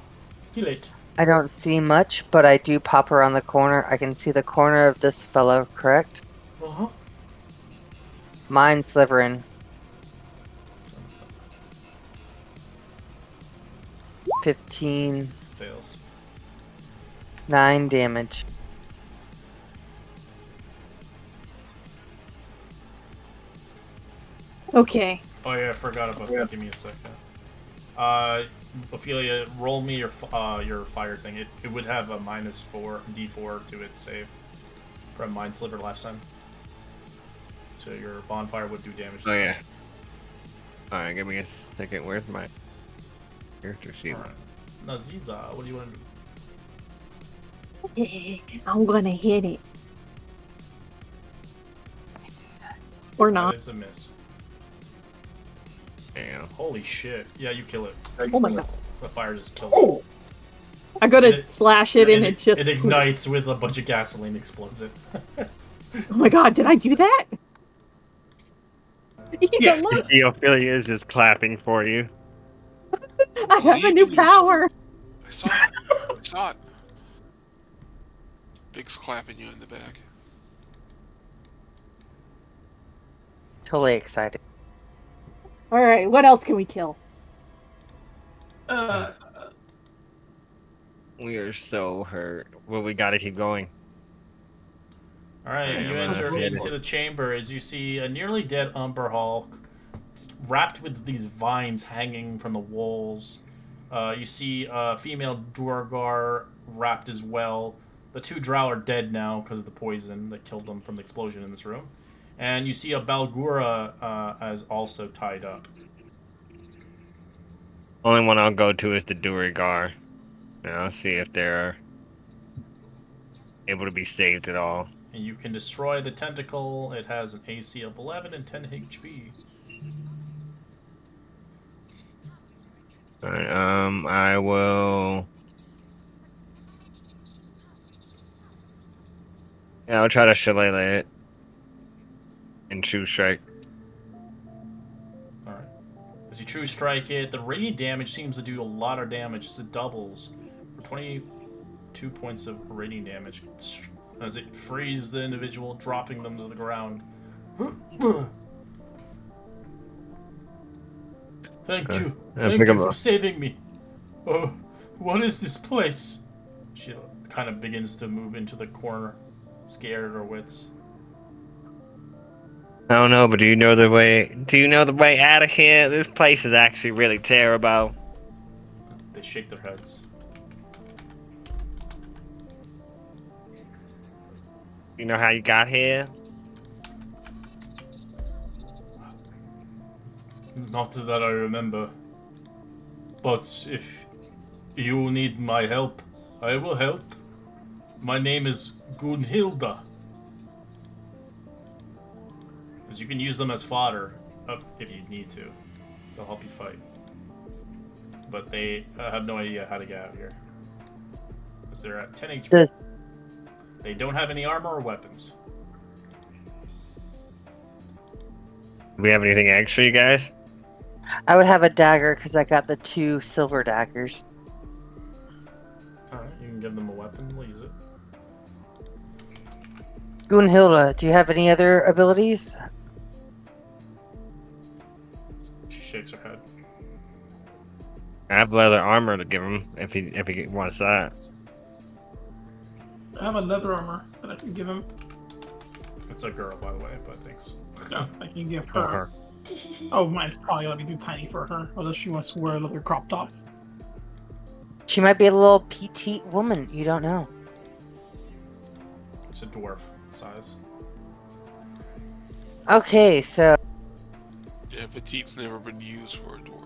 Kill it. I don't see much, but I do pop around the corner. I can see the corner of this fellow, correct? Uh-huh. Mine Slytherin. 15, Fails. 9 damage. Okay. Oh yeah, I forgot about that. Give me a second. Ophelia, roll me your fire thing. It would have a -4 d4 to its save from Mind Sliver last time. So your bonfire would do damage. Oh yeah. Alright, give me a second. Where's my character sheet? Alright. Naziza, what do you want to do? I'm gonna hit it. Or not. That is a miss. Damn. Holy shit. Yeah, you kill it. Oh my god. The fire just kills Oh! I gotta It- slash it and it just it ignites with a bunch of gasoline, explodes it. Oh my god, did I do that? He's Yes. alive. The Ophelia is just clapping for you. I have a new power. I saw it. I saw it. Vic's clapping you in the back. Totally excited. Alright, what else can we kill? We are so hurt. Well, we gotta keep going. Alright, you Yeah, enter yeah. into the chamber as you see a nearly dead Umber Hulk wrapped with these vines hanging from the walls. You see a female Duergar wrapped as well. The 2 Drow are dead now because of the poison that killed them from the explosion in this room. And you see a Balgura as also tied up. Only one I'll go to is the Duergar. And I'll see if they're able to be saved at all. And you can destroy the tentacle. It has an AC of 11 and 10 HP. Alright, I will. Yeah, I'll try to shillelagh it. And true strike. true strike it. The radiant damage seems to do a lot of damage as it doubles for 22 points of radiant damage as it frees the individual, dropping them to the ground. Thank you. Thank you for saving me. Oh, what is this place? She kind of begins to move into the corner, scared her wits. I don't know, but do you know the way? Do you know the way out of here? This place is actually really terrible. They shake their heads. You know how you got here? Not that I remember. But if you need my help, I will help. My name is Gunhilda. Because you can use them as fodder if you need to. They'll help you fight. But they have no idea how to get out of here. Because they're at 10 HP. They don't have any armor or weapons. Do we have anything extra, you guys? I would have a dagger because I got the 2 silver daggers. Alright, you can give them a weapon, we'll use it. Gunhilda, do you have any other abilities? She shakes her head. I have leather armor to give him if he wants that. I have a leather armor that I can give him. It's a girl, by the way, but thanks. No, I can give Oh, her. her. Oh, mine's probably gonna be too tiny for her, unless she wants to wear a leather crop top. She might be a little petite woman. You don't know. It's a dwarf size. Okay, so Yeah, petite's never been used for a dwarf.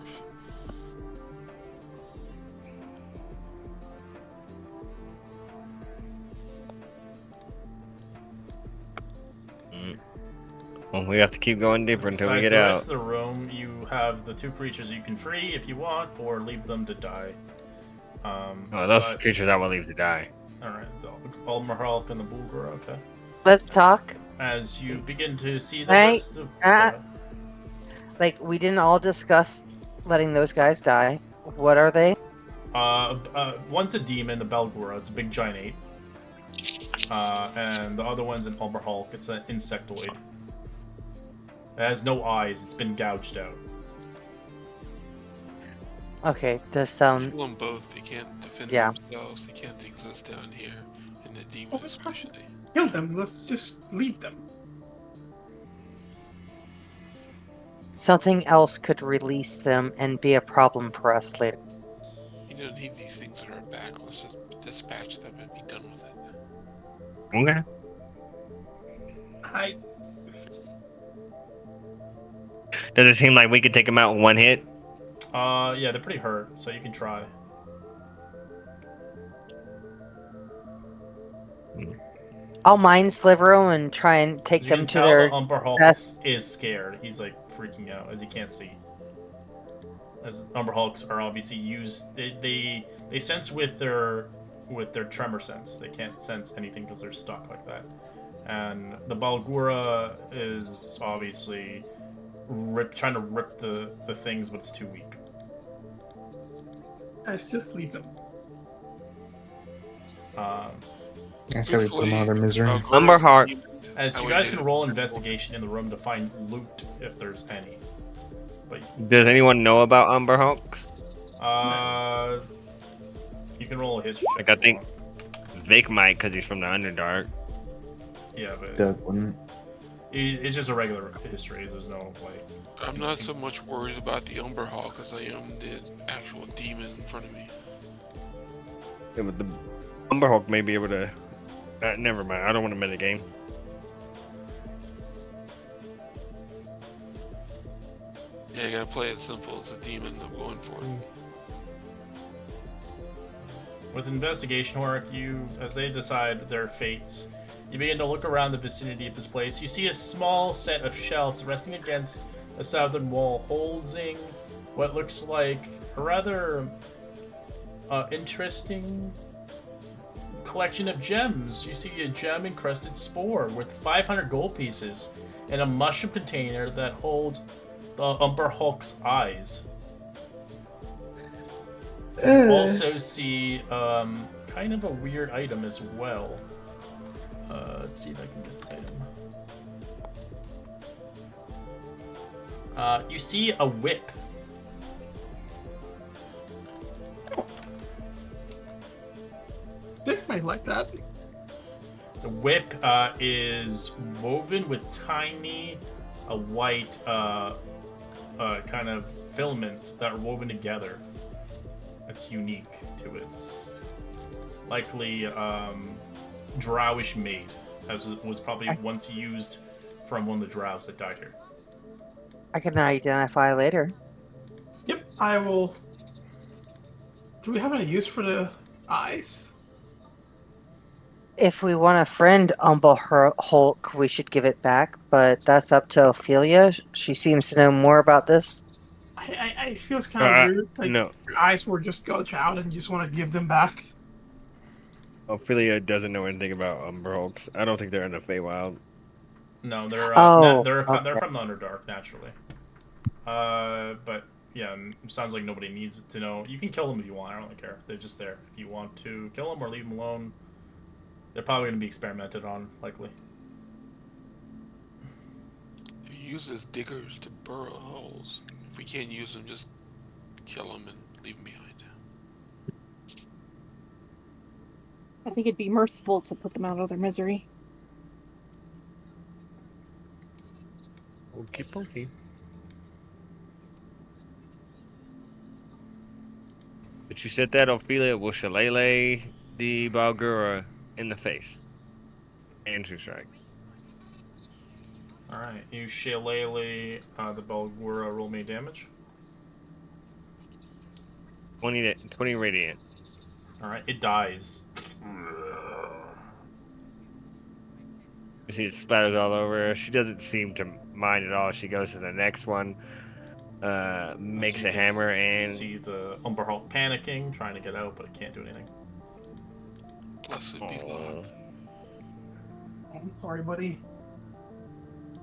Well, we have to keep going deeper until we Besides get the out. rest of the room, you have the 2 creatures you can free if you want, or leave them to die. Oh, those but- creatures I will leave to die. Alright, the Ulmarhulk and the Bulgur, okay. let's talk. As you begin to see the Hey, rest of... Like, we didn't all discuss letting those guys die. What are they? One's a demon, the Belgura, it's a big giant ape. And the other one's an Ulmarhulk, it's an insectoid. It has no eyes, it's been gouged out. Okay, does Kill them both. They can't defend Yeah. themselves. They can't exist down here, and the demon especially. Kill them. Let's just leave them. something else could release them and be a problem for us later. You don't need these things on our back. Let's just dispatch them and be done with it. Okay. I Does it seem like we could take them out in one hit? Yeah, they're pretty hurt, so you can try. I'll mind sliver them and try and take You them can to tell their the Umberhulk best. is scared. He's like freaking out as he can't see. As Umberhulks are obviously used, they sense with their tremor sense. They can't sense anything because they're stuck like that. And the Balgura is obviously trying to rip the things, but it's too weak. Let's just leave them. I say we put them out of their misery. Umberhulk. As you guys can roll investigation in the room to find loot if there's any. But Does anyone know about Umberhulks? you can roll a history check. Like, I think Vic might, because he's from the Underdark. Yeah, but Doug wouldn't. it's just a regular history. There's no like. I'm not so much worried about the Umberhulk as I am the actual demon in front of me. Yeah, but the Umberhulk may be able to... never mind, I don't want to metagame. Yeah, I gotta play it simple. It's a demon I'm going for. With investigation work, as they decide their fates, you begin to look around the vicinity of this place. You see a small set of shelves resting against a southern wall, holding what looks like a rather interesting collection of gems. You see a gem-encrusted spore worth 500 gold pieces and a mushroom container that holds the Umberhulk's eyes. You also see kind of a weird item as well. Let's see if I can get this item. You see a whip. Dick might like that. The whip is woven with tiny, white kind of filaments that are woven together. That's unique to its likely drowish made, as it was probably once used from one of the drows that died here. I can identify later. Yep, I will. Do we have any use for the eyes? If we want to friend Umble Hulk, we should give it back, but that's up to Ophelia. She seems to know more about this. I feels kind of weird. Like No. your eyes were just glitched out and you just want to give them back. Ophelia doesn't know anything about Umber Hulks. I don't think they're in the Feywild. No, they're they're from the Underdark naturally. But yeah, it sounds like nobody needs to know. You can kill them if you want. I don't really care. They're just there. If you want to kill them or leave them alone, they're probably going to be experimented on, likely. They're used as diggers to burrow holes. If we can't use them, just kill them and leave them behind. I think it'd be merciful to put them out of their misery. Okie dokie. But you said that Ophelia will shillelagh the Balgura in the face. And 2 strikes. Alright, you shillelagh the Balgura, roll me damage. 20 radiant. Alright, it dies. You see it splatters all over her. She doesn't seem to mind at all. She goes to the next one, makes So a you can hammer, and see the Umber Hulk panicking, trying to get out, but it can't do anything. Blessed be love. I'm sorry, buddy.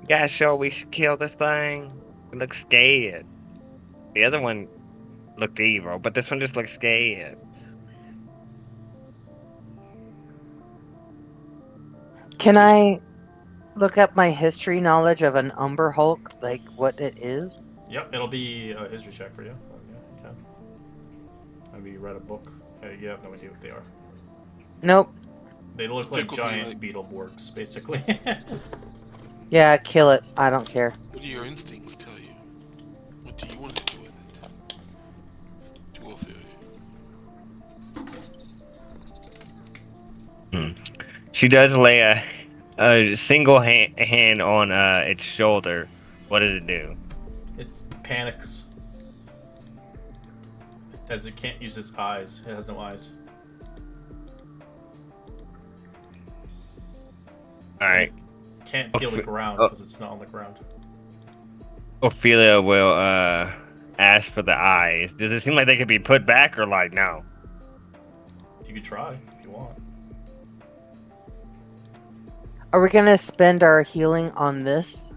you guys sure we should kill this thing? It looks scared. The other one looked evil, but this one just looks scared. Can I look up my history knowledge of an Umber Hulk, like what it is? Yep, it'll be a history check for you. Yeah, you can. Maybe you read a book. You have no idea what they are. Nope. They look I like think we'll be giant like- Beetleborgs, basically. Yeah, kill it. I don't care. What do your instincts tell you? What do you want to do with it? To Ophelia. She does lay a single hand on its shoulder. What does it do? It panics. As it can't use its eyes. It has no eyes. Alright. Can't feel the ground oh. because it's not on the ground. Ophelia will ask for the eyes. Does it seem like they could be put back or like no? You could try if you want. Are we gonna spend our healing on this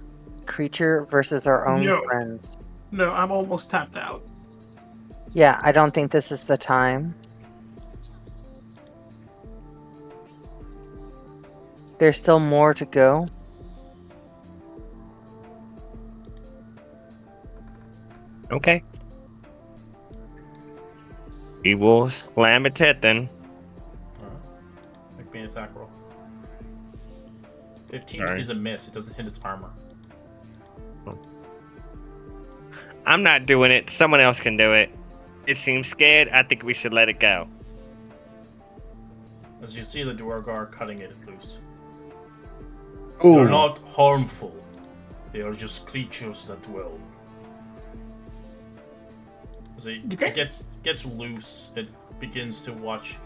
creature versus our own No. friends? No, I'm almost tapped out. Yeah, I don't think this is the time. There's still more to go. Okay. We will slam its head then. Alright. Make me an attack roll. 15 Alright. is a miss. It doesn't hit its armor. I'm not doing it. Someone else can do it. It seems scared. I think we should let it go. As you see the Duergar cutting it loose. Ooh. They're not harmful. They are just creatures that will. As it Okay. gets loose, it begins to watch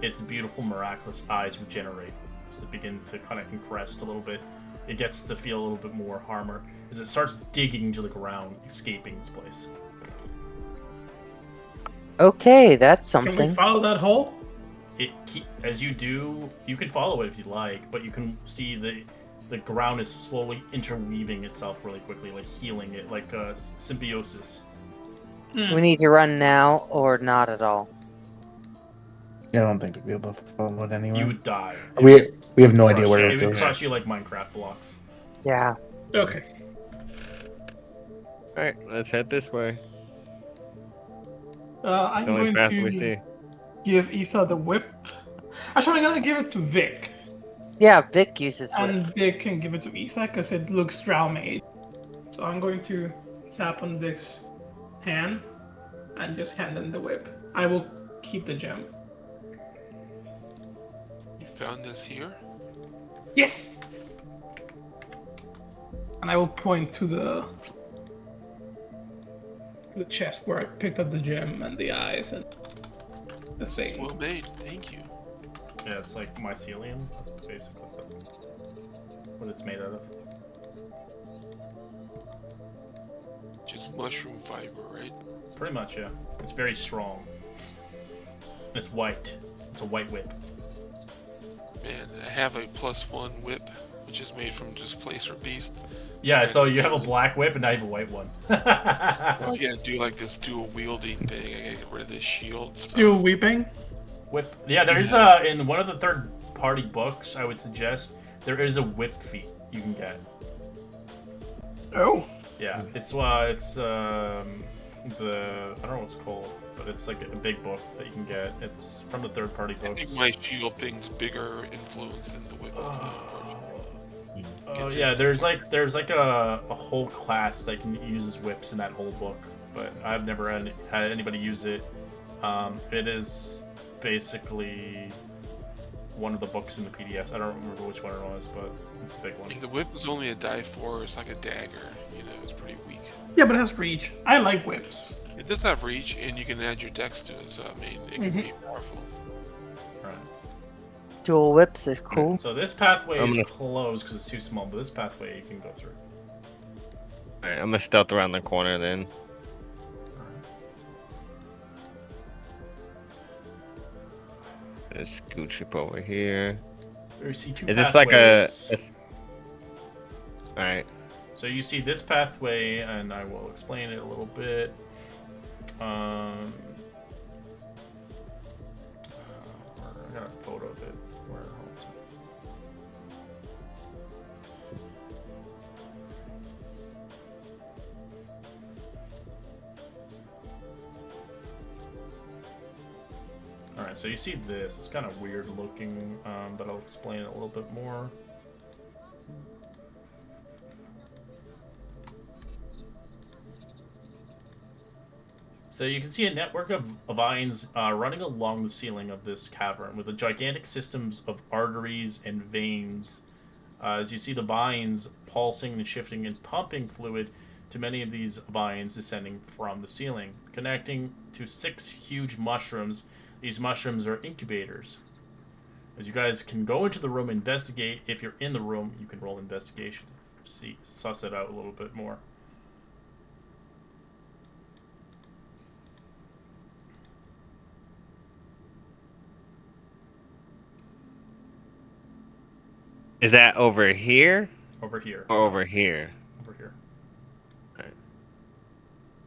its beautiful, miraculous eyes regenerate. As it begin to kind of crest a little bit, it gets to feel a little bit more armor as it starts digging into the ground, escaping this place. Okay, that's Can we something. follow that hole? As you do, you can follow it if you like, but you can see the ground is slowly interweaving itself really quickly, like healing it, like symbiosis. We need to run now or not at all. Yeah, I don't think we'd be able to follow it anyway. You would die. We have no idea Crush where you. it It would goes. crush you like Minecraft blocks. Yeah. Okay. Alright, let's head this way. I'm The only going path we to see. give Issa the whip. Actually, I'm gonna give it to Vic, Yeah, Vic uses whip. and Vic can give it to Issa because it looks drow made. So I'm going to tap on Vic's hand and just hand him the whip. I will keep the gem. You found this here? Yes. And I will point to the chest where I picked up the gem and the eyes and the This is thing. well made. Thank you. Yeah, it's like mycelium. That's basically what it's made out of. Just mushroom fiber, right? Pretty much, yeah. It's very strong. It's white. It's a white whip. Man, I have a +1 whip, which is made from Displacer Beast. Yeah, so you have a black whip and I have a white one. Well, I gotta do like this dual wielding thing. I gotta get rid of this shield stuff. Still weeping? Whip. Yeah, there is in one of the third-party books. I would suggest there is a whip feat you can get. Oh. Yeah, it's the I don't know what it's called, but it's like a big book that you can get. It's from the third-party I books. think my shield thing's bigger influence than the whip. Oh yeah, there's like a whole class that can uses whips in that whole book, but I've never had anybody use it. It is basically one of the books in the PDFs. I don't remember which one it was, but it's a big one. The whip is only a die 4. It's like a dagger. You know, it's pretty weak. Yeah, but it has reach. I like whips. It does have reach, and you can add your dex to it. So I mean, it can be powerful. Right. Dual whips is cool. So this pathway I'm is gonna- closed because it's too small, but this pathway you can go through. Alright, I'm gonna stealth around the corner then. Just scooch up over here. You see two Is this like a? pathways. Alright. So you see this pathway, and I will explain it a little bit. I got a photo of it. Where else? Alright, so you see this. It's kind of weird looking, but I'll explain it a little bit more. So you can see a network of vines running along the ceiling of this cavern with a gigantic systems of arteries and veins. As you see the vines pulsing and shifting and pumping fluid to many of these vines descending from the ceiling, connecting to 6 huge mushrooms. These mushrooms are incubators. As you guys can go into the room and investigate, if you're in the room, you can roll investigation. Suss it out a little bit more. Is that over here Over here. or over here? Over here.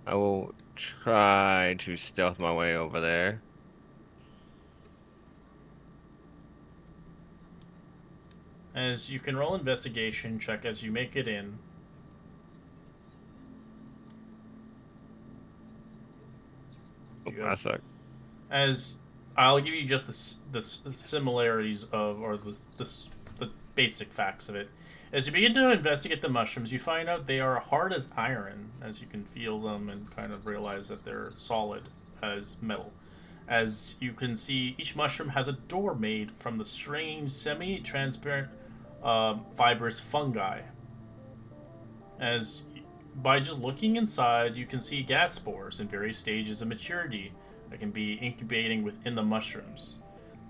I will try to stealth my way over there. As you can roll investigation check as you make it in. Oh, You I go. suck. As I'll give you just the similarities of, or the basic facts of it. As you begin to investigate the mushrooms, you find out they are hard as iron, as you can feel them and kind of realize that they're solid as metal. As you can see, each mushroom has a door made from the strange, semi-transparent, fibrous fungi. As by just looking inside, you can see gas spores in various stages of maturity that can be incubating within the mushrooms.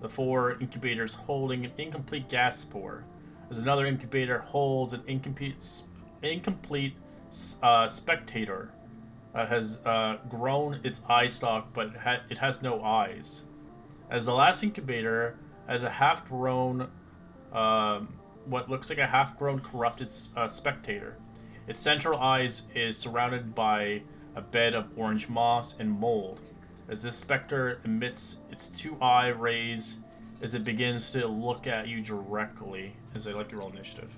The 4 incubators holding an incomplete gas spore, as another incubator holds an incomplete spectator that has grown its eye stalk, but it has no eyes. As the last incubator has a half-grown, what looks like a half-grown corrupted spectator. Its central eyes is surrounded by a bed of orange moss and mold. as this specter emits its 2-eye rays as it begins to look at you directly. As I like your roll initiative.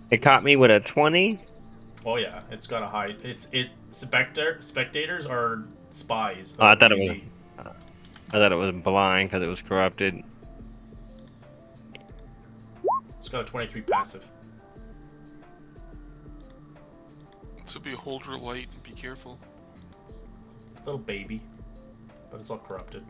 It caught me with a 20. Oh yeah, it's got a high. Spectators are spies. Oh, I of thought it was. D&D. I thought it was blind because it was corrupted. It's got a 23 passive. So behold her light and be careful. Little baby, but it's all corrupted.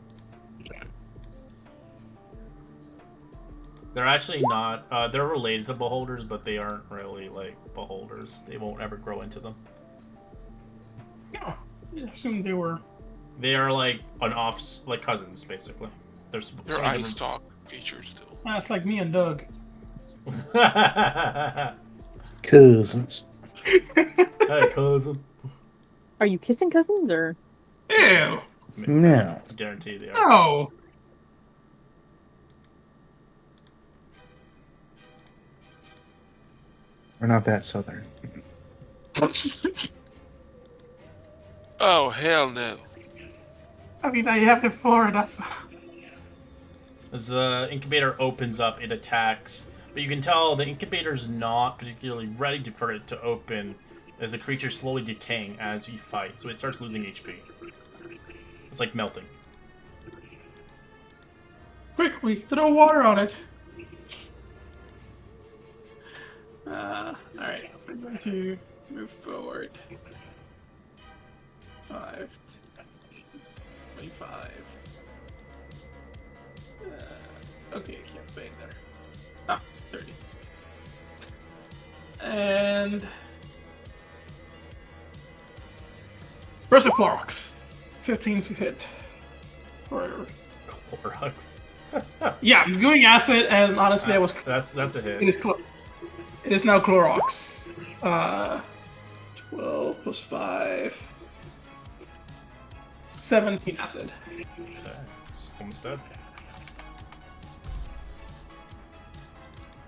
They're actually not. They're related to beholders, but they aren't really like beholders. They won't ever grow into them. Yeah, I assumed they were. They are like like cousins, basically. They're some of eye them stalk features still. That's like me and Doug. Cousins. Hey, cousin. Are you kissing cousins or? Ew! No. Guarantee they are. No! We're not that southern. Oh hell no! I mean, I have in Florida, so. As the incubator opens up, it attacks. But you can tell the incubator's not particularly ready for it to open as the creature's slowly decaying as you fight. So it starts losing HP. It's like melting. Quickly, throw water on it. Alright, I'm going to move forward. 5, 25. Okay, I can't say it there. Ah, 30. And... Burst of Clorox. 15 to hit. Or... Clorox. Yeah, I'm doing acid, and honestly, I was... That's a hit. It is now Clorox. 12 plus 5. 17 acid. Okay. It's almost dead.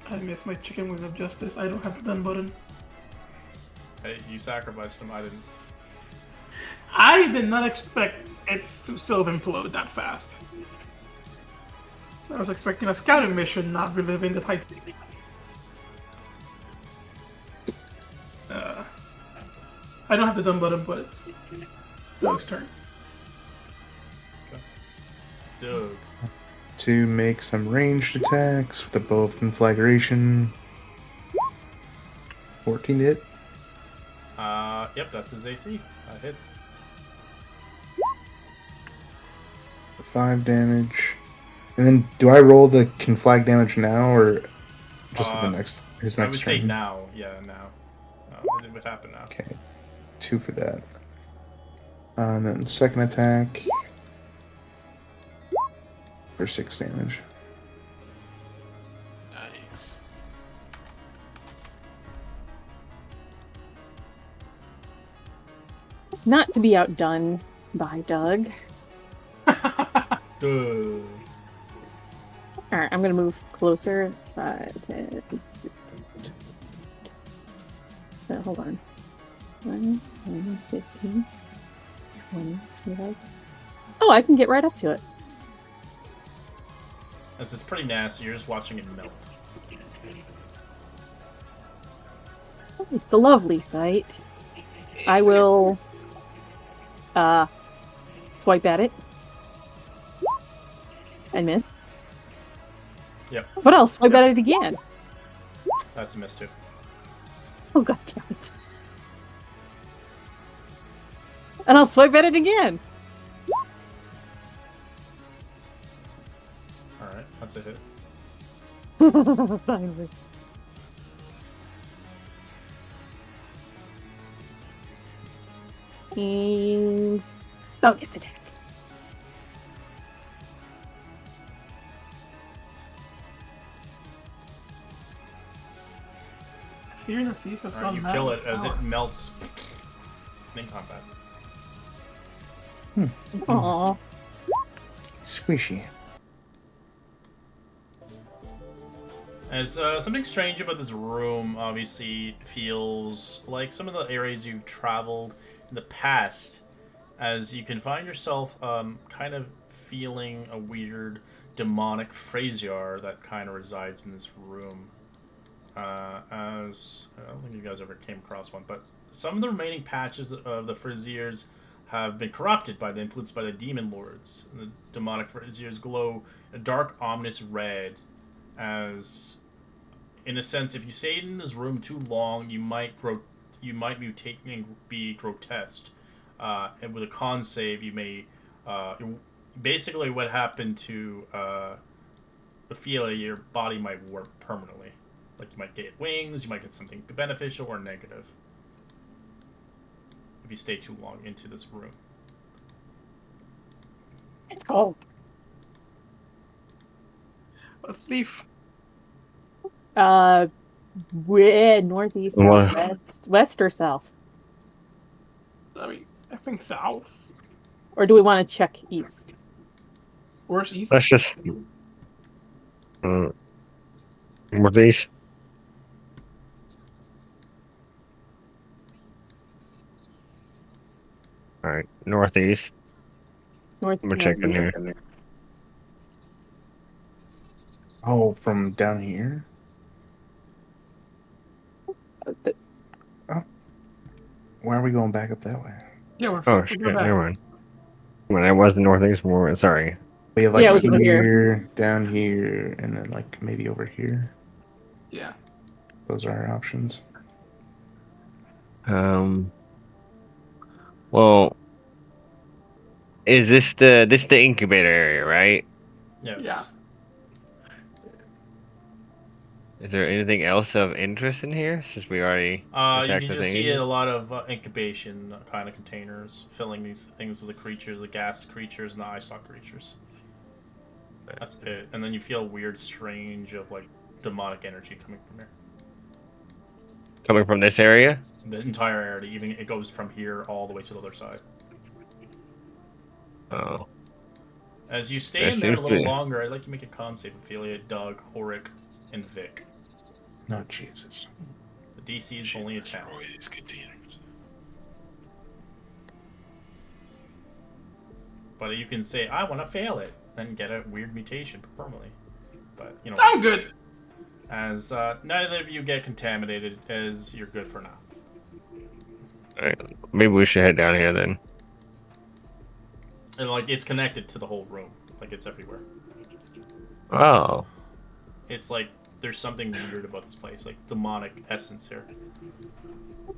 I missed my chicken wing of justice. I don't have the done button. Hey, you sacrificed him. I didn't. I did not expect it to self-implode that fast. I was expecting a scouting mission, not reliving the Titan. I don't have the done button, but it's Doug's turn. Doug. To make some ranged attacks with the bow of conflagration. 14 to hit. Yep, that's his AC. That hits. 5 damage. And then do I roll the conflag damage now or just at the next his I next would turn? say now. Yeah, now. It would happen now. Okay. 2 for that. And then second attack for 6 damage. Nice. Not to be outdone by Doug. Doug. Alright, I'm gonna move closer. 5, 10, 15. Hold on. 1, 10, 15, 20, 25. Oh, I can get right up to it. This is pretty nasty. You're just watching it melt. It's a lovely sight. I will swipe at it. I miss. Yep, But I'll swipe at it again. that's a miss too. Oh god damn it. And I'll swipe at it again. Alright, that's a hit. Finally. And bonus attack. Fear and Thief has Alright, gone you mad kill with it as power. it melts in combat. Aww. Squishy. As something strange about this room, obviously, feels like some of the areas you've traveled in the past, as you can find yourself kind of feeling a weird demonic phrasear that kind of resides in this room. As I don't think you guys ever came across one, but some of the remaining patches of the Fraziers have been corrupted by the influence by the demon lords. The demonic Fraziers glow a dark, ominous red, as, in a sense, if you stayed in this room too long, you might mutate and be grotesque. And with a con save, you may basically what happened to Ophelia, your body might warp permanently. Like, you might get wings, you might get something beneficial or negative if you stay too long into this room. It's cold. Let's leave. Northeast, Well- southwest, west or south? I mean, I think south. Or do we want to check east? Where's east? Let's just northeast. All right, northeast. North. We're checking northeast? here. Oh, from down here? Why are we going back up that way? Yeah, we're. Oh we're shit, going back. never mind. When I was the northeast, more sorry. We have like Yeah, we can go here. here, down here, and then like maybe over here. Yeah. Those are our options. Well, is this the incubator area, right? Yes. Yeah. Is there anything else of interest in here? Since we already You attacked can the just thing? see a lot of incubation kind of containers filling these things with the creatures, the gas creatures, and the eye stalk creatures. That's it. And then you feel weird, strange of like demonic energy coming from here. Coming from this area? The entire area, even it goes from here all the way to the other side. Oh. As you stay There in there a seems to little be- longer, I'd like you to make a con save. Ophelia, Doug, Horik, and Vic. No, Jesus. The DC is Shit, only a 10. destroy these containers. But you can say, I want to fail it, and get a weird mutation permanently. But, you know, I'm good. as neither of you get contaminated, as you're good for now. Alright, maybe we should head down here then. And, like, it's connected to the whole room. Like, it's everywhere. Oh. It's like, there's something weird about this place. Like, demonic essence here.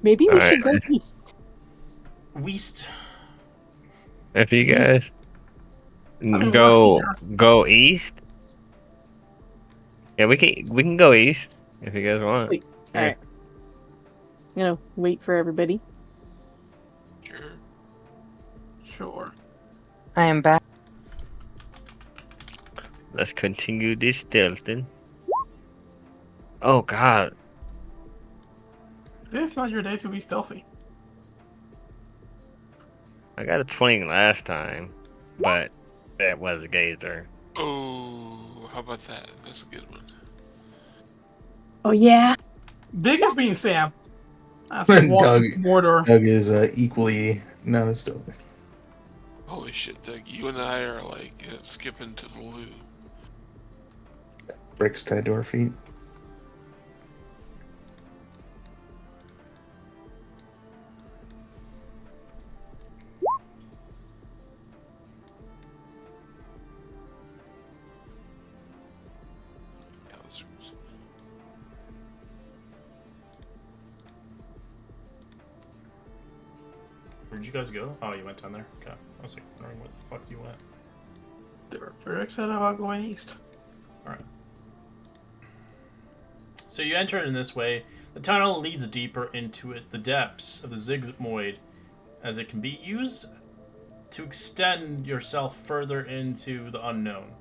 Maybe we Alright. should go east. Weast. If you guys mean, go we're go east. Yeah, we can go east if you guys want. Sweet. Yeah. All right. I'm gonna wait for everybody. Sure. Sure. I am back. Let's continue this stealth then. Oh god. Today's not your day to be stealthy. I got a 20 last time, but that was a gazer. Oh, how about that? That's a good one. Oh yeah. Big as being Sam. That's Doug. Mordor. Doug is equally no, still. Holy shit, Doug! You and I are like skipping to the loo. Bricks tied to our feet. Yeah, that's- Where'd you guys go? Oh, you went down there? Okay. I was like, wondering where the fuck you went. They were very excited about going east. So you enter in this way. The tunnel leads deeper into it, the depths of the Zygmoid, as it can be used to extend yourself further into the unknown.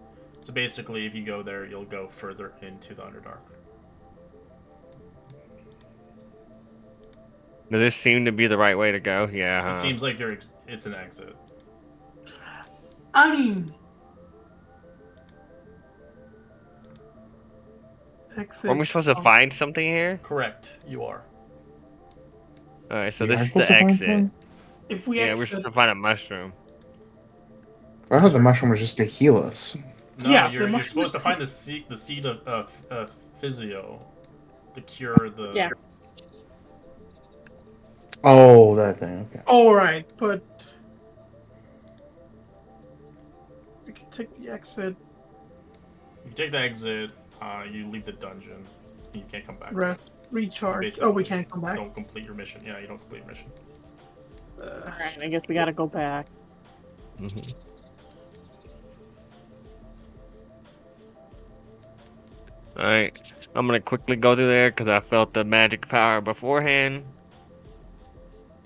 So basically, if you go there, you'll go further into the Underdark. Does this seem to be the right way to go? Yeah. It Huh? seems like it's an exit. I mean, exit. Are we supposed to find something here? Correct, you are. Alright, so We this are is supposed the to find exit. something? If we Yeah, we're exit, supposed to find a mushroom. I thought the mushroom was just to heal us. No, Yeah, the you're mushroom supposed to is- find the seed of physio to cure the. Yeah. Oh, that thing. Okay. all right, but we can take the exit. You take the exit. You leave the dungeon. You can't come back. Rest, recharge. Basically, Oh, we can't come back. Don't complete your mission. Yeah, you don't complete your mission. Alright, I guess we gotta go back. Mhm. Alright, I'm gonna quickly go through there because I felt the magic power beforehand.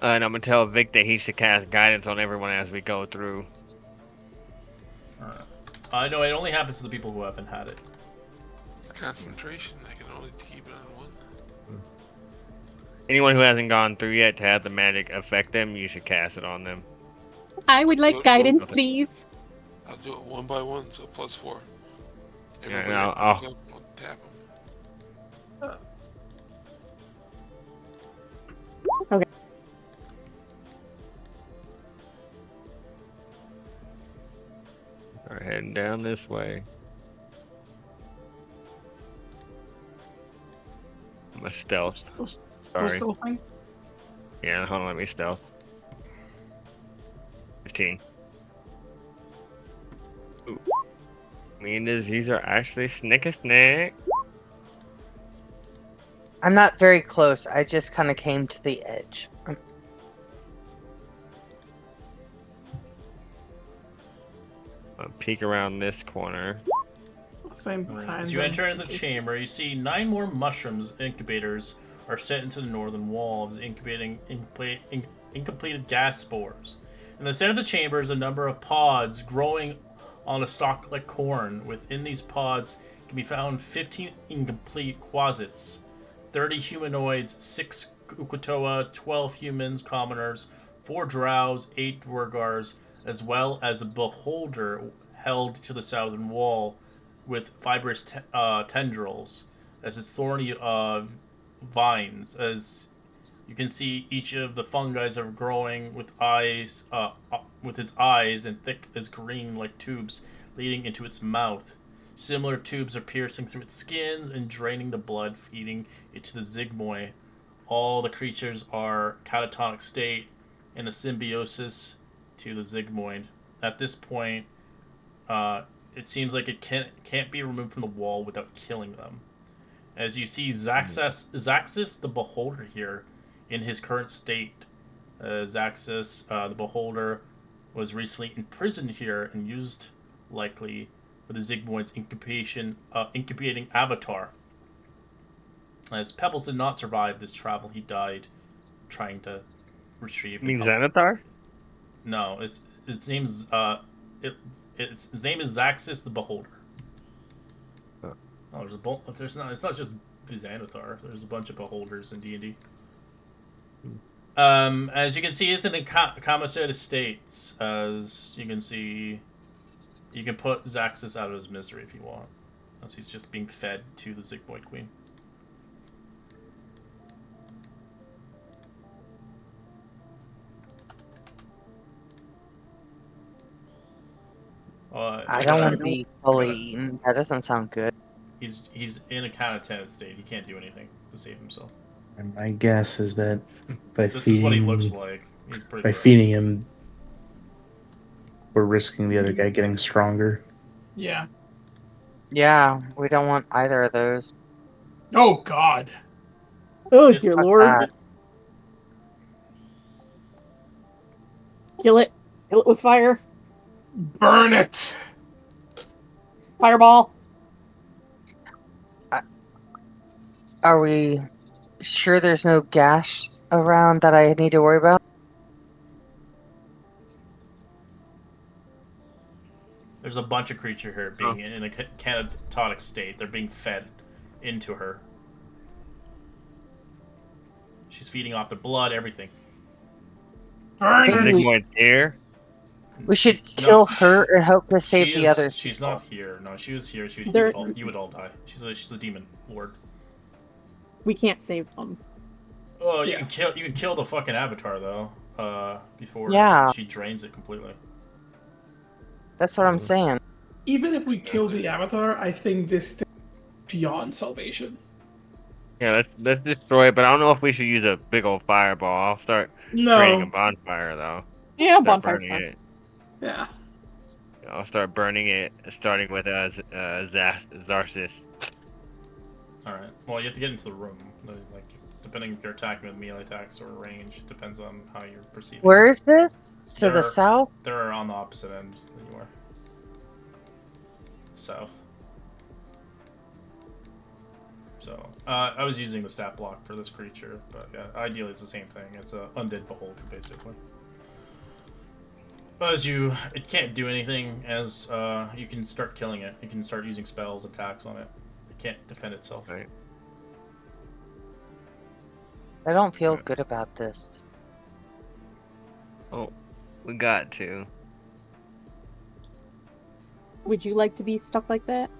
And I'm gonna tell Vic that he should cast guidance on everyone as we go through. No, it only happens to the people who haven't had it. It's concentration. I can only keep it on one. Anyone who hasn't gone through yet to have the magic affect them, you should cast it on them. I would like Good. guidance, please. I'll do it one by one, so +4. Yeah, Everybody I'll- that comes up, I'll tap them. Alright, heading down this way. I'm a stealth. Sorry. Still thing? Yeah, hold on, let me stealth. 15. Ooh. Me and Disease are actually snick. I'm not very close. I just kind of came to the edge. I'll peek around this corner. Same behind. As you them. enter the chamber, you see 9 more mushrooms incubators are set into the northern wall, incubating incompleted gas spores. In the center of the chamber is a number of pods growing on a stalk like corn. Within these pods can be found 15 incomplete quasits, 30 humanoids, 6 Ukutoa, 12 humans, commoners, 4 drows, 8 dwergars, as well as a beholder held to the southern wall with fibrous tendrils as its thorny vines. As you can see, each of the fungi are growing with eyes, with its eyes and thick as green like tubes leading into its mouth. Similar tubes are piercing through its skins and draining the blood, feeding it to the Zygmoi. All the creatures are catatonic state in a symbiosis to the Zygmoid. At this point, it seems like it can't be removed from the wall without killing them. As you see Zaxxas the Beholder here in his current state. Zaxxas the Beholder was recently imprisoned here and used likely for the Zygmoid's incubating avatar. As Pebbles did not survive this travel, he died trying to retrieve. You mean Xanathar? No, his name's his name is Zaxxas the Beholder. Huh. Oh, it's not just Xanathar. There's a bunch of beholders in D&D. As you can see, it's in the Commissary Estates. As you can see, you can put Zaxxas out of his misery if you want, as he's just being fed to the Zygmoid Queen. I don't want to be fully eaten. That doesn't sound good. He's in a catatonic state. He can't do anything to save himself. And my guess is that by This is what he feeding looks like. He's pretty. by gross. feeding him, we're risking the other guy getting stronger. Yeah. Yeah, we don't want either of those. Oh God. Oh It- dear Fuck lord. that. Kill it. Kill it with fire. Burn it. Fireball. Are we sure there's no gash around that I need to worry about? There's a bunch of creature here being in a catatonic state. They're being fed into her. She's feeding off the blood, everything. Burn think it. Zygmoid's here. We should No, kill her and hope to save she the is- others. She's not here. No, she was here. There- You would all die. She's a demon lord. We can't save them. Oh, you Yeah. can kill the fucking avatar though. Before Yeah. she drains it completely. That's what I'm saying. Even if we kill the Avatar, I think this thing is beyond salvation. Yeah, let's destroy it. But I don't know if we should use a big old fireball. I'll start creating a No. bonfire though. Yeah, Start bonfire. burning it. Yeah. I'll start burning it, starting with Zarsis. All right. Well, you have to get into the room. Like, depending if you're attacking with melee attacks or range, depends on how you're perceiving. Where is this? To the They're- south? They're on the opposite end than you are. South. So, I was using the stat block for this creature, but yeah, ideally it's the same thing. It's a undead beholder, basically. It can't do anything as you can start killing it. You can start using spells, attacks on it. It can't defend itself. Right. I don't feel good about this. Oh, we got to. Would you like to be stuck like that?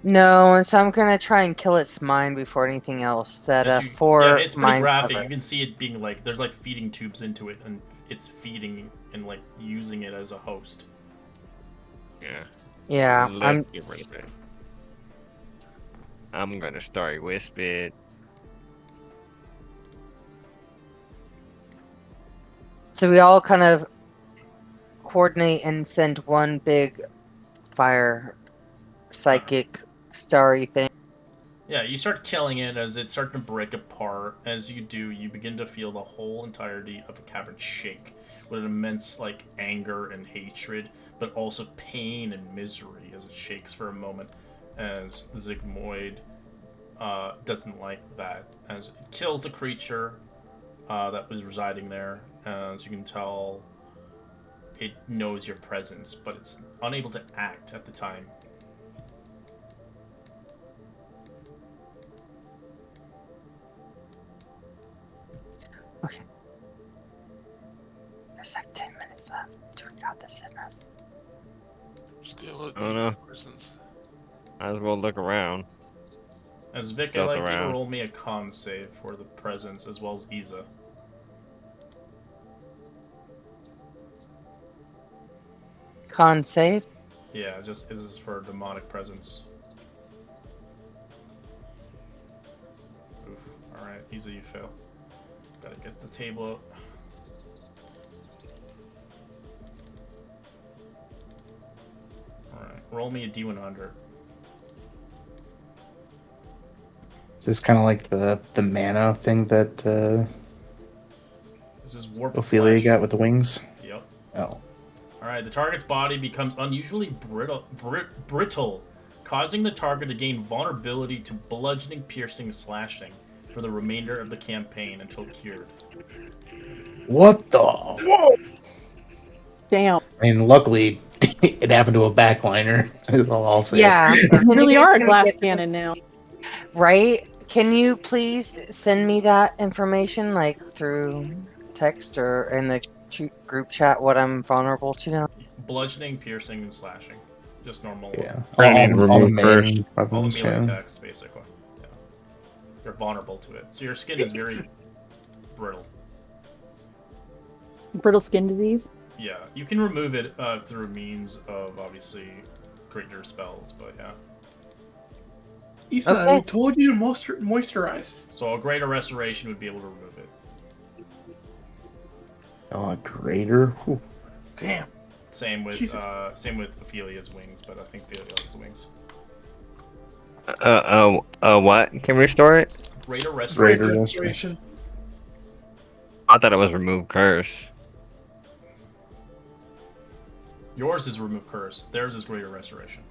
No, and so I'm gonna try and kill its mind before anything else. That As you- for yeah, it's pretty mind graphic. cover. You can see it being like there's like feeding tubes into it, and it's feeding and like using it as a host. Yeah. Yeah, Let's get rid of it. I'm gonna start wisp it. So we all kind of coordinate and send one big fire psychic starry thing. Yeah, you start killing it as it's starting to break apart. As you do, you begin to feel the whole entirety of the cavern shake with an immense like anger and hatred, but also pain and misery as it shakes for a moment. As the Zygmoid doesn't like that, as it kills the creature that was residing there. As you can tell, it knows your presence, but it's unable to act at the time. Okay. There's like 10 minutes left to record this in us. Still a Oh, no. demon presence. Might as well look around. As Vic, I'd Stealth like you around. to roll me a con save for the presence as well as Isa. Con save? Yeah, this is for demonic presence. Oof. Alright, Isa, you fail. Gotta get the table out. Alright, roll me a D100. Is this kind of like the mana thing that This is warp Ophelia flesh. got with the wings? Yep. Oh. Alright, the target's body becomes unusually brittle, causing the target to gain vulnerability to bludgeoning, piercing, and slashing for the remainder of the campaign until cured. What the? Whoa! Damn. I mean, luckily, it happened to a backliner. Is all I'll say. Yeah. You really are a Gonna glass get- cannon now. Right? Can you please send me that information, like through text or in the group chat, what I'm vulnerable to now? Bludgeoning, piercing, and slashing. Just normal. Yeah. I need to All the remove main All the weapons, melee yeah. attacks, basically. Yeah. You're vulnerable to it. So your skin is very brittle. Brittle skin disease. Yeah. You can remove it through means of, obviously, greater spells, but yeah. Isa, Okay. we told you to moisturize. So a greater restoration would be able to remove it. Oh, a greater. Whew. Damn. Same with Jesus. Ophelia's wings, but I think Ophelia has the wings. What? Can we restore it? Greater restoration. Greater restoration. I thought it was remove curse. Yours is remove curse. Theirs is greater restoration.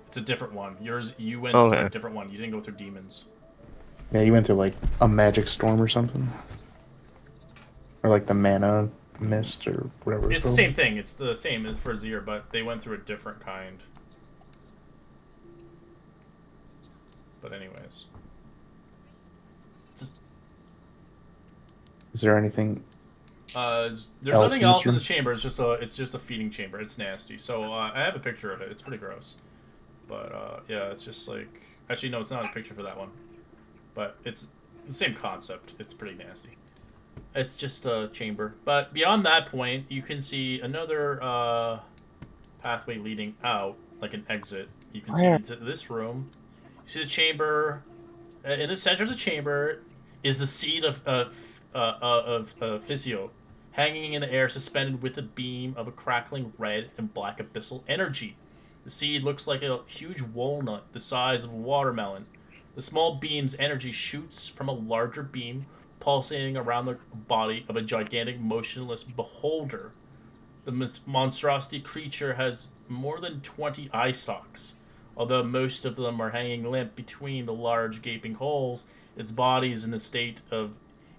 It's a different one. You went through Okay. a different one. You didn't go through demons. Yeah, you went through like a magic storm or something, or like the mana mist or whatever. It's the called. same thing. It's the same as for Zir, but they went through a different kind. But anyways. Is there anything There's Else nothing in this else in room? the chamber. It's just a feeding chamber. It's nasty. So I have a picture of it. It's pretty gross. But yeah, it's just like actually no, it's not a picture for that one. But it's the same concept. It's pretty nasty. It's just a chamber. But beyond that point, you can see another pathway leading out, like an exit. You can see Where? into this room. You see the chamber. In the center of the chamber is the seed of Physio, hanging in the air, suspended with a beam of a crackling red and black abyssal energy. The seed looks like a huge walnut the size of a watermelon. The small beam's energy shoots from a larger beam, pulsating around the body of a gigantic, motionless beholder. The monstrosity creature has more than 20 eye stalks. Although most of them are hanging limp between the large gaping holes, its body is in a state of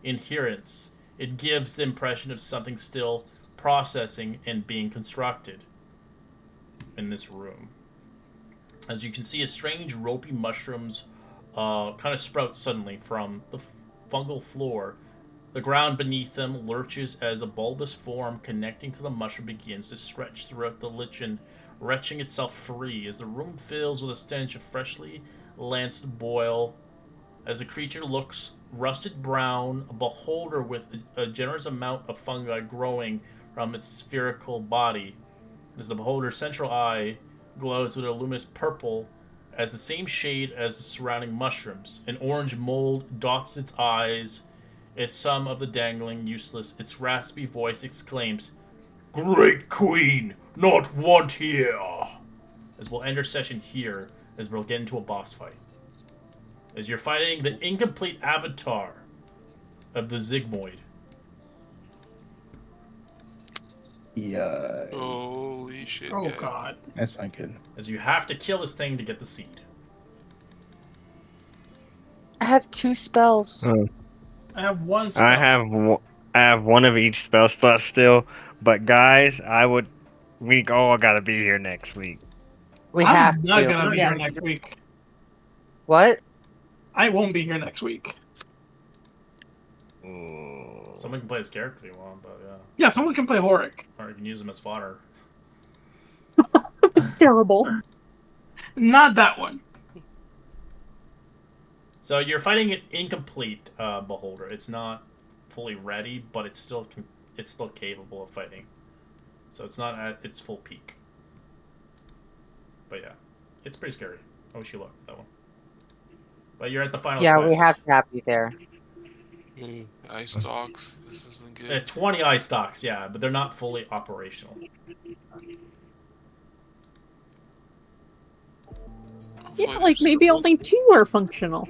inherence. It gives the impression of something still processing and being constructed in this room. As you can see, a strange ropey mushrooms kind of sprout suddenly from the fungal floor. The ground beneath them lurches as a bulbous form connecting to the mushroom begins to stretch throughout the lichen, retching itself free as the room fills with a stench of freshly lanced boil. As the creature looks rusted brown, a beholder with a generous amount of fungi growing from its spherical body. As the beholder's central eye glows with a luminous purple as the same shade as the surrounding mushrooms. An orange mold dots its eyes as some of the dangling useless. Its raspy voice exclaims, "Great Queen, not want here!" As we'll end our session here, as we'll get into a boss fight. As you're fighting the incomplete avatar of the Zigmoid. Yeah, Holy shit! Oh guys. god. that's not good. As you have to kill this thing to get the seed. I have 2 spells. I have one spell. I have one of each spell slot still, but guys, we all gotta be here next week. We I'm have not to. gonna be Yeah. here next week. What? I won't be here next week. Ooh. Someone can play this character if you want, but yeah. Yeah, someone can play Horik. Or you can use him as fodder. It's terrible. Not that one. So you're fighting an incomplete beholder. It's not fully ready, but it's still capable of fighting. So it's not at its full peak. But yeah, it's pretty scary. I wish you luck with that one. But you're at the final Yeah, quest. we have to have you there. Ice dogs. This isn't They have good. 20 eye stocks, yeah, but they're not fully operational. Yeah, Hopefully like they're maybe still- only 2 are functional.